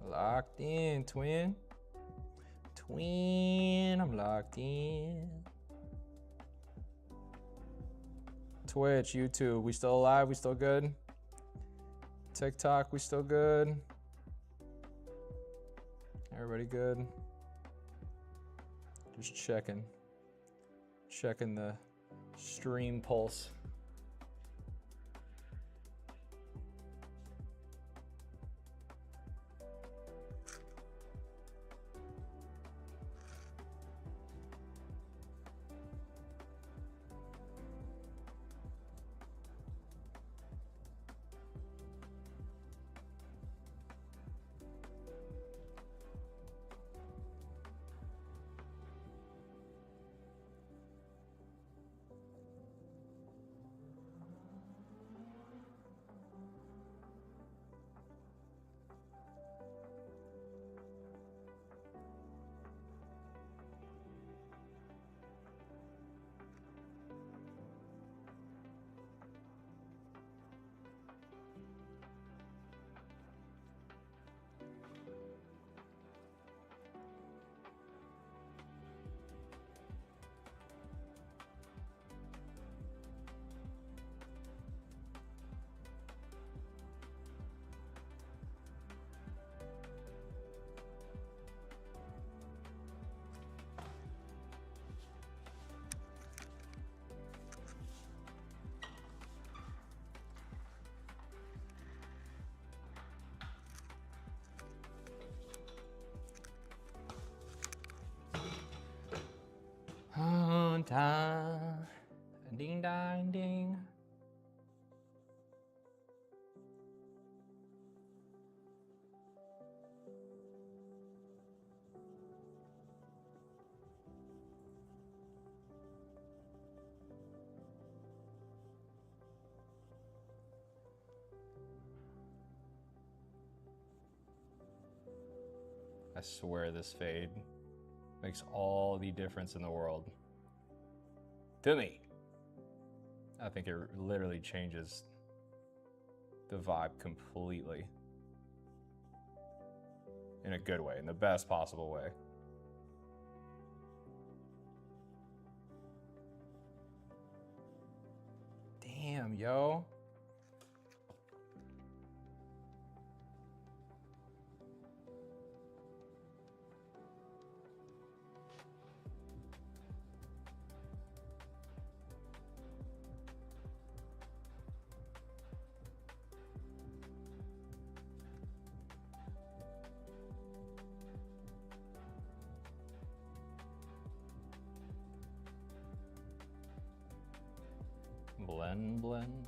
Locked in, twin. Twin, I'm locked in. Twitch, YouTube, we still alive? We still good? TikTok, we still good? Everybody good? Just checking. Checking the stream pulse. Ding dong ding. I swear this fade makes all the difference in the world. To me. I think it literally changes the vibe completely. In a good way, in the best possible way. Damn, yo. Blend, blend.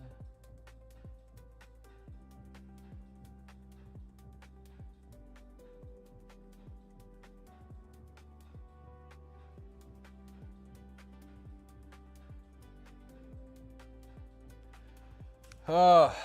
Oh.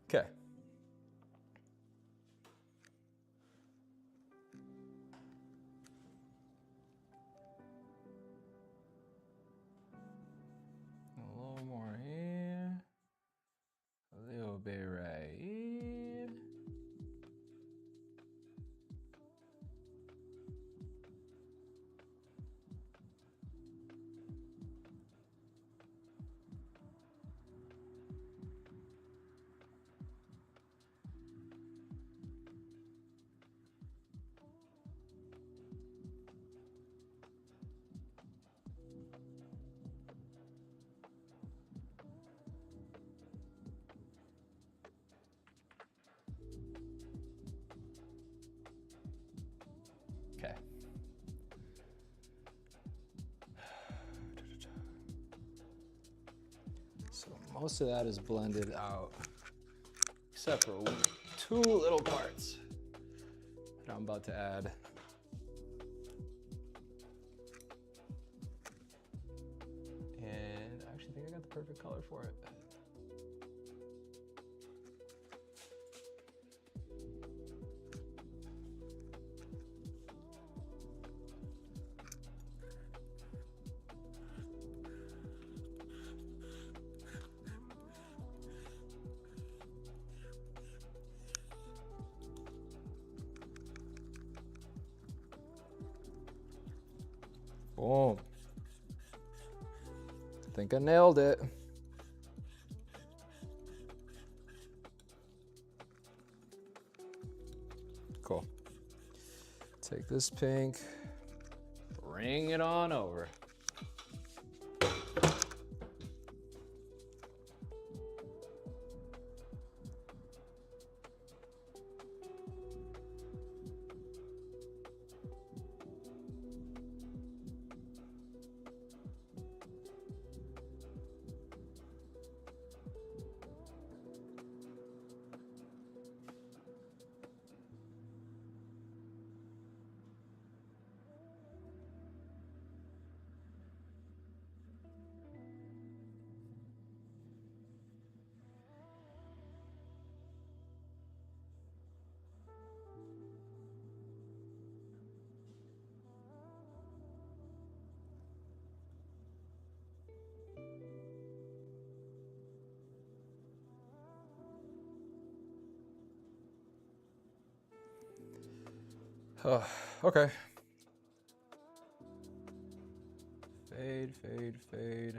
Okay. A little more here. A little bit right here. Okay. So most of that is blended out, except for two little parts that I'm about to add. And I actually think I got the perfect color for it. Boom. I think I nailed it. Cool. Take this pink, bring it on over. Oh, okay. Fade, fade, fade.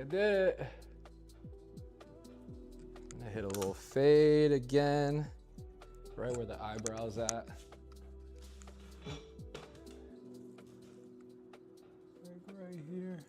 I did it. I hit a little fade again, right where the eyebrow's at. Right here.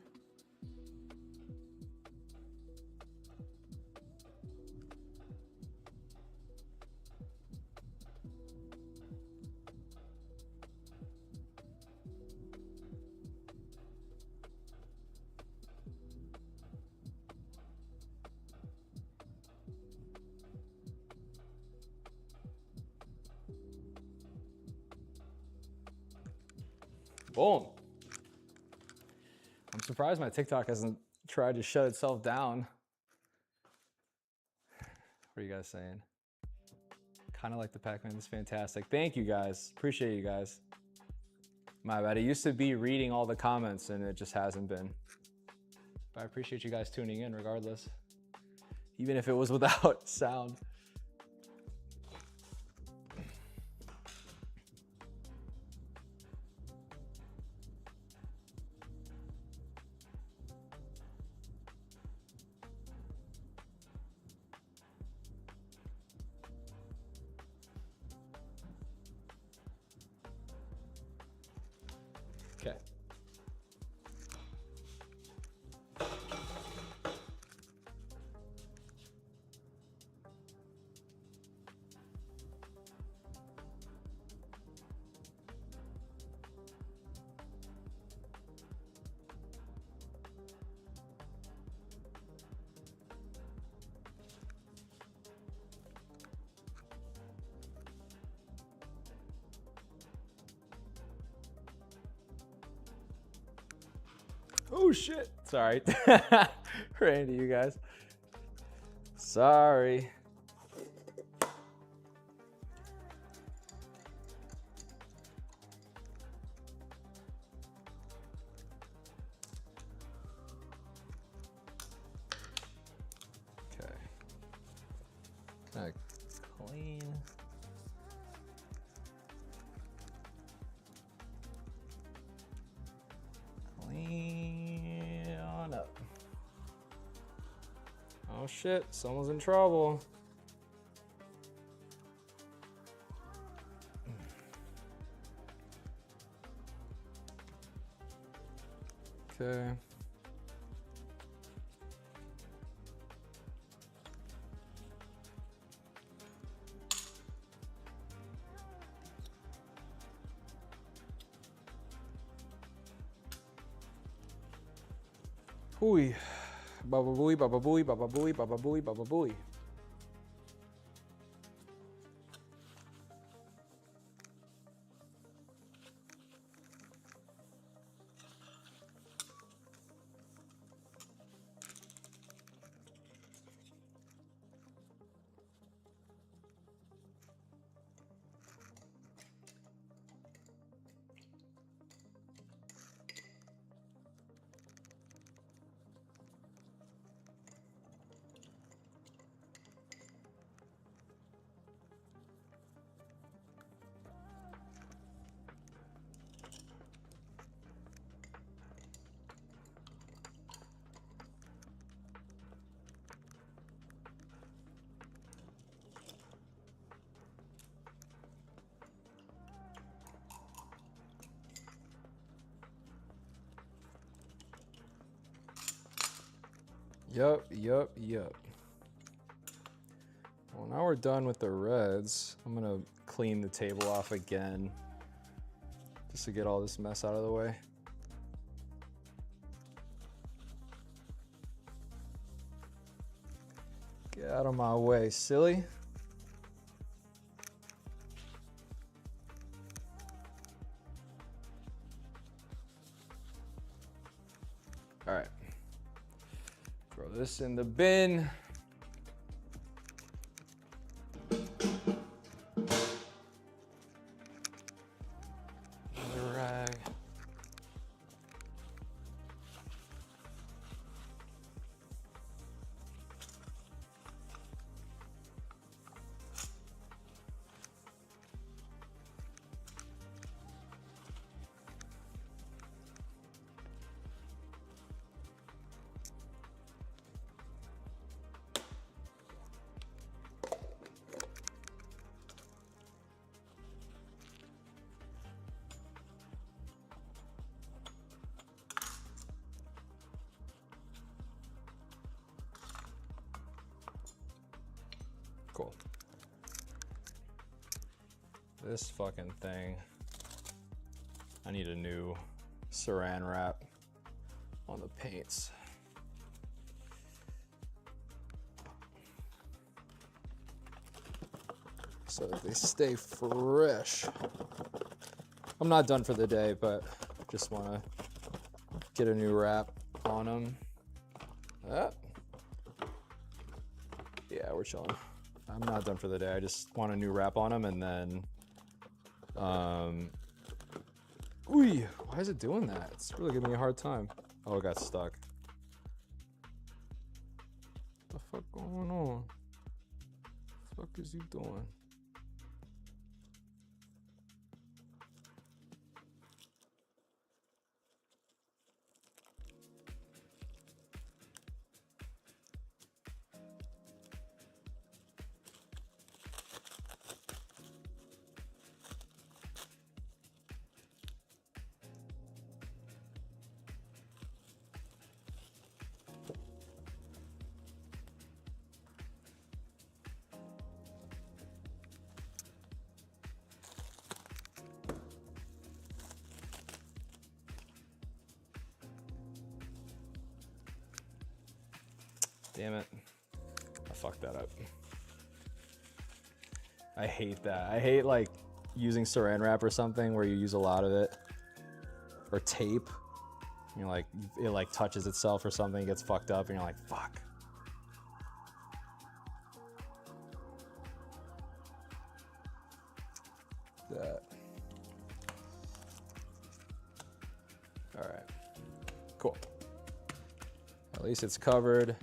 Boom. I'm surprised my TikTok hasn't tried to shut itself down. What are you guys saying? Kind of like the Pac-Man is fantastic. Thank you guys. Appreciate you guys. My bad. It used to be reading all the comments and it just hasn't been. But I appreciate you guys tuning in regardless. Even if it was without sound. Okay. Oh shit. Sorry. Ran into you guys. Sorry. Okay. Clean. Clean on up. Oh shit, someone's in trouble. Okay. Hooey. Baba booey, baba booey, baba booey, baba booey, baba booey. Yup. Well, now we're done with the reds. I'm gonna clean the table off again, just to get all this mess out of the way. Get out of my way, silly. All right. Throw this in the bin. Another rag. this fucking thing. I need a new saran wrap on the paints. So that they stay fresh. I'm not done for the day, but just want to get a new wrap on them. Yeah, we're chilling. I'm not done for the day. I just want a new wrap on them, and then why is it doing that? It's really giving me a hard time. Oh, it got stuck. What the fuck going on? The fuck is you doing? Damn it. I fucked that up. I hate that. I hate like using saran wrap or something where you use a lot of it. Or tape. You know, like it like touches itself or something, gets fucked up, and you're like, fuck. That. All right. Cool. At least it's covered.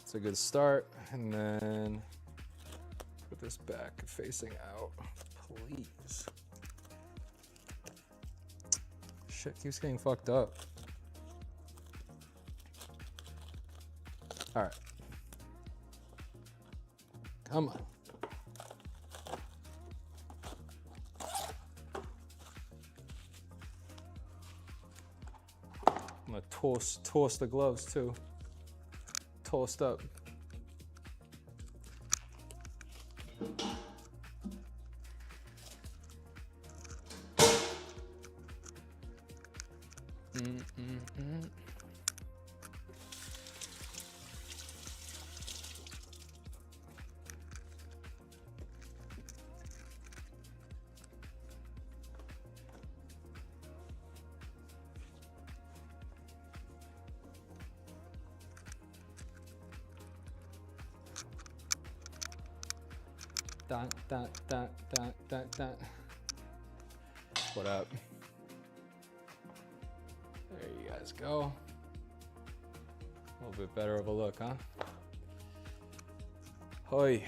It's a good start. And then put this back facing out, please. Shit keeps getting fucked up. All right. Come on. I'm gonna toast the gloves too. Toast up. Dun, dun, dun, dun, dun, dun. What up? There you guys go. A little bit better of a look, huh? Hoi.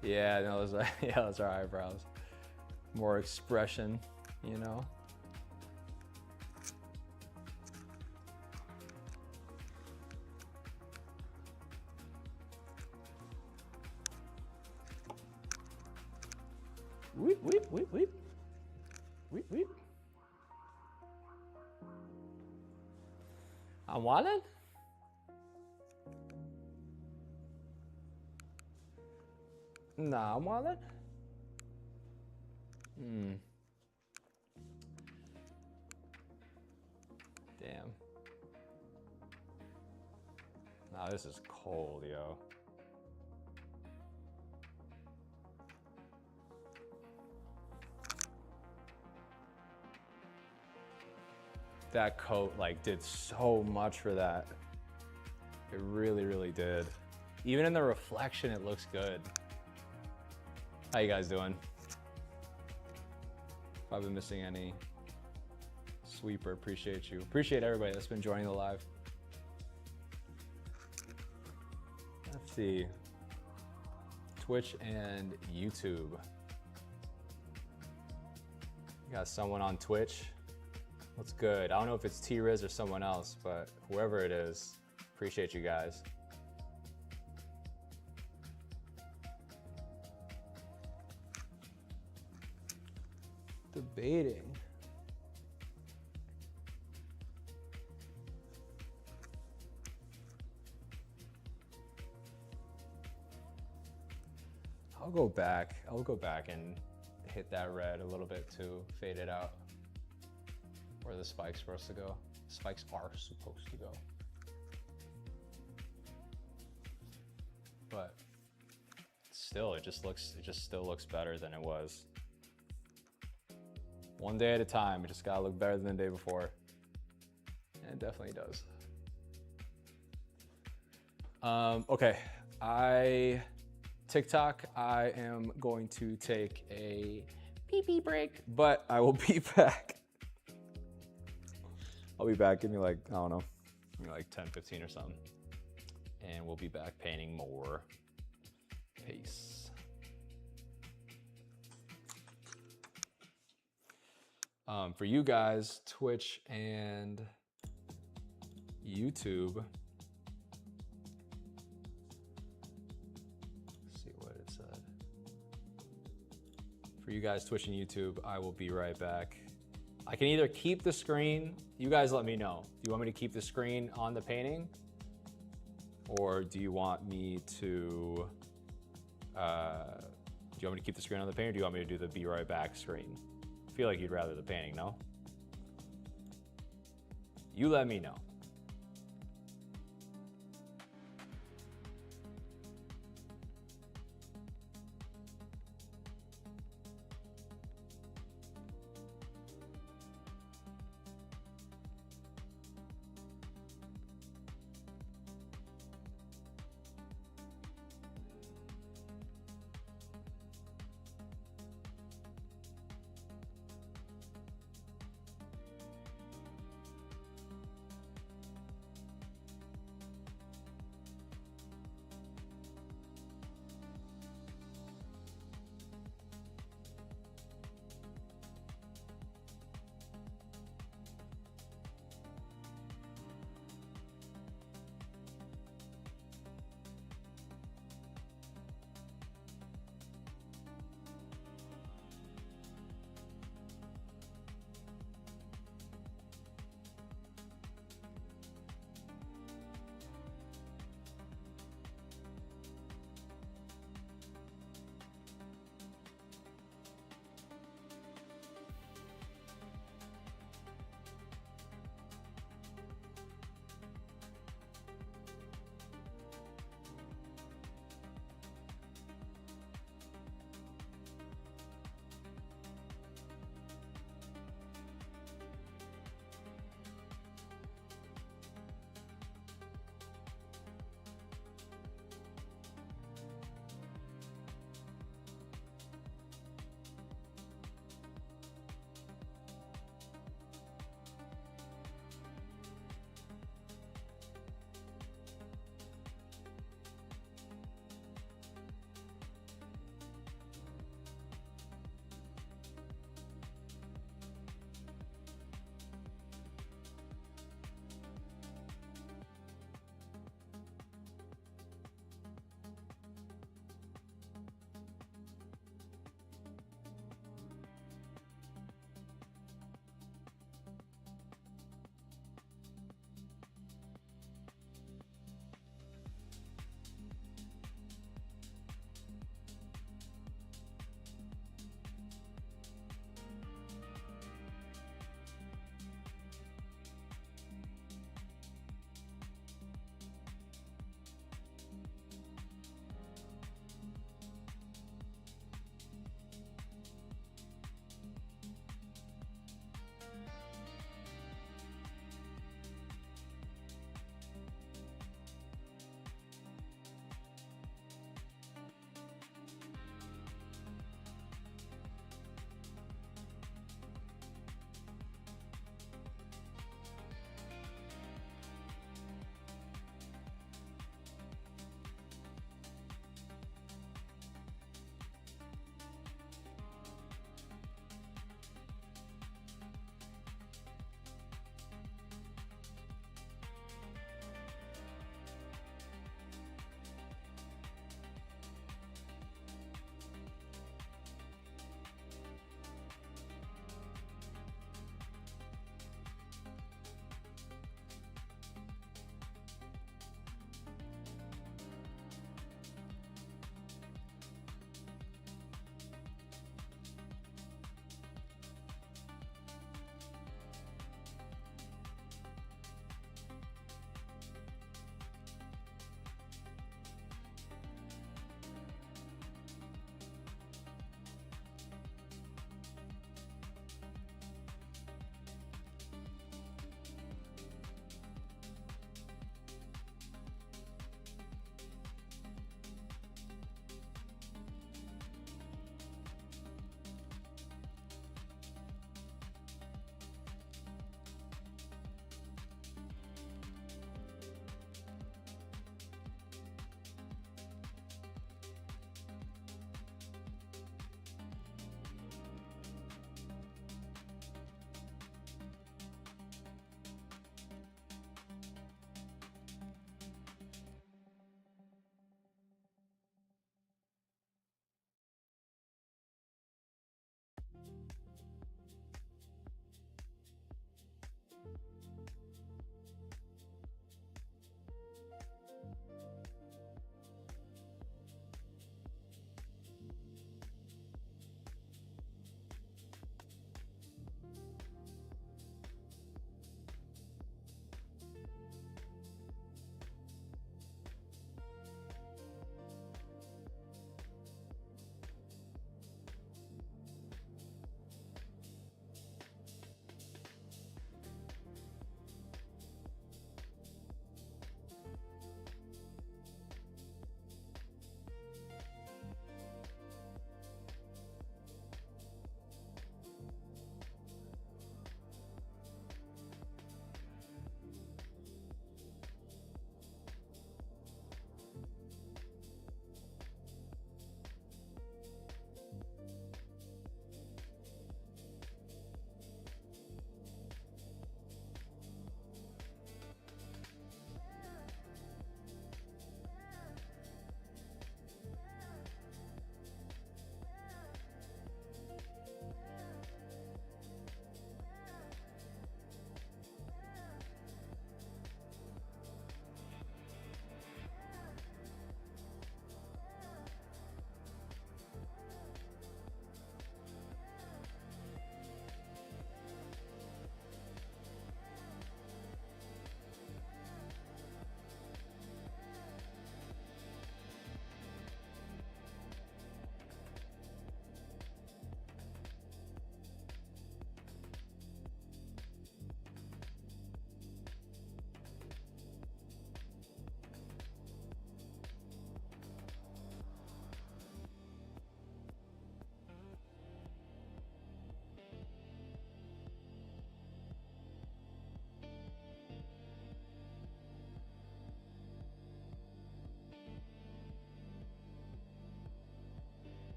Yeah, no, those are, yeah, those are eyebrows. More expression, you know? Weep, weep, weep, weep. Weep, weep. I'm wildin'? Nah, I'm wildin'. Damn. Nah, this is cold, yo. That coat like did so much for that. It really, really did. Even in the reflection, it looks good. How you guys doing? If I've been missing any, Sweeper, appreciate you. Appreciate everybody that's been joining the live. Let's see. Twitch and YouTube. You got someone on Twitch? What's good? I don't know if it's T-Riz or someone else, but whoever it is, appreciate you guys. Debating. I'll go back. I'll go back and hit that red a little bit to fade it out. Where the spike's supposed to go. Spikes are supposed to go. But still, it just still looks better than it was. One day at a time, it just gotta look better than the day before. And it definitely does. Okay, TikTok, I am going to take a pee-pee break, but I will be back. I'll be back, give me like, I don't know, give me like 10, 15 or something. And we'll be back painting more. Peace. For you guys, Twitch and YouTube. Let's see what it said. For you guys, Twitch and YouTube, I will be right back. I can either keep the screen, you guys let me know. Do you want me to keep the screen on the painting? Or do you want me to, keep the screen on the painting, or do you want me to do the be right back screen? I feel like you'd rather the painting, no? You let me know.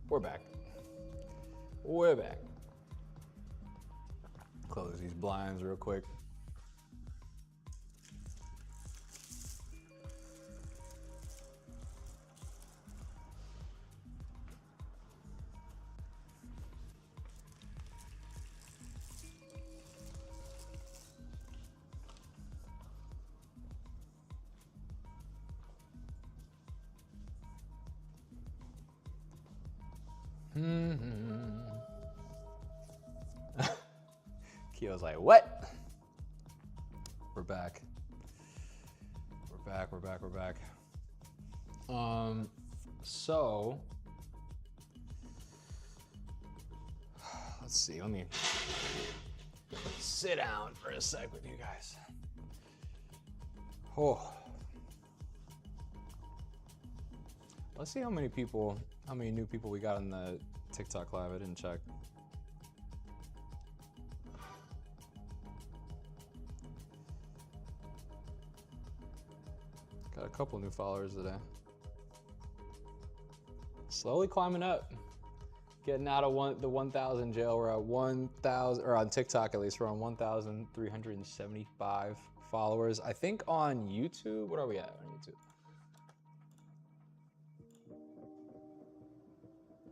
We're back. We're back. Close these blinds real quick. Keo's like, what? We're back. We're back, we're back, we're back. So let's see, let me sit down for a sec with you guys. Oh. Let's see how many new people we got on the TikTok live. I didn't check. Got a couple new followers today. Slowly climbing up. Getting out of the 1,000 jail. We're at 1,000, or on TikTok at least, we're on 1,375 followers. I think on YouTube, what are we at on YouTube?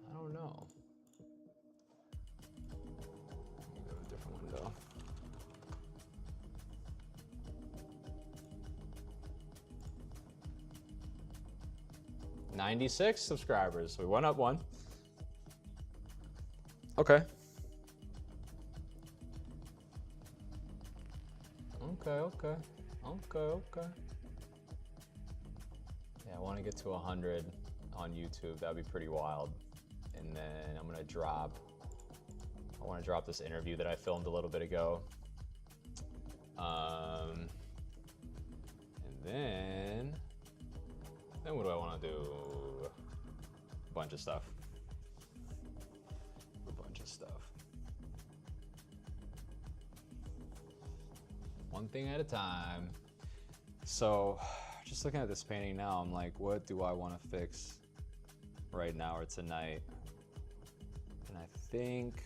I don't know. Let me go to a different window. $96 subscribers. We went up one. Okay. Okay. Yeah, I want to get to 100 on YouTube. That'd be pretty wild. And then I want to drop this interview that I filmed a little bit ago. And then what do I want to do? A bunch of stuff. One thing at a time. So, just looking at this painting now, I'm like, what do I want to fix right now or tonight? And I think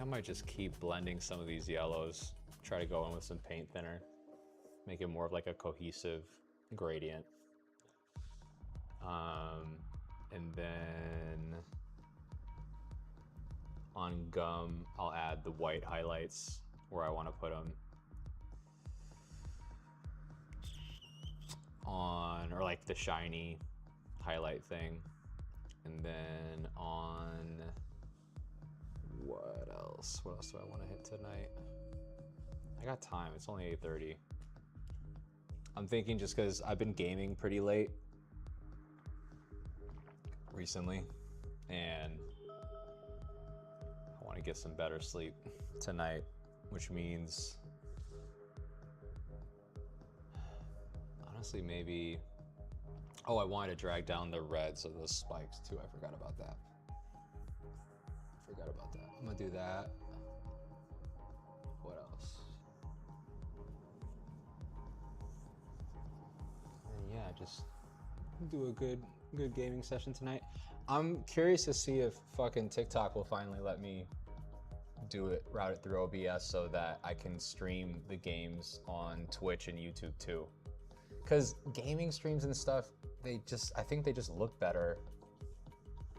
I might just keep blending some of these yellows, try to go in with some paint thinner, make it more of like a cohesive gradient. And then on gum, I'll add the white highlights where I want to put them on, or like the shiny highlight thing. And then on, what else do I want to hit tonight? I got time, it's only 8:30. I'm thinking just because I've been gaming pretty late recently, and I want to get some better sleep tonight, which means honestly maybe, oh, I wanted to drag down the reds of those spikes too. I forgot about that. I'm gonna do that. What else? And yeah, just do a good gaming session tonight. I'm curious to see if fucking TikTok will finally let me route it through OBS so that I can stream the games on Twitch and YouTube too. Cause gaming streams and stuff, I think they just look better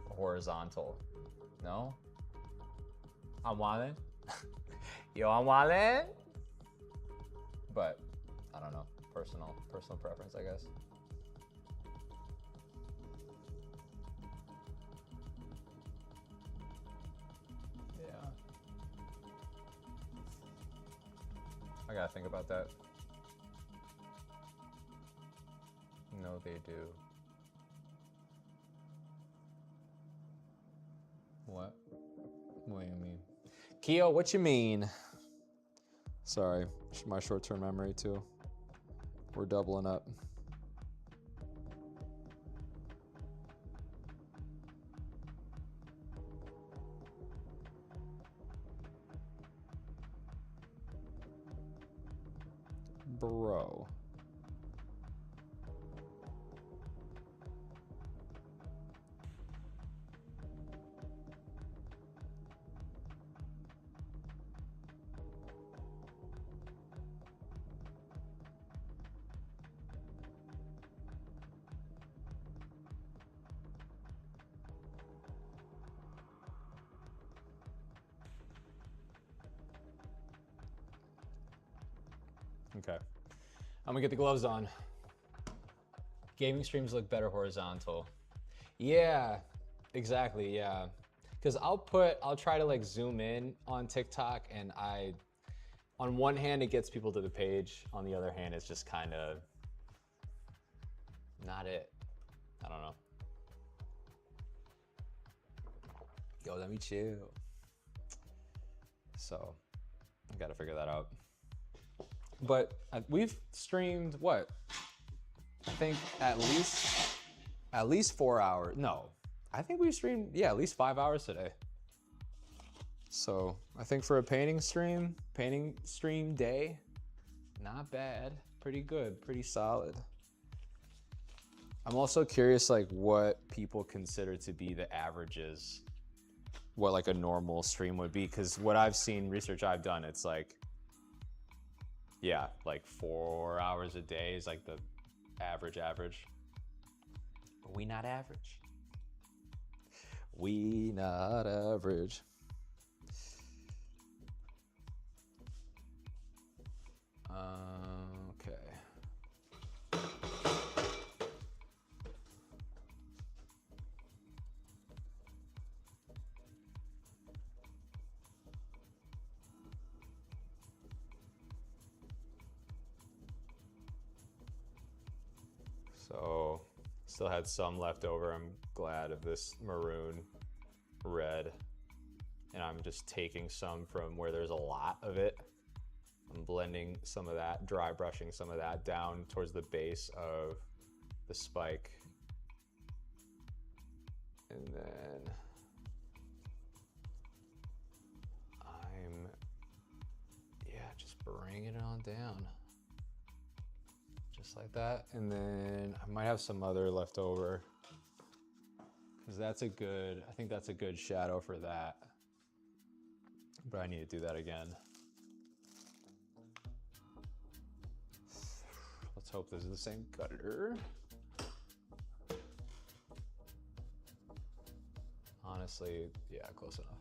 horizontal. No? I'm wildin'. Yo, I'm wildin'. But I don't know, personal preference, I guess. Yeah. I gotta think about that. No, they do. What? What do you mean? Keo, what you mean? Sorry, my short-term memory too. We're doubling up. bro. Okay. I'm gonna get the gloves on. Gaming streams look better horizontal. Yeah, exactly, yeah. Cause I'll try to like zoom in on TikTok and on one hand it gets people to the page, on the other hand it's just kind of not it. I don't know. Yo, let me chill. So, I gotta figure that out. But we've streamed what? I think at least 4 hours. No, I think we streamed, yeah, at least 5 hours today. So I think for a painting stream day, not bad, pretty good, pretty solid. I'm also curious like what people consider to be the averages, what like a normal stream would be. Cause what I've seen, research I've done, it's like, yeah, like 4 hours a day is like the average. But we not average. We not average. Okay. So, still had some left over. I'm glad of this maroon red. And I'm just taking some from where there's a lot of it. I'm blending some of that, dry brushing some of that down towards the base of the spike. And then I'm, yeah, just bringing it on down. Just like that. And then I might have some other left over because that's a good, I think that's a good shadow for that. But I need to do that again. Let's hope this is the same color. Honestly, yeah, close enough.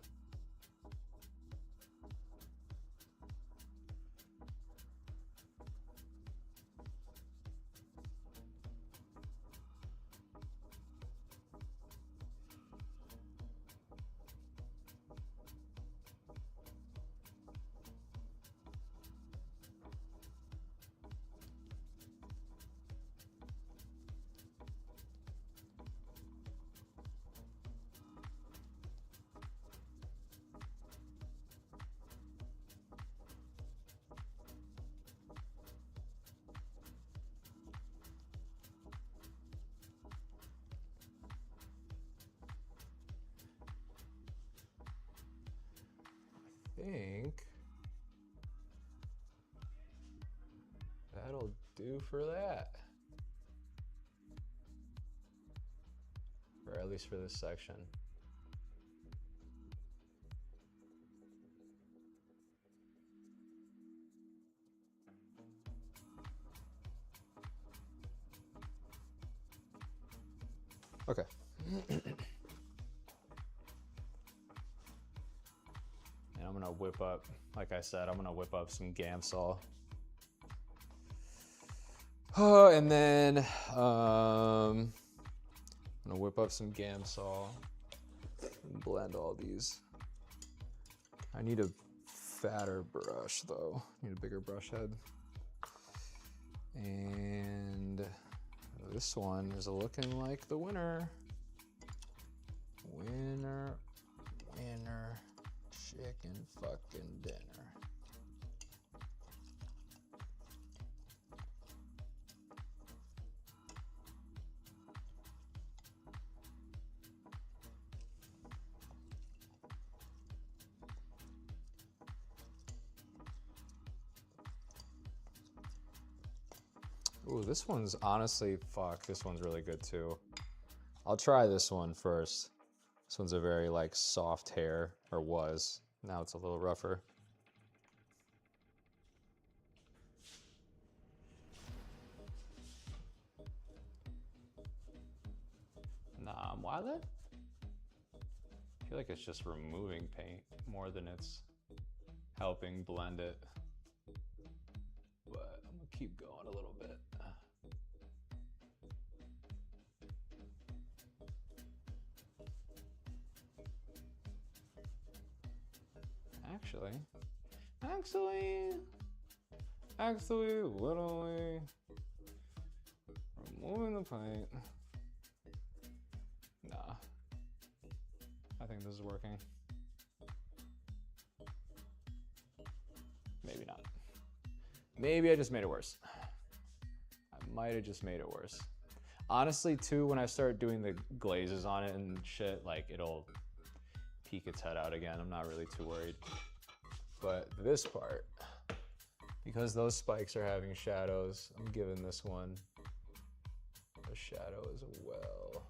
Think that'll do for that, or at least for this section. Okay. And I'm gonna whip up, like I said, I'm gonna whip up some Gamsol. Oh, and then I'm gonna whip up some Gamsol and blend all these. I need a fatter brush though. I need a bigger brush head. And this one is looking like the winner. Winner, chicken fucking dinner. Ooh, this one's honestly, fuck, this one's really good too. I'll try this one first. This one's a very like soft hair, or was. Now it's a little rougher. Nah, why that? I feel like it's just removing paint more than it's helping blend it. But I'm gonna keep going a little bit. Actually, literally removing the paint. Nah, I think this is working. Maybe not. Maybe I just made it worse. I might have just made it worse. Honestly, too, when I start doing the glazes on it and shit, like it'll peek its head out again. I'm not really too worried. But this part, because those spikes are having shadows, I'm giving this one a shadow as well.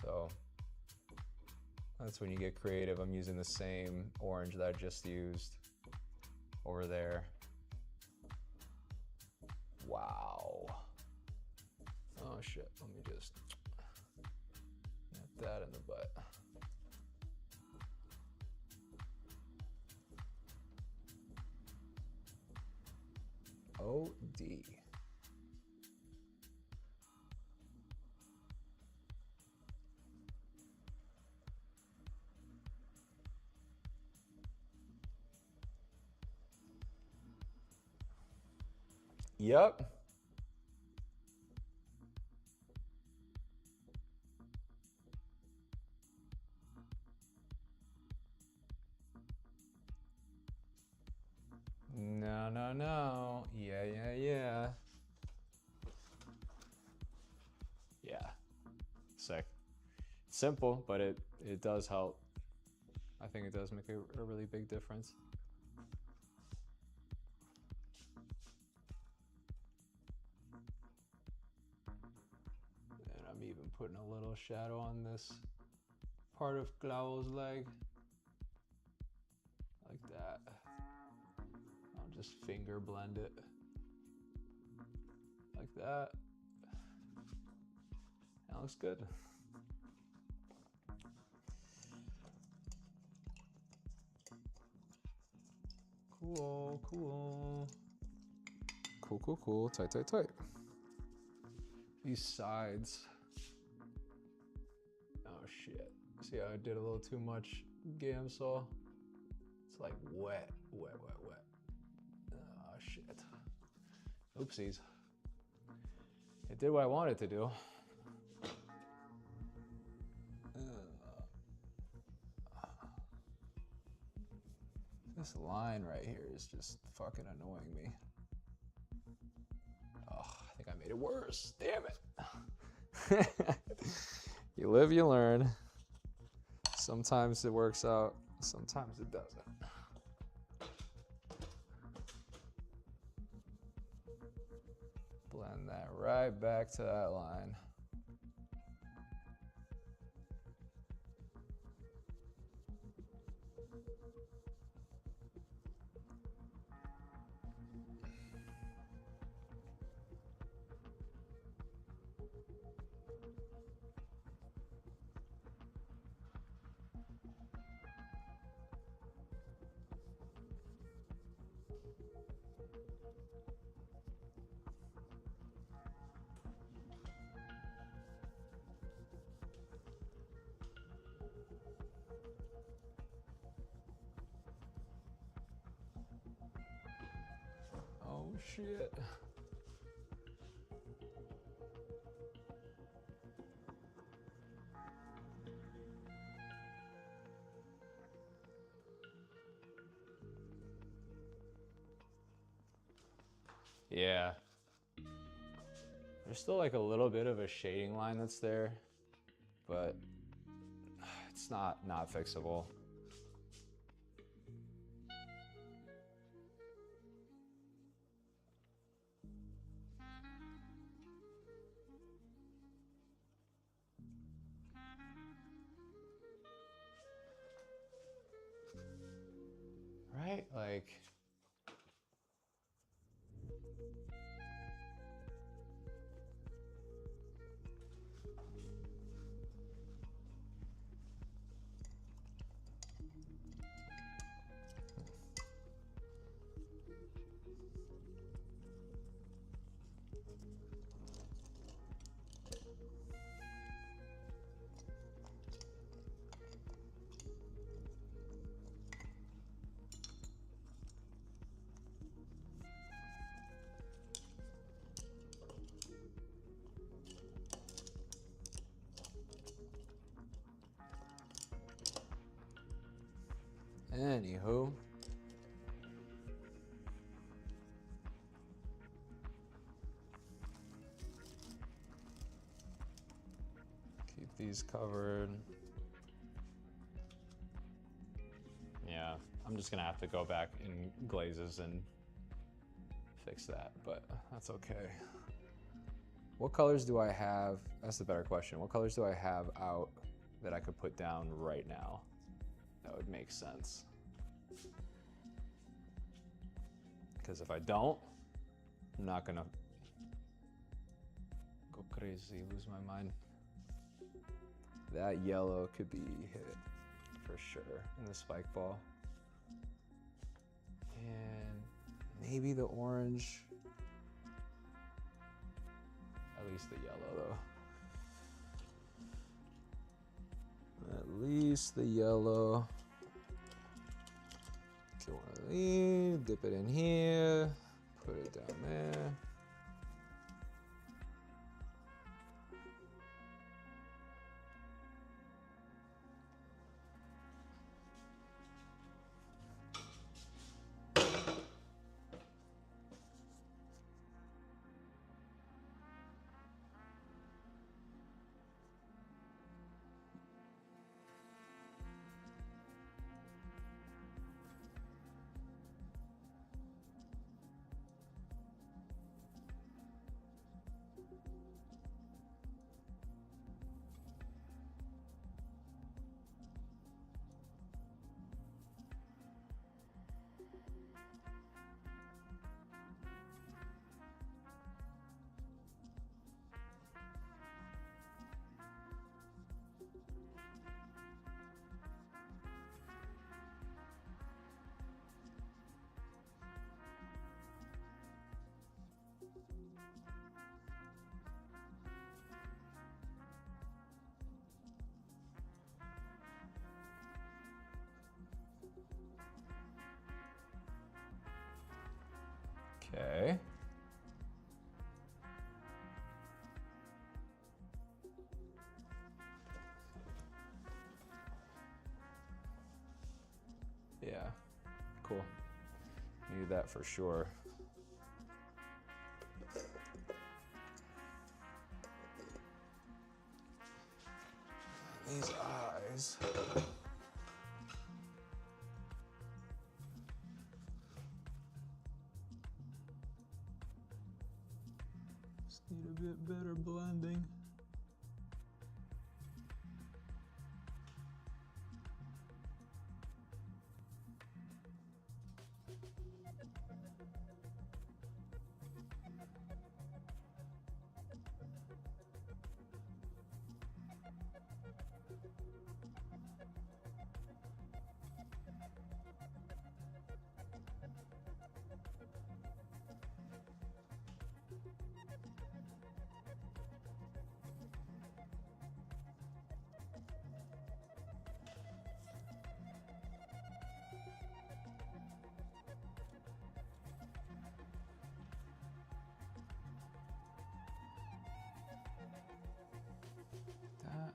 So that's when you get creative. I'm using the same orange that I just used over there. Wow. Oh shit, let me just nip that in the butt. OD. Yep. No. Yeah. Yeah. Sick. Simple, but it does help. I think it does make a really big difference. And I'm even putting a little shadow on this part of Glau's leg. Like that. I'll just finger blend it. Like that. That looks good. Cool. Tight. These sides. Oh shit. See how I did a little too much Gamsol? It's like wet. Oh shit. Oopsies. It did what I wanted to do. This line right here is just fucking annoying me. Oh, I think I made it worse. Damn it. You live, you learn. Sometimes it works out, sometimes it doesn't. Blend that right back to that line. Oh shit. Yeah. There's still like a little bit of a shading line that's there, but it's not fixable. right? Like, anywho. Keep these covered. Yeah, I'm just gonna have to go back in glazes and fix that, but that's okay. What colors do I have? That's the better question. What colors do I have out that I could put down right now? That would make sense. Because if I don't, I'm not gonna go crazy, lose my mind. That yellow could be hit for sure in the spike ball. And maybe the orange. At least the yellow though. At least the yellow. Get one of these, dip it in here, put it down there. Okay. Yeah, cool. Need that for sure. These eyes. Just need a bit better blending. That.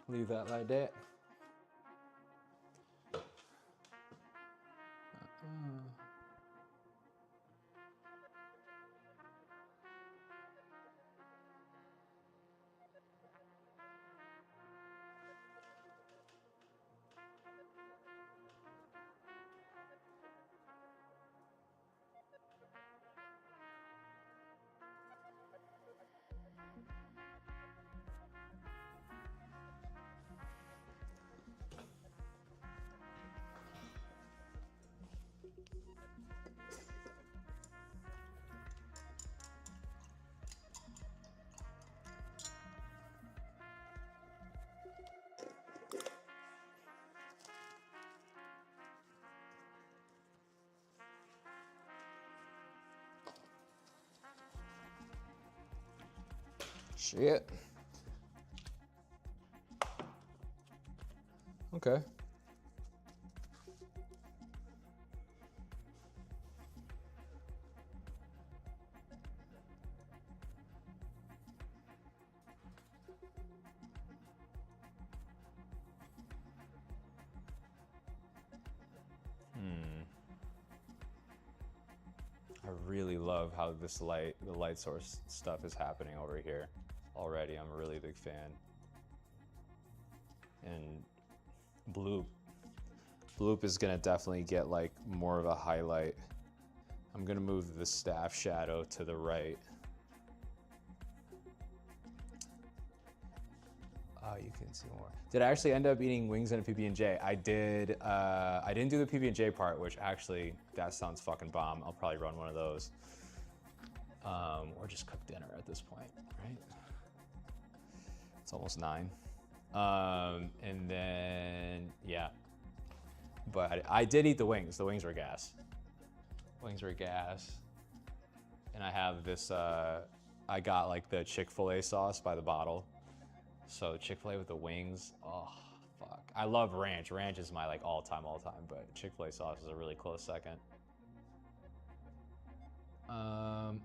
Leave that like that. Shit. Okay. I really love how the light source stuff is happening over here already. I'm a really big fan. And Bloop is gonna definitely get like more of a highlight. I'm gonna move the staff shadow to the right. Oh, you can see more. Did I actually end up eating wings in a PB&J? I did. I didn't do the PB&J part, which actually, that sounds fucking bomb. I'll probably run one of those. Or just cook dinner at this point, right? It's almost 9. And then, yeah. But I did eat the wings. The wings were gas. Wings were gas. And I have this, I got like the Chick-fil-A sauce by the bottle. So Chick-fil-A with the wings, oh, fuck. I love ranch. Ranch is my like all time, but Chick-fil-A sauce is a really close second.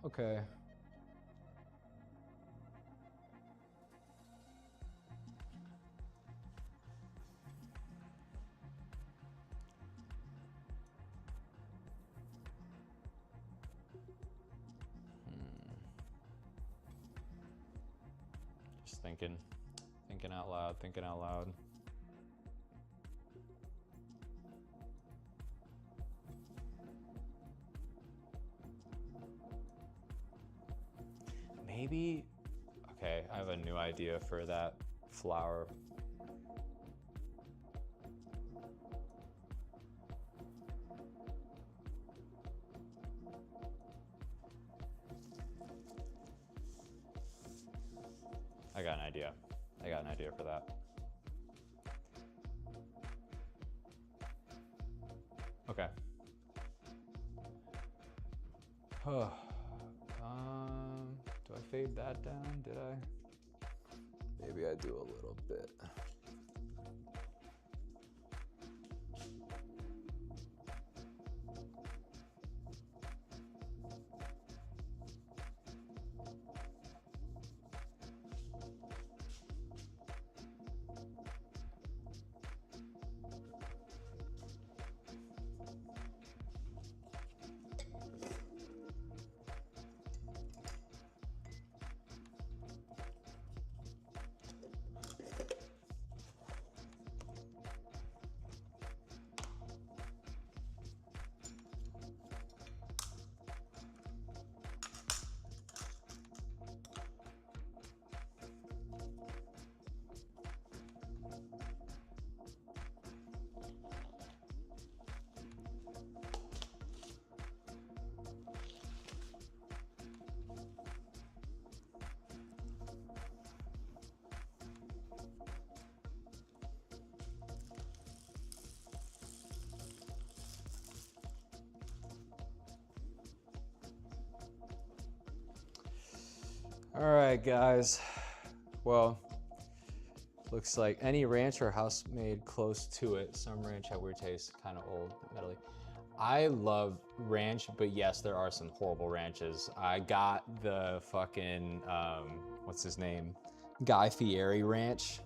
Okay. Just thinking out loud, thinking out loud. Maybe, okay, I have a new idea for that flower. I got an idea. I got an idea for that. Okay. Do I fade that down? Did I? Maybe I do a little bit. All right, guys. Well, looks like any ranch or house made close to it. Some ranch have weird taste, kind of old, metally. I love ranch, but yes, there are some horrible ranches. I got the fucking, what's his name? Guy Fieri ranch.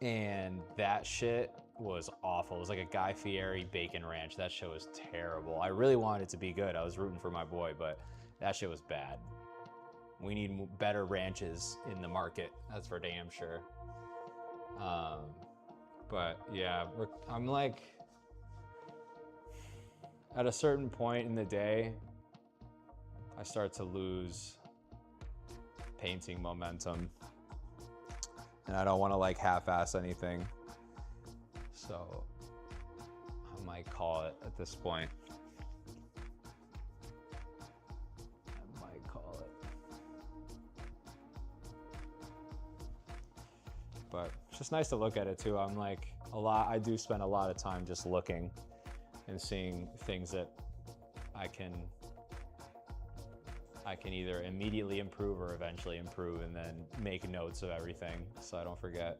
And that shit was awful. It was like a Guy Fieri bacon ranch. That shit was terrible. I really wanted it to be good. I was rooting for my boy, but that shit was bad. We need better ranches in the market. That's for damn sure. But yeah, I'm like, at a certain point in the day, I start to lose painting momentum. And I don't want to like half-ass anything. So I might call it at this point. But it's just nice to look at it too. I'm like I do spend a lot of time just looking and seeing things that I can I can either immediately improve or eventually improve, and then make notes of everything so I don't forget.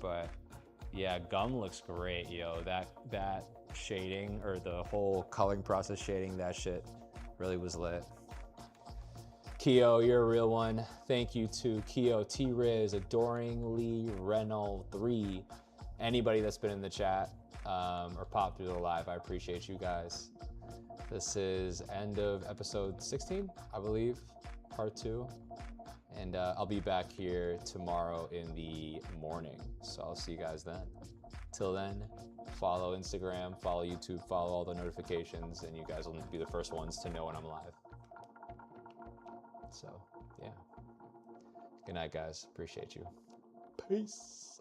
But yeah, gum looks great, yo. That shading, or the whole coloring process shading, that shit really was lit. Keo, you're a real one. Thank you to Keo, T-Riz, Adoringly, Reynolds 3, anybody that's been in the chat or popped through the live. I appreciate you guys. This is end of episode 16, I believe, part 2. And I'll be back here tomorrow in the morning. So I'll see you guys then. Till then, follow Instagram, follow YouTube, follow all the notifications, and you guys will be the first ones to know when I'm live. So, yeah. Good night, guys. Appreciate you. Peace.